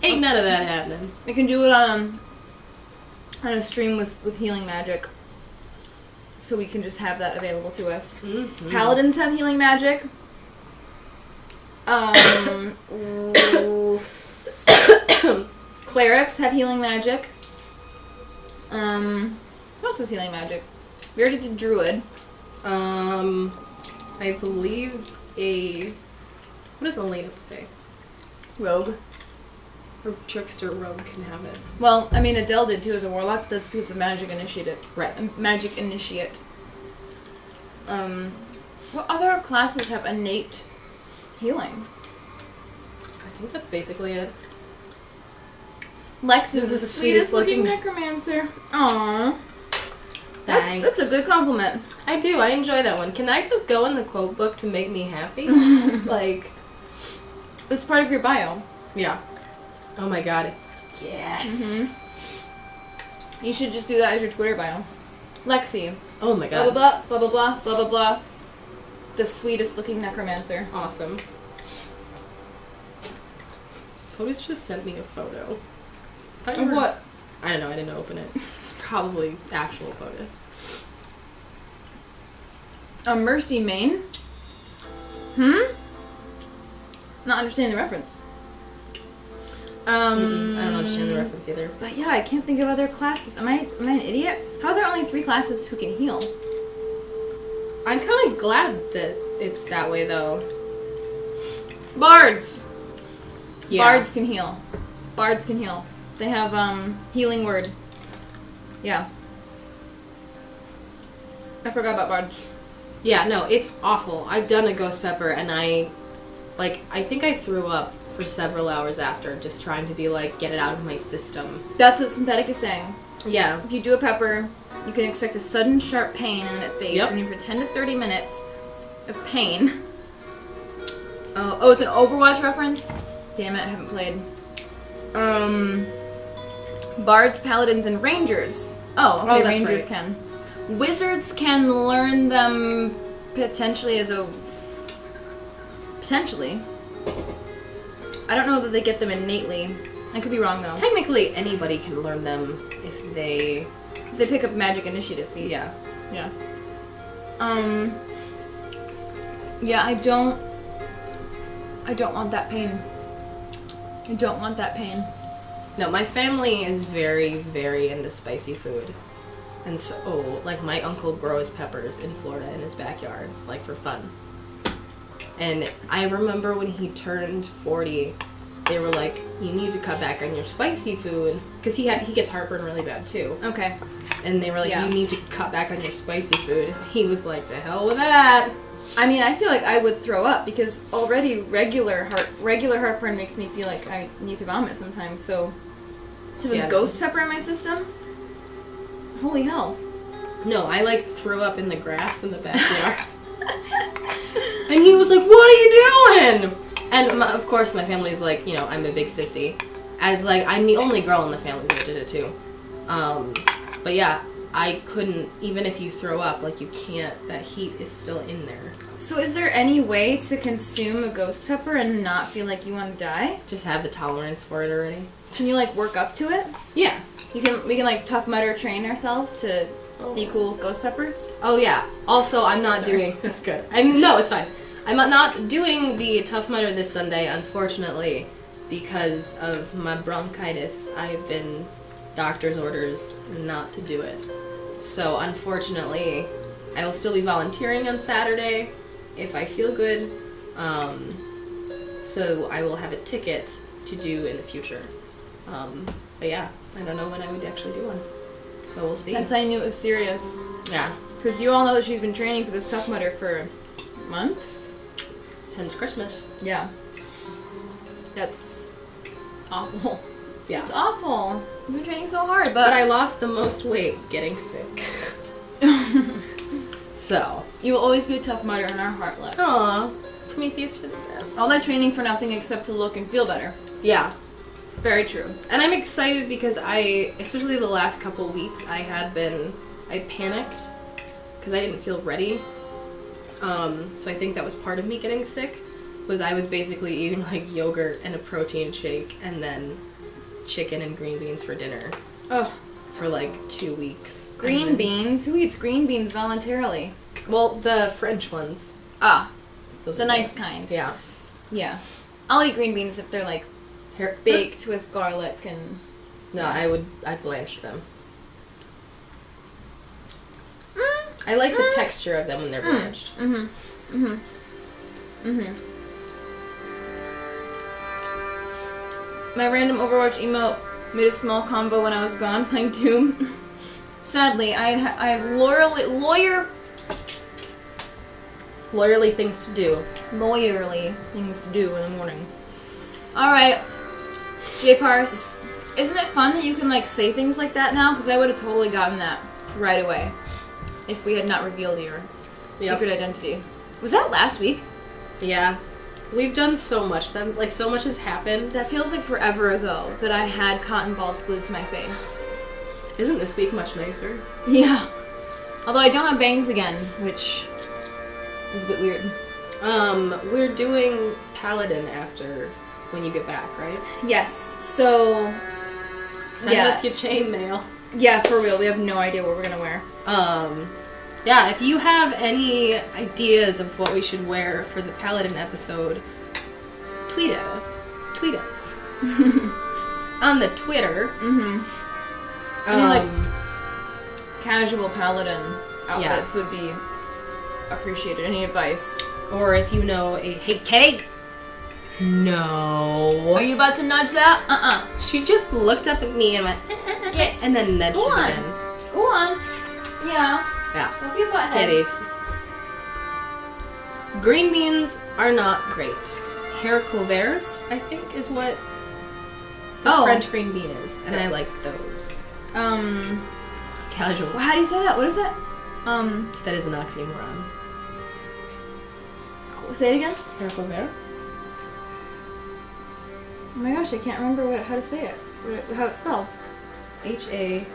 Ain't none of that happening. We can do it on a stream with healing magic. So we can just have that available to us. Mm-hmm. Paladins have healing magic. Clerics have healing magic. Who else has healing magic? We already did druid. I believe what is a lady today? Rogue. Or trickster rogue can have it. Well, I mean, Adele did too as a warlock. That's because of magic initiate. Right. Magic initiate. What other classes have innate healing? I think that's basically it. Lex is the sweetest looking necromancer. Aww. That's a good compliment. I do. I enjoy that one. Can I just go in the quote book to make me happy? Like, it's part of your bio. Yeah. Oh my god. Yes. Mm-hmm. You should just do that as your Twitter bio. Lexcee. Oh my god. Blah blah blah blah blah blah blah blah. The sweetest looking necromancer. Awesome. POTUS just sent me a photo. Of what? I don't know. I didn't open it. It's probably actual POTUS. A Mercy main? Not understanding the reference. I don't understand the reference either. But yeah, I can't think of other classes. Am I an idiot? How are there only 3 classes who can heal? I'm kind of glad that it's that way, though. Bards! Yeah. Bards can heal. Bards can heal. They have, healing word. Yeah. I forgot about bards. Yeah, no, it's awful. I've done a ghost pepper, and I think I threw up for several hours after, just trying to be like, get it out of my system. That's what Synthetic is saying. Yeah. If you do a pepper, you can expect a sudden sharp pain, and then it fades, and you for 10 to 30 minutes of pain. Oh, it's an Overwatch reference? Damn it, I haven't played. Bards, Paladins, and Rangers. Oh, okay, Rangers right. Can. Wizards can learn them potentially as a... Potentially. I don't know that they get them innately. I could be wrong, though. Technically, anybody can learn them if they pick up magic initiative feat. Yeah. Yeah. Yeah, I don't want that pain. I don't want that pain. No, my family is very, very into spicy food. And so, like, my uncle grows peppers in Florida in his backyard, like, for fun. And I remember when he turned 40, they were like, you need to cut back on your spicy food. Because he gets heartburn really bad, too. Okay. And they were like, you need to cut back on your spicy food. He was like, to hell with that. I mean, I feel like I would throw up because already regular heartburn makes me feel like I need to vomit sometimes. So, to have a ghost pepper in my system? Holy hell. No, I, like, threw up in the grass in the backyard. And he was like, what are you doing? And, of course, my family's like, you know, I'm a big sissy. As, like, I'm the only girl in the family who did it, too. But, yeah, I couldn't, even if you throw up, like, you can't, that heat is still in there. So is there any way to consume a ghost pepper and not feel like you want to die? Just have the tolerance for it already. Can you, like, work up to it? Yeah. We can, like, Tough Mudder train ourselves to be cool with ghost peppers? Oh, yeah. Also, I'm not doing... That's good. No, it's fine. I'm not doing the Tough Mudder this Sunday, unfortunately, because of my bronchitis. I've been doctor's orders not to do it. So, unfortunately, I will still be volunteering on Saturday if I feel good. So, I will have a ticket to do in the future. But yeah, I don't know when I would actually do one. So, we'll see. That's how I knew it was serious. Yeah. Because you all know that she's been training for this Tough Mudder for months. Hence Christmas. Yeah. That's awful. Yeah. It's awful. You've been training so hard, but I lost the most weight getting sick. So. You will always be a Tough Mudder in our heart, Lex. Aw. Prometheus for the best. All that training for nothing except to look and feel better. Yeah. Very true. And I'm excited because especially the last couple weeks, I panicked because I didn't feel ready. So I think that was part of me getting sick, was I was basically eating like yogurt and a protein shake and then chicken and green beans for dinner. Ugh. For like 2 weeks. Green beans? Who eats green beans voluntarily? Well, the French ones. Ah. Those the nice kind. Yeah. Yeah. I'll eat green beans if they're like baked with garlic and... No, I blanched them. I like the texture of them when they're blanched. My random Overwatch emote made a small combo when I was gone playing Doom. Sadly, I have lawyerly things to do. Lawyerly things to do in the morning. Alright. J-Pars, isn't it fun that you can, like, say things like that now? Because I would have totally gotten that right away if we had not revealed your secret identity. Was that last week? Yeah. We've done so much. Like, so much has happened. That feels like forever ago that I had cotton balls glued to my face. Isn't this week much nicer? Yeah. Although I don't have bangs again, which is a bit weird. We're doing Paladin after when you get back, right? Yes. So... Send us your chainmail. Yeah, for real. We have no idea what we're gonna wear. Yeah, if you have any ideas of what we should wear for the Paladin episode, tweet at us. Tweet us. On the Twitter. Any, like, casual Paladin outfits would be appreciated. Any advice? Or if you know a... Hey, Kitty! No. Are you about to nudge that? She just looked up at me and went... Get. And then nudged Go on. again. Go on. Yeah. Yeah. Don't be a butthead. Kitties. Green beans are not great. Haricots verts, I think, is what the French green bean is. And I like those. Casual. Well, how do you say that? What is it? That is an oxymoron. Say it again? Haricots verts? Oh my gosh, I can't remember how to say it. How it's spelled. H-A-R-C-O-R.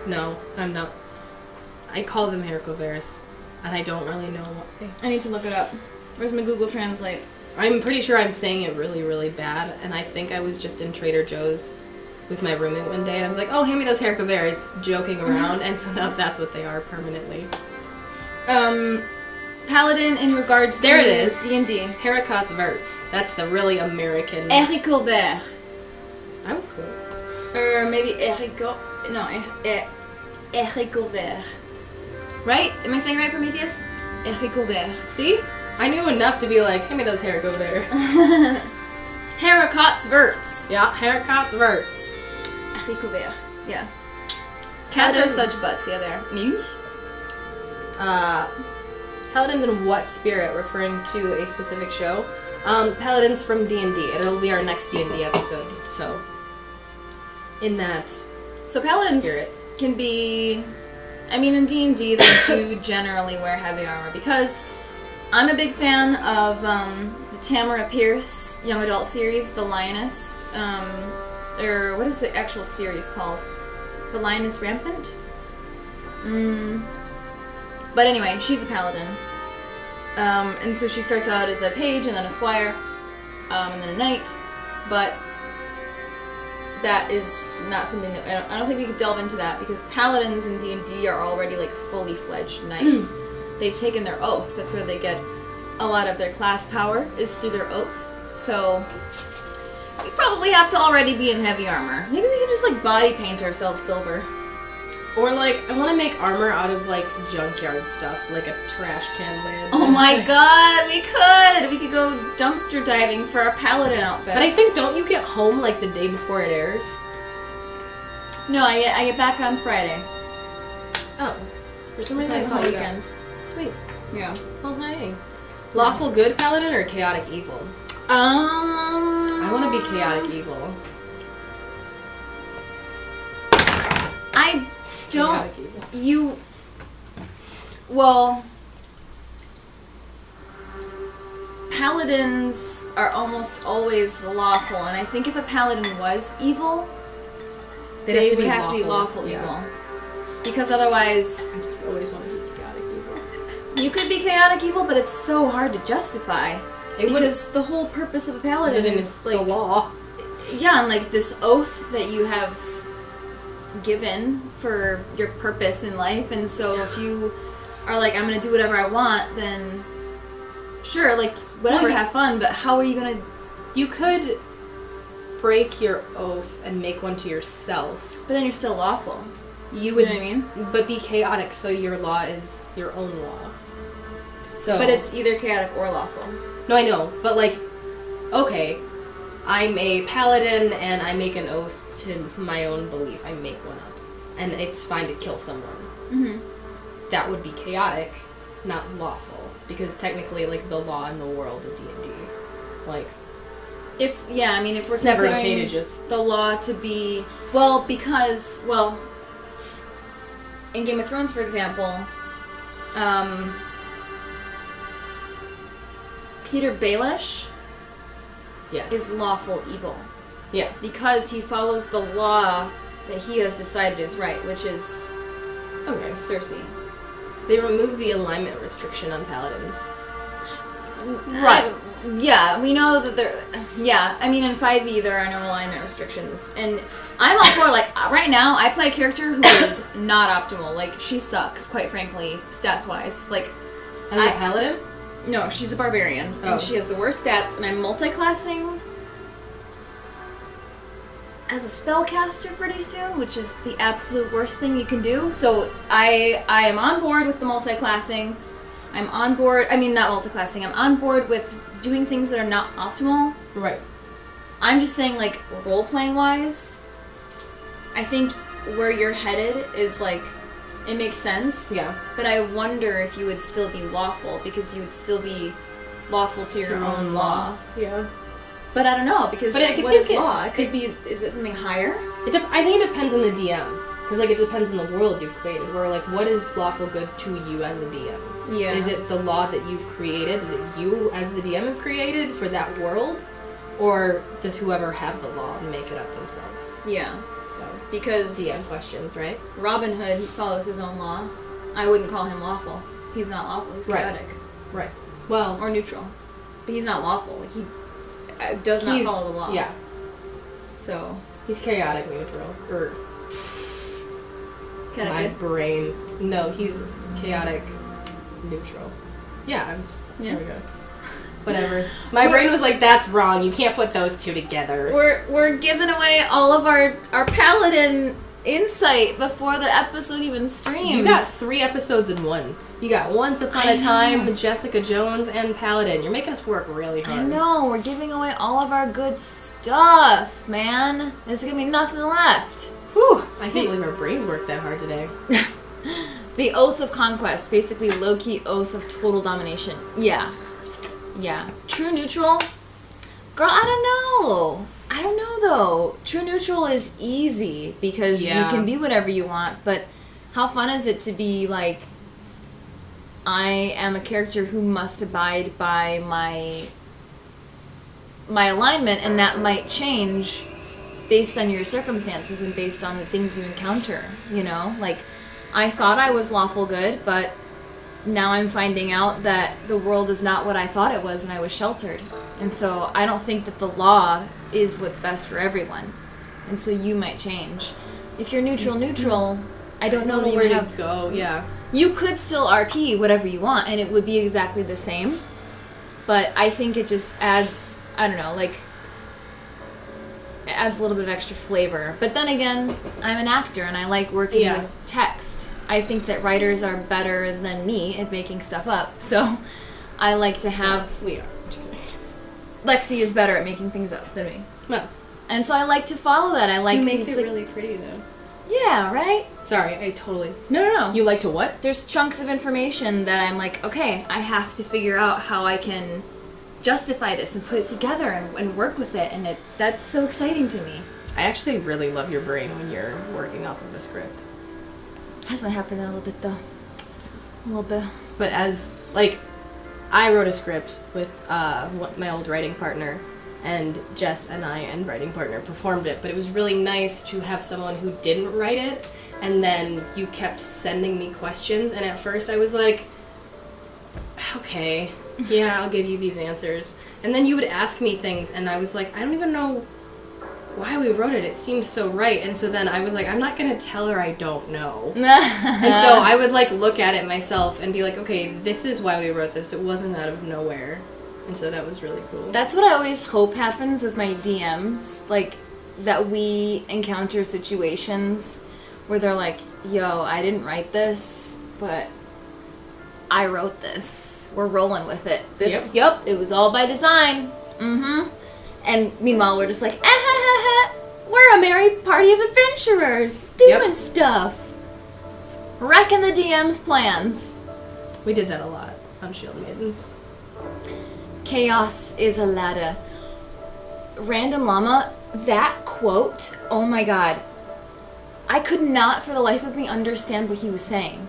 No, I'm not. I call them haricots verts, and I don't really know why. I need to look it up. Where's my Google Translate? I'm pretty sure I'm saying it really, really bad, and I think I was just in Trader Joe's with my roommate one day, and I was like, oh, hand me those haricots verts, joking around, and so now that's what they are permanently. Paladin in regards there to it is. D&D. Haricots verts. That's the really American... Haricots verts. I was close. Or maybe haricots... No, haricots verts. Right? Am I saying right, Prometheus? Haricots verts. See? I knew enough to be like, hand me those haricots verts. Haricots verts. Yeah, haricots verts. Haricots verts. Yeah. Cats are such butts. Yeah, there. News? Paladins in what spirit? Referring to a specific show. Paladins from D&D. It'll be our next D&D episode. So, in that so Paladins spirit. Can be... I mean, in D&D, they do generally wear heavy armor because I'm a big fan of the Tamara Pierce young adult series, The Lioness. Or what is the actual series called? The Lioness Rampant? But anyway, she's a paladin. And so she starts out as a page and then a squire, and then a knight. But that is not something that... I don't think we could delve into that because paladins in D&D are already like fully fledged knights. They've taken their oath. That's where they get a lot of their class power, is through their oath. So we probably have to already be in heavy armor. Maybe we can just like body paint ourselves silver. Or like, I want to make armor out of like junkyard stuff, like a trash can lid. Oh my god, we could! We could go dumpster diving for our paladin outfits. But I think, don't you get home like the day before it airs? No, I get back on Friday. Oh. For some reason It's I like thought a you weekend. Sweet. Yeah. Oh, hey. Lawful good paladin or chaotic evil? I want to be chaotic evil. I don't... Chaotic evil. You... Well... Paladins are almost always lawful, and I think if a paladin was evil, they would have to be lawful evil. Because otherwise... I just always want to be chaotic evil. You could be chaotic evil, but it's so hard to justify. Because the whole purpose of a paladin is like... the law. Yeah, and like this oath that you have given for your purpose in life, and so if you are like, I'm gonna do whatever I want, then sure, like, whatever, have fun, but how are you gonna... You could break your oath and make one to yourself. But then you're still lawful. You would, know what I mean? But be chaotic, so your law is your own law. So. But it's either chaotic or lawful. No, I know, but like, okay, I'm a paladin and I make an oath to my own belief. I make one up. And it's fine to kill someone. Mm-hmm. That would be chaotic, not lawful. Because technically, like, the law in the world of D&D, like... If we're never considering okay to just... the law to be... Well, because, well... In Game of Thrones, for example, Peter Baelish is lawful evil. Yeah. Because he follows the law that he has decided is right, which is Cersei. They removed the alignment restriction on paladins. Right. Yeah, we know that there... Yeah, I mean, in 5e, there are no alignment restrictions. And I'm all for, like, right now, I play a character who is not optimal. Like, she sucks, quite frankly, stats-wise. Like... As a paladin? No, she's a barbarian. And she has the worst stats, and I'm multi-classing as a spellcaster pretty soon, which is the absolute worst thing you can do. So I am on board with the multi-classing. I'm on board... I mean, not multi-classing. I'm on board with doing things that are not optimal. Right. I'm just saying, like, role-playing wise, I think where you're headed is, like, it makes sense. Yeah. But I wonder if you would still be lawful, because you would still be lawful to your own law. Yeah. But I don't know, because what is law? It could be... Is it something higher? I think it depends on the DM. Because, like, it depends on the world you've created. Where, like, what is lawful good to you as a DM? Yeah. Is it the law that you've created, that you, as the DM, have created for that world? Or does whoever have the law make it up themselves? Yeah. So, because... DM questions, right? Robin Hood follows his own law. I wouldn't call him lawful. He's not lawful. He's chaotic. Right. Well, or neutral. But he's not lawful. Like, he does not follow the law. Yeah. So He's chaotic neutral. Or kind of my good. brain. No, he's chaotic neutral. Yeah, there we go. Whatever. My brain was like, that's wrong. You can't put those two together. We're giving away all of our paladin insight before the episode even streams. You got 3 episodes in one. You got Once Upon a Time with Jessica Jones and Paladin. You're making us work really hard. I know. We're giving away all of our good stuff, man. There's gonna be nothing left. Whew. I can't believe our brains worked that hard today. The Oath of Conquest. Basically, low-key oath of total domination. Yeah. Yeah. True neutral? Girl, I don't know, though. True neutral is easy because you can be whatever you want, but how fun is it to be like, I am a character who must abide by my alignment, and that might change based on your circumstances and based on the things you encounter, you know? Like, I thought I was lawful good, but now I'm finding out that the world is not what I thought it was, and I was sheltered. And so I don't think that the law is what's best for everyone. And so you might change. If you're neutral, I don't know that you have to go. Yeah. You could still RP whatever you want, and it would be exactly the same. But I think it just adds, I don't know, like, it adds a little bit of extra flavor. But then again, I'm an actor, and I like working with text. I think that writers are better than me at making stuff up. So I like to have... We are. Lexcee is better at making things up than me. Well. And so I like to follow that. I like you make it really pretty, though. Yeah, right? Sorry, I totally... No. You like to what? There's chunks of information that I'm like, okay, I have to figure out how I can justify this and put it together and work with it, and that's so exciting to me. I actually really love your brain when you're working off of a script. Hasn't happened in a little bit, though. A little bit. But as, like, I wrote a script with my old writing partner, and Jess and I and writing partner performed it, but it was really nice to have someone who didn't write it, and then you kept sending me questions, and at first I was like, okay, yeah, I'll give you these answers. And then you would ask me things, and I was like, I don't even know why we wrote it. It seemed so right. And so then I was like, I'm not going to tell her I don't know. And so I would, like, look at it myself and be like, okay, this is why we wrote this. It wasn't out of nowhere. And so that was really cool. That's what I always hope happens with my DMs. Like, that we encounter situations where they're like, yo, I didn't write this, but I wrote this. We're rolling with it. Yep, it was all by design. Mm-hmm. And meanwhile, we're just like, we're a merry party of adventurers doing stuff. Wrecking the DM's plans. We did that a lot on Shield Maidens. Chaos is a ladder. Random Llama, that quote, oh my god. I could not for the life of me understand what he was saying.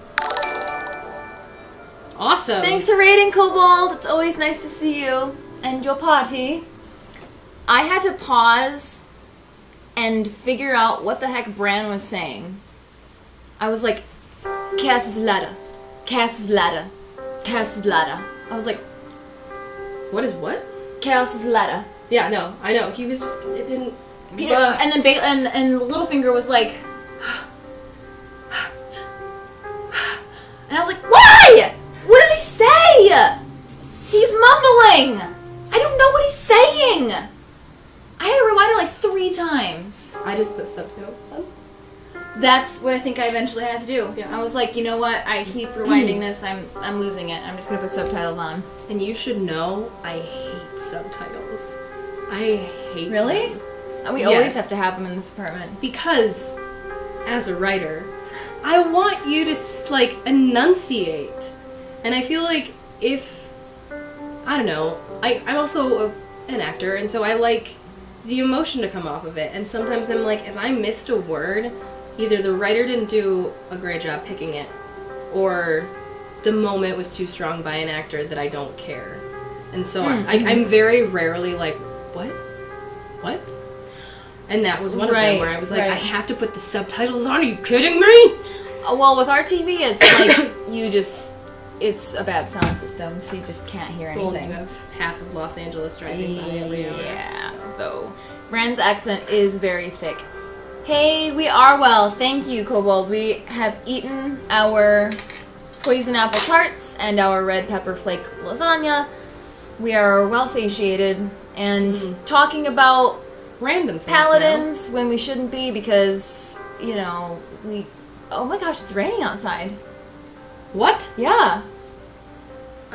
Awesome. Thanks for raiding, Kobold. It's always nice to see you and your party. I had to pause and figure out what the heck Bran was saying. I was like, Chaos is a ladder. Chaos is a ladder. Chaos is a ladder. I was like, what is what? Chaos is a ladder. Yeah, no, I know. He was just, it didn't... Peter, and then and Littlefinger was like... And I was like, why? What did he say? He's mumbling. I don't know what he's saying. I had to rewind it like 3 times. I just put subtitles on. That's what I think I eventually had to do. Yeah. I was like, you know what? I keep rewinding this. I'm losing it. I'm just gonna put subtitles on. And you should know, I hate subtitles. I hate Really? them. We always have to have them in this apartment. Because, as a writer, I want you to, like, enunciate. And I feel like if, I don't know, I'm also an actor, and so I like the emotion to come off of it. And sometimes I'm like, if I missed a word, either the writer didn't do a great job picking it, or the moment was too strong by an actor that I don't care. And so I'm very rarely like, what? And that was one of them where I was like, I have to put the subtitles on. Are you kidding me? Well, with our TV, it's like you just it's a bad sound system, so you just can't hear anything. Well, you have half of Los Angeles driving by every hour. Yeah, so Ren's accent is very thick. Hey, we are well. Thank you, Kobold. We have eaten our poison apple tarts and our red pepper flake lasagna. We are well satiated and talking about random things paladins when we shouldn't be because, you know, we... Oh my gosh, it's raining outside. What? Yeah.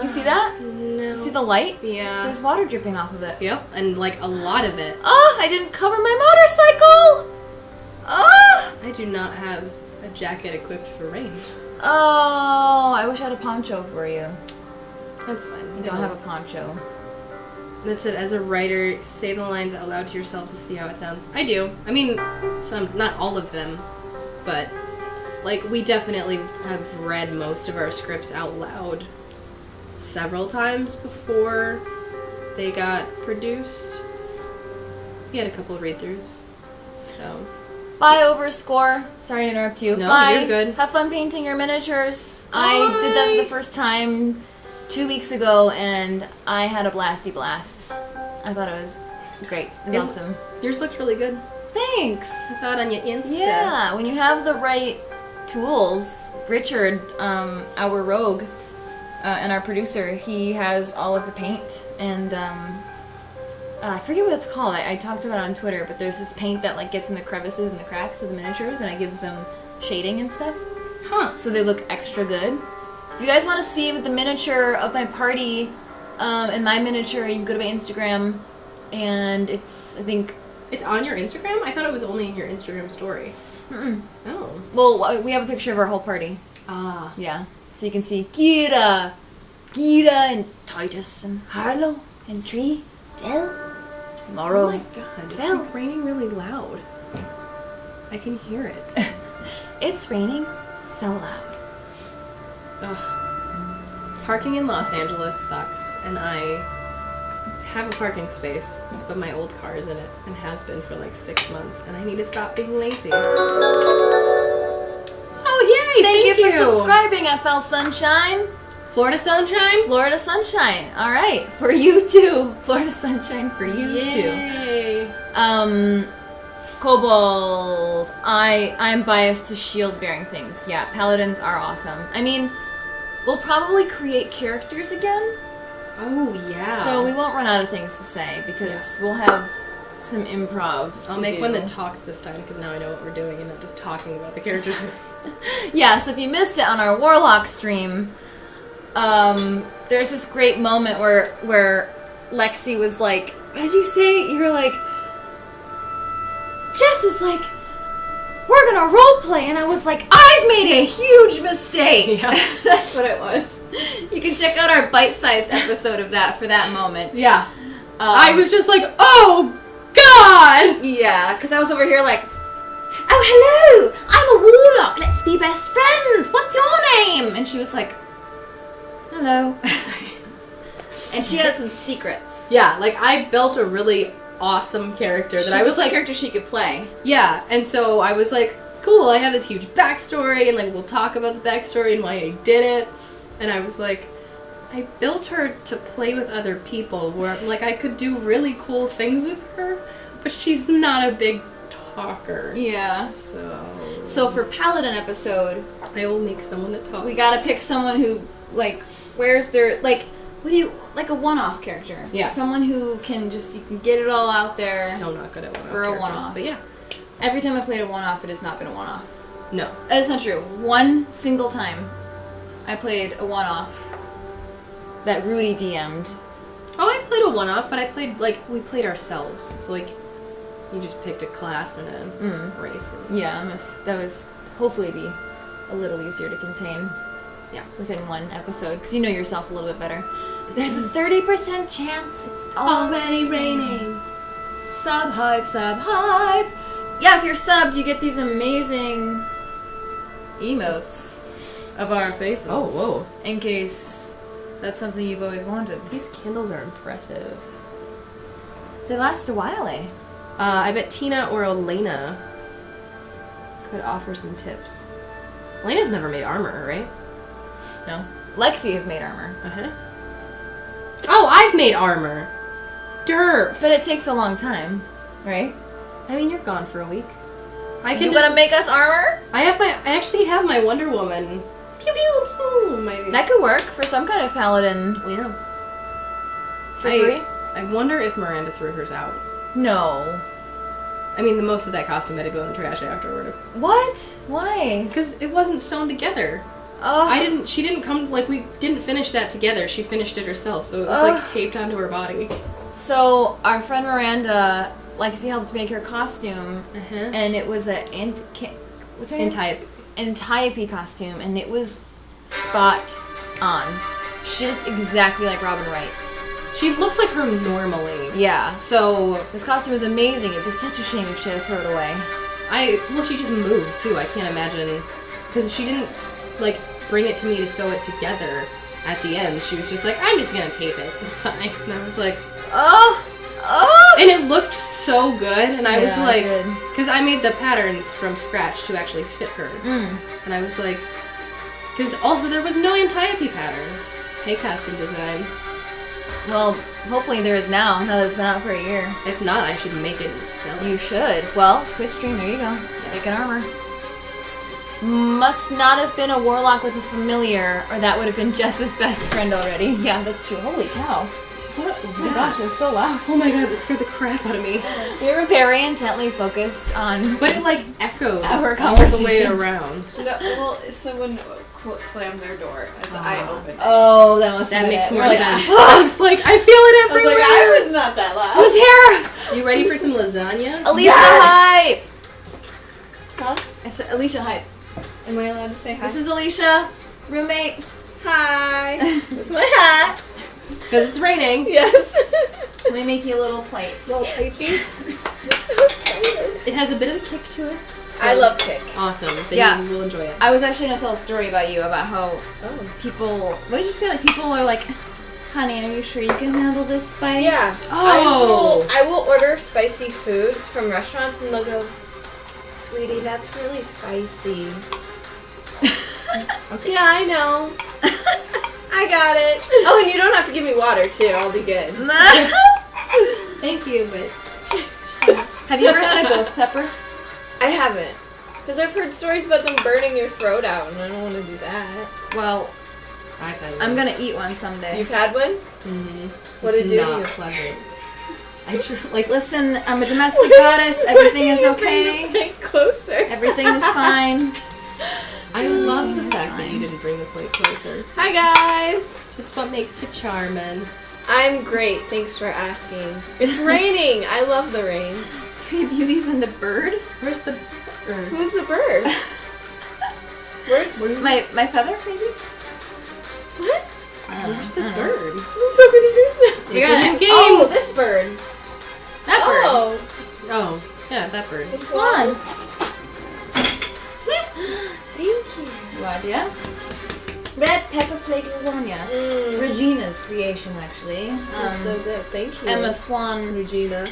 You see that? No. You see the light? Yeah. There's water dripping off of it. Yep, and like a lot of it. Oh, I didn't cover my motorcycle! Oh! I do not have a jacket equipped for rain. Oh, I wish I had a poncho for you. That's fine. I don't have a poncho. That's it. As a writer, say the lines out loud to yourself to see how it sounds. I do. I mean, some, not all of them, but like we definitely have read most of our scripts out loud several times before they got produced. We had a couple of read-throughs, so. Bye, Overscore. Sorry to interrupt you. No, Bye. you're good. Have fun painting your miniatures. Bye. I did that for the first time 2 weeks ago, and I had a blasty blast. I thought it was great. It was awesome. Yours looked really good. Thanks. I saw it on your Insta. Yeah, when you have the right tools, Richard, our rogue, and our producer, he has all of the paint, and I forget what it's called. I talked about it on Twitter, but there's this paint that like gets in the crevices and the cracks of the miniatures, and it gives them shading and stuff. Huh. So they look extra good. If you guys want to see the miniature of my party, and my miniature, you can go to my Instagram, and it's, I think... It's on your Instagram? I thought it was only in your Instagram story. Mm-mm. Oh. Well, we have a picture of our whole party. Ah. Yeah. So you can see Kira, and Titus, and Harlow, and Tree, Del, Morrow. Oh my god, it's Vel. like raining really loud. I can hear it. It's raining so loud. Ugh. Parking in Los Angeles sucks, and I have a parking space, but my old car is in it, and has been for like 6 months, and I need to stop being lazy. Oh, yay! Thank you for subscribing, FL Sunshine. Florida Sunshine? Florida Sunshine. All right, for you too. Florida Sunshine for you Yay. too. Kobold. I'm biased to shield bearing things. Yeah, paladins are awesome. I mean, we'll probably create characters again. Oh yeah. So we won't run out of things to say because we'll have some improv. I'll make one that talks this time because now I know what we're doing and not just talking about the characters. Yeah, so if you missed it on our Warlock stream, there's this great moment where Lexcee was like, what did you say? You were like, Jess was like, we're gonna roleplay, and I was like, I've made a huge mistake! Yeah. That's what it was. You can check out our bite-sized episode of that for that moment. Yeah. I was just like, oh, God! Yeah, because I was over here like, oh, hello! I'm a warlock, let's be best friends! What's your name? And she was like, hello. And she had some secrets. Yeah, like, I built a really awesome character that I was like... a character she could play. Yeah, and so I was like, cool, I have this huge backstory, and like, we'll talk about the backstory and why I did it. And I was like, I built her to play with other people, where like I could do really cool things with her, but she's not a big talker. Yeah. So for Paladin episode, I will make someone that talks. we gotta pick someone who, like, wears their, like, what do you, like a one-off character. Yeah. Someone who can just, you can get it all out there. So not good at one-off for a characters, one-off. but yeah. Every time I played a one-off, it has not been a one-off. No. That's not true. One single time I played a one-off that Rudy DM'd. Oh, I played a one-off, but I played, like, we played ourselves. So, like, you just picked a class and a race. And Yeah, that was hopefully be a little easier to contain. Yeah. Within one episode, because you know yourself a little bit better. There's a 30% chance it's already raining. Sub hype. Yeah, if you're subbed, you get these amazing emotes of our faces. Oh, whoa. In case that's something you've always wanted. These candles are impressive. They last a while, eh? I bet Tina or Elena could offer some tips. Elena's never made armor, right? No. Lexcee has made armor. Oh, I've made armor. Derp. But it takes a long time, right? I mean, you're gone for a week. You gonna make us armor? I actually have my Wonder Woman. Pew pew pew. That could work for some kind of paladin. Yeah. For free? I wonder if Miranda threw hers out. No. I mean, the most of that costume had to go in the trash afterward. What? Why? Because it wasn't sewn together. Oh. She didn't come, like, we didn't finish that together. She finished it herself, so it was, like, taped onto her body. So, our friend Miranda, Lexcee helped make her costume, and it was a what's her name? Antiope costume, and it was spot on. She looks exactly like Robin Wright. She looks like her normally. Yeah. So this costume is amazing. It'd be such a shame if she had to throw it away. Well, she just moved too. I can't imagine, because she didn't like bring it to me to sew it together at the end. She was just like, I'm just gonna tape it. It's fine. And I was like, oh. And it looked so good, and I was like, because I made the patterns from scratch to actually fit her, and I was like, because also there was no Antiope pattern. Hey, costume design. Well, hopefully there is now that it's been out for a year. If not, I should make it and sell it. You should. Well, Twitch stream, there you go. Make an armor. Must not have been a warlock with a familiar, or that would have been Jess's best friend already. Yeah, that's true. Holy cow. What is that? Oh my gosh, that's so loud. Oh my god, that scared the crap out of me. We were very intently focused on... But it, like, echoed our conversation. all the way around. No, well, someone slammed their door as I opened it. Oh, that must that makes more like, sense. It's like, I feel it everywhere. I was not that loud. Who's here? You ready for some lasagna? Alicia, hi! Huh? I said Alicia, hi. Am I allowed to say hi? This is Alicia, roommate. Hi. With my hat. Because it's raining. Yes. Let me make you a little plate. Little platesies. I'm so excited. It has a bit of a kick to it. So I love kick. Awesome. Then you will enjoy it. I was actually going to tell a story about you, about how people... What did you say? Like, people are like, honey, are you sure you can handle this spice? Yeah. Oh. I will order spicy foods from restaurants and they'll go, sweetie, that's really spicy. Okay. Yeah, I know. I got it. Oh, and you don't have to give me water, too. I'll be good. Thank you, but... Have you ever had a ghost pepper? I haven't. Because I've heard stories about them burning your throat out, and I don't want to do that. Well, I'm going to eat one someday. You've had one? Mm-hmm. What did it do to you? Not pleasant. Like, listen, I'm a domestic goddess. Everything is okay. Bring the plate closer. Everything is fine. I love the fact that you didn't bring the plate closer. Hi, guys. Just what makes you charming. I'm great. Thanks for asking. It's raining. I love the rain. Hey, Beauty's in the bird? Where's the bird? Who's the bird? Where's my feather, maybe? What? Where's the bird? I'm so confused. It's a new game. Oh, this bird. That bird. Oh, yeah, that bird. The Swan. Thank you. You idea? Red pepper flake lasagna. Regina's creation, actually. This is so good. Thank you. Emma Swan. Regina.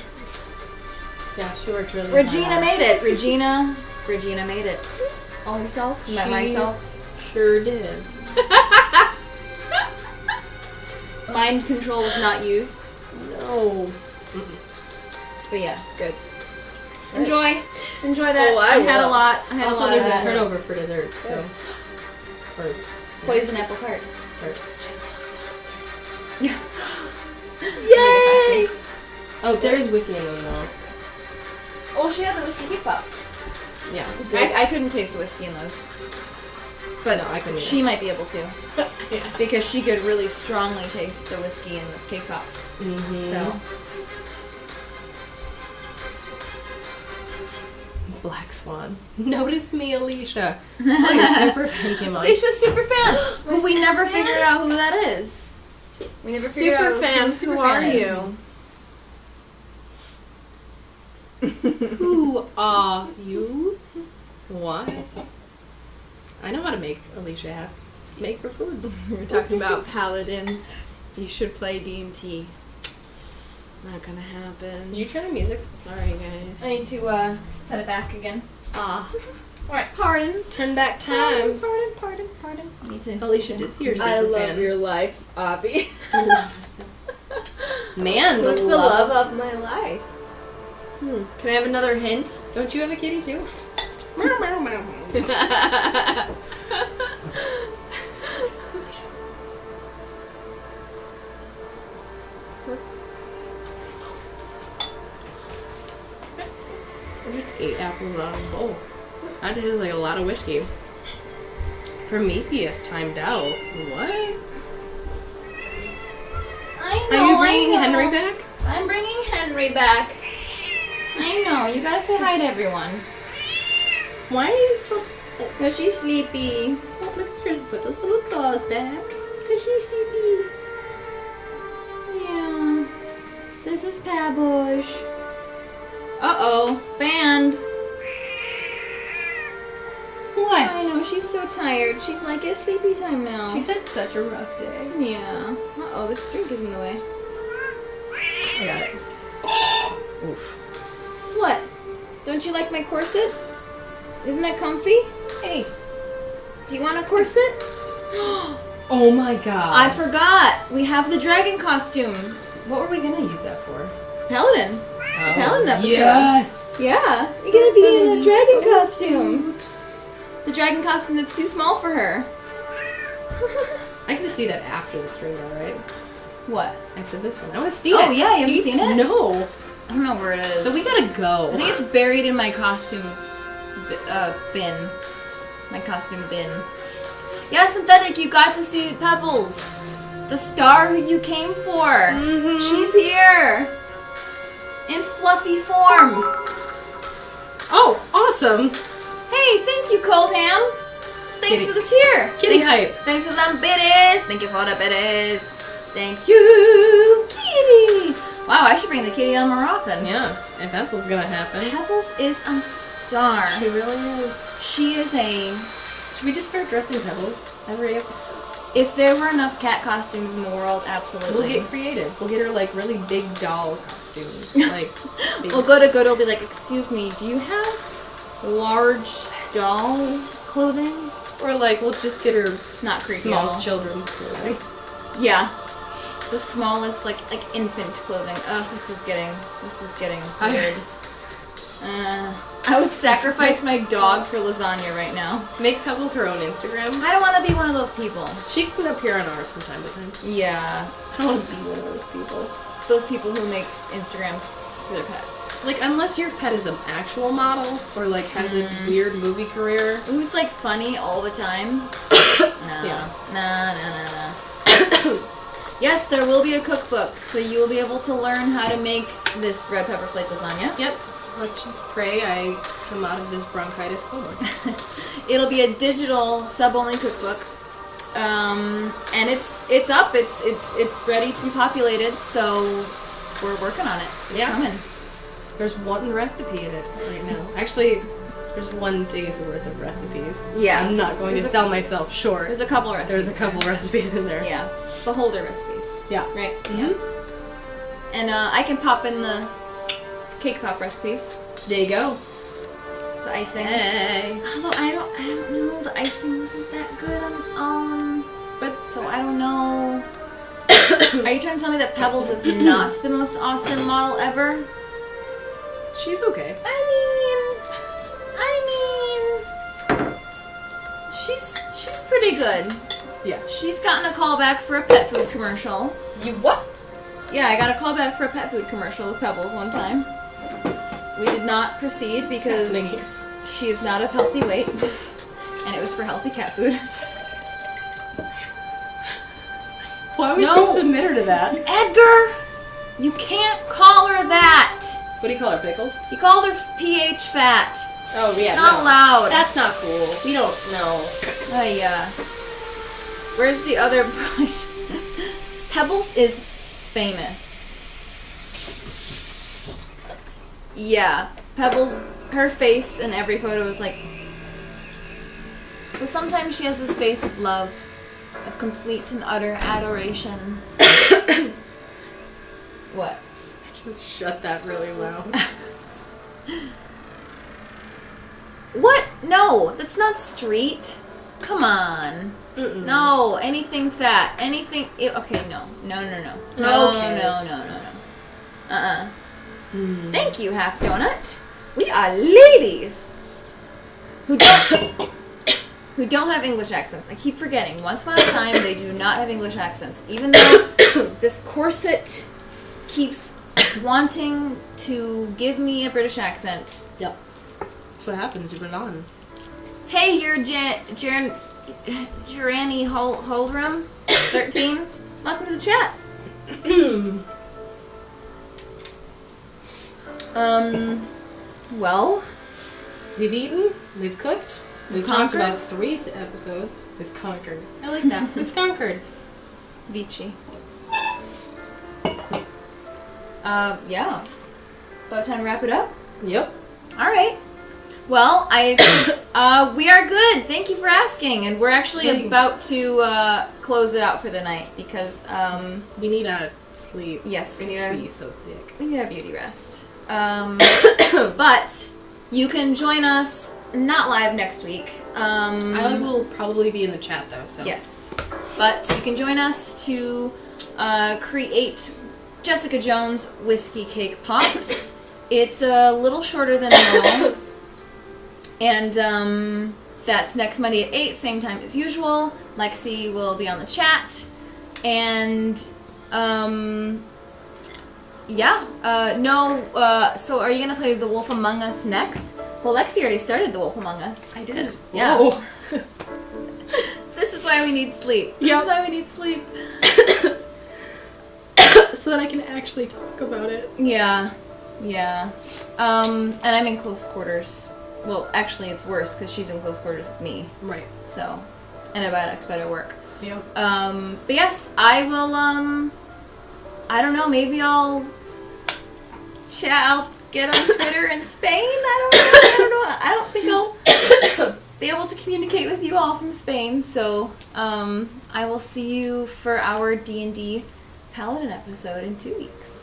Yeah, she worked really hard. Regina made it. Regina made it. All herself. Met myself. Sure did. Mind control was not used. No. But yeah, good. Right. Enjoy that. Oh, I had a lot. Also, there's a turnover for dessert, so. Or poison apple tart. Yay! Oh, there's whiskey in them though. Oh, she had the whiskey kick pops. Yeah. I couldn't taste the whiskey in those. But no, I couldn't. She might be able to. Yeah. Because she could really strongly taste the whiskey in the cake pops. Mm-hmm. So. Black Swan. Notice me, Alicia. Oh, your super fan came on. Alicia's super fan. But we never figured out who that is. We never figured out Who are you? Who are you? Why? I know how to make Alicia make her food. We're talking about paladins. You should play D&T. Not gonna happen. Did you turn the music? Sorry, guys. I need to set it back again. Alright. Pardon. Turn back time. Pardon. Me too. Alicia did see your super I love fan. your life, Abby. Man, Who's the love of my life? Can I have another hint? Don't you have a kitty too? I just 8 apples out of a bowl. That is like a lot of whiskey. Prometheus timed out. What? I know. Are you bringing Henry back? I'm bringing Henry back. I know. You gotta say hi to everyone. Why are you so upset? Cause she's sleepy. Oh, look, you're gonna put those little claws back. Cause she's sleepy. Yeah. This is Pabush. Uh-oh. Banned. What? I know. She's so tired. She's like, it's sleepy time now. She's had such a rough day. Yeah. Uh-oh. This drink is in the way. I got it. Oof. What? Don't you like my corset? Isn't it comfy? Hey. Do you want a corset? Oh my god. I forgot. We have the dragon costume. What were we gonna use that for? Paladin. Oh, Paladin episode. Yes. Yeah. You're gonna be in a dragon costume. The dragon costume that's too small for her. I can just see that after the stream, though, right? What? After this one. I want to see it. Oh, yeah, you haven't seen it? No. I don't know where it is. So we gotta go. I think it's buried in my costume bin. My costume bin. Yeah, Synthetic, you got to see Pebbles. The star who you came for. Mm-hmm. She's here. In fluffy form. Oh, awesome. Hey, thank you, Cold Ham. Thanks Kitty. for the cheer. Kitty hype. Thanks for some biddies. Thank you for the biddies. Thank you, Kitty. Wow, I should bring the kitty on more often. Yeah, if that's what's gonna happen. Pebbles is a star. She really is. She is a... Should we just start dressing Pebbles every episode? If there were enough cat costumes in the world, absolutely. We'll get creative. We'll get her like really big doll costumes. Like, big... We'll go to Good'll be like, excuse me, do you have large doll clothing? Or like, we'll just get her Not creepy at small all. children's clothing. Yeah. The smallest, like infant clothing. Ugh, this is getting weird. I would sacrifice my dog for lasagna right now. Make Pebbles her own Instagram. I don't want to be one of those people. She can appear on ours from time to time. Yeah. I don't want to be one of those people. Those people who make Instagrams for their pets. Like, unless your pet is an actual model, or like has a weird movie career. Who's like funny all the time? No. Yeah. Nah. Yes, there will be a cookbook, so you will be able to learn how to make this red pepper flake lasagna. Yep. Let's just pray I come out of this bronchitis coma. It'll be a digital sub-only cookbook, and it's up. It's ready to be populated. So we're working on it. It's coming. There's one recipe in it right now. Actually, there's 1 day's worth of recipes. Yeah. I'm not going to sell myself short. There's a couple recipes. There's a couple recipes in there. Yeah. Beholder recipes. Yeah. Right? Mm-hmm. Yeah. And I can pop in the cake pop recipes. There you go. The icing. Hey. Although I don't know, the icing wasn't that good on its own. But So I don't know. Are you trying to tell me that Pebbles is not the most awesome model ever? she's okay. I mean, she's pretty good. Yeah. She's gotten a call back for a pet food commercial. You what? Yeah, I got a call back for a pet food commercial with Pebbles one time. We did not proceed because she is not of healthy weight, and it was for healthy cat food. Why would you submit her to that? Edgar! You can't call her that! What do you call her, Pickles? You called her pH fat. Oh, yeah. It's not allowed. That's not cool. We don't know. Where's the other brush? Pebbles is famous. Yeah. Pebbles, her face in every photo is like... But sometimes she has this face of love. Of complete and utter adoration. What? Just shut that really loud. What? No, that's not street. Come on. Mm-mm. No, anything fat. Anything... Okay, no. No. Okay. No. Thank you, Half Donut. We are ladies who don't have English accents. I keep forgetting. Once upon a time, they do not have English accents. Even though this corset keeps wanting to give me a British accent. Yep. That's what happens. You put it on. Hey, you're Jirani Holdrum, 13. Welcome to the chat. Well, We've eaten. We've cooked. We've talked about 3 episodes. We've conquered. I like that. We've conquered. Vici. Yeah. About time to wrap it up? Yep. Alright. Well, we are good. Thank you for asking. And we're actually about to close it out for the night because we need a sleep. Yes, we need to be so sick. We need a beauty rest. But you can join us not live next week. I will probably be in the chat though. So yes, but you can join us to create Jessica Jones Whiskey Cake Pops. It's a little shorter than normal. And that's next Monday at 8, same time as usual. Lexi will be on the chat. And, so are you going to play The Wolf Among Us next? Well, Lexi already started The Wolf Among Us. I did. Yeah. Whoa. This is why we need sleep. This is why we need sleep. So that I can actually talk about it. Yeah. And I'm in close quarters. Well, actually, it's worse because she's in close quarters with me. Right. So, antibiotics better work. Yep. But yes, I will, I don't know, maybe I'll get on Twitter in Spain? I don't know. I don't think I'll be able to communicate with you all from Spain, so, I will see you for our D&D Paladin episode in 2 weeks.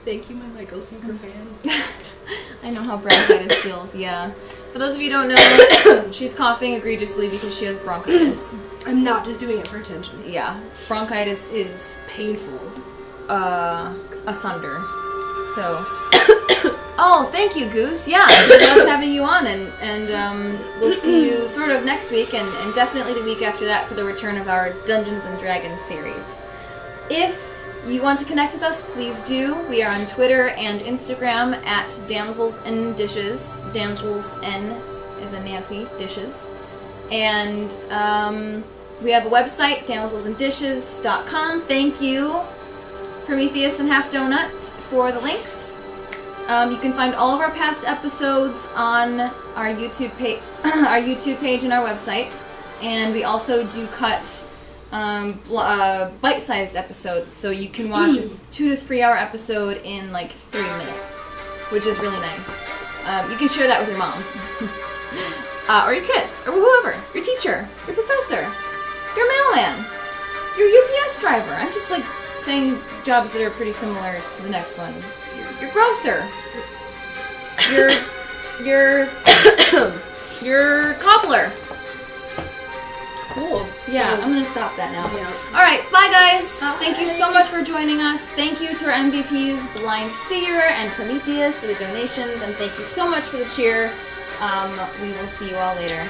Thank you, my Michael super fan. I know how bronchitis feels, yeah. For those of you who don't know, she's coughing egregiously because she has bronchitis. I'm not just doing it for attention. Yeah, bronchitis is painful. Asunder. So. Oh, thank you, Goose. Yeah, we loved having you on, and we'll see you sort of next week, and definitely the week after that for the return of our Dungeons and Dragons series. If you want to connect with us, please do. We are on Twitter and Instagram at Damsels and Dishes. Damsels N as in Nancy, Dishes. And we have a website, damselsanddishes.com. Thank you, Prometheus and Half Donut, for the links. You can find all of our past episodes on our YouTube page and our website. And we also do cut bite-sized episodes, so you can watch a 2 to 3 hour episode in like 3 minutes, which is really nice. You can share that with your mom, or your kids, or whoever, your teacher, your professor, your mailman, your UPS driver. I'm just like saying jobs that are pretty similar to the next one. Your grocer, your cobbler. Cool. Yeah, I'm gonna stop that now. Yeah. Alright, bye guys! Thank you so much for joining us. Thank you to our MVPs, Blind Seer and Prometheus, for the donations, and thank you so much for the cheer. We will see you all later.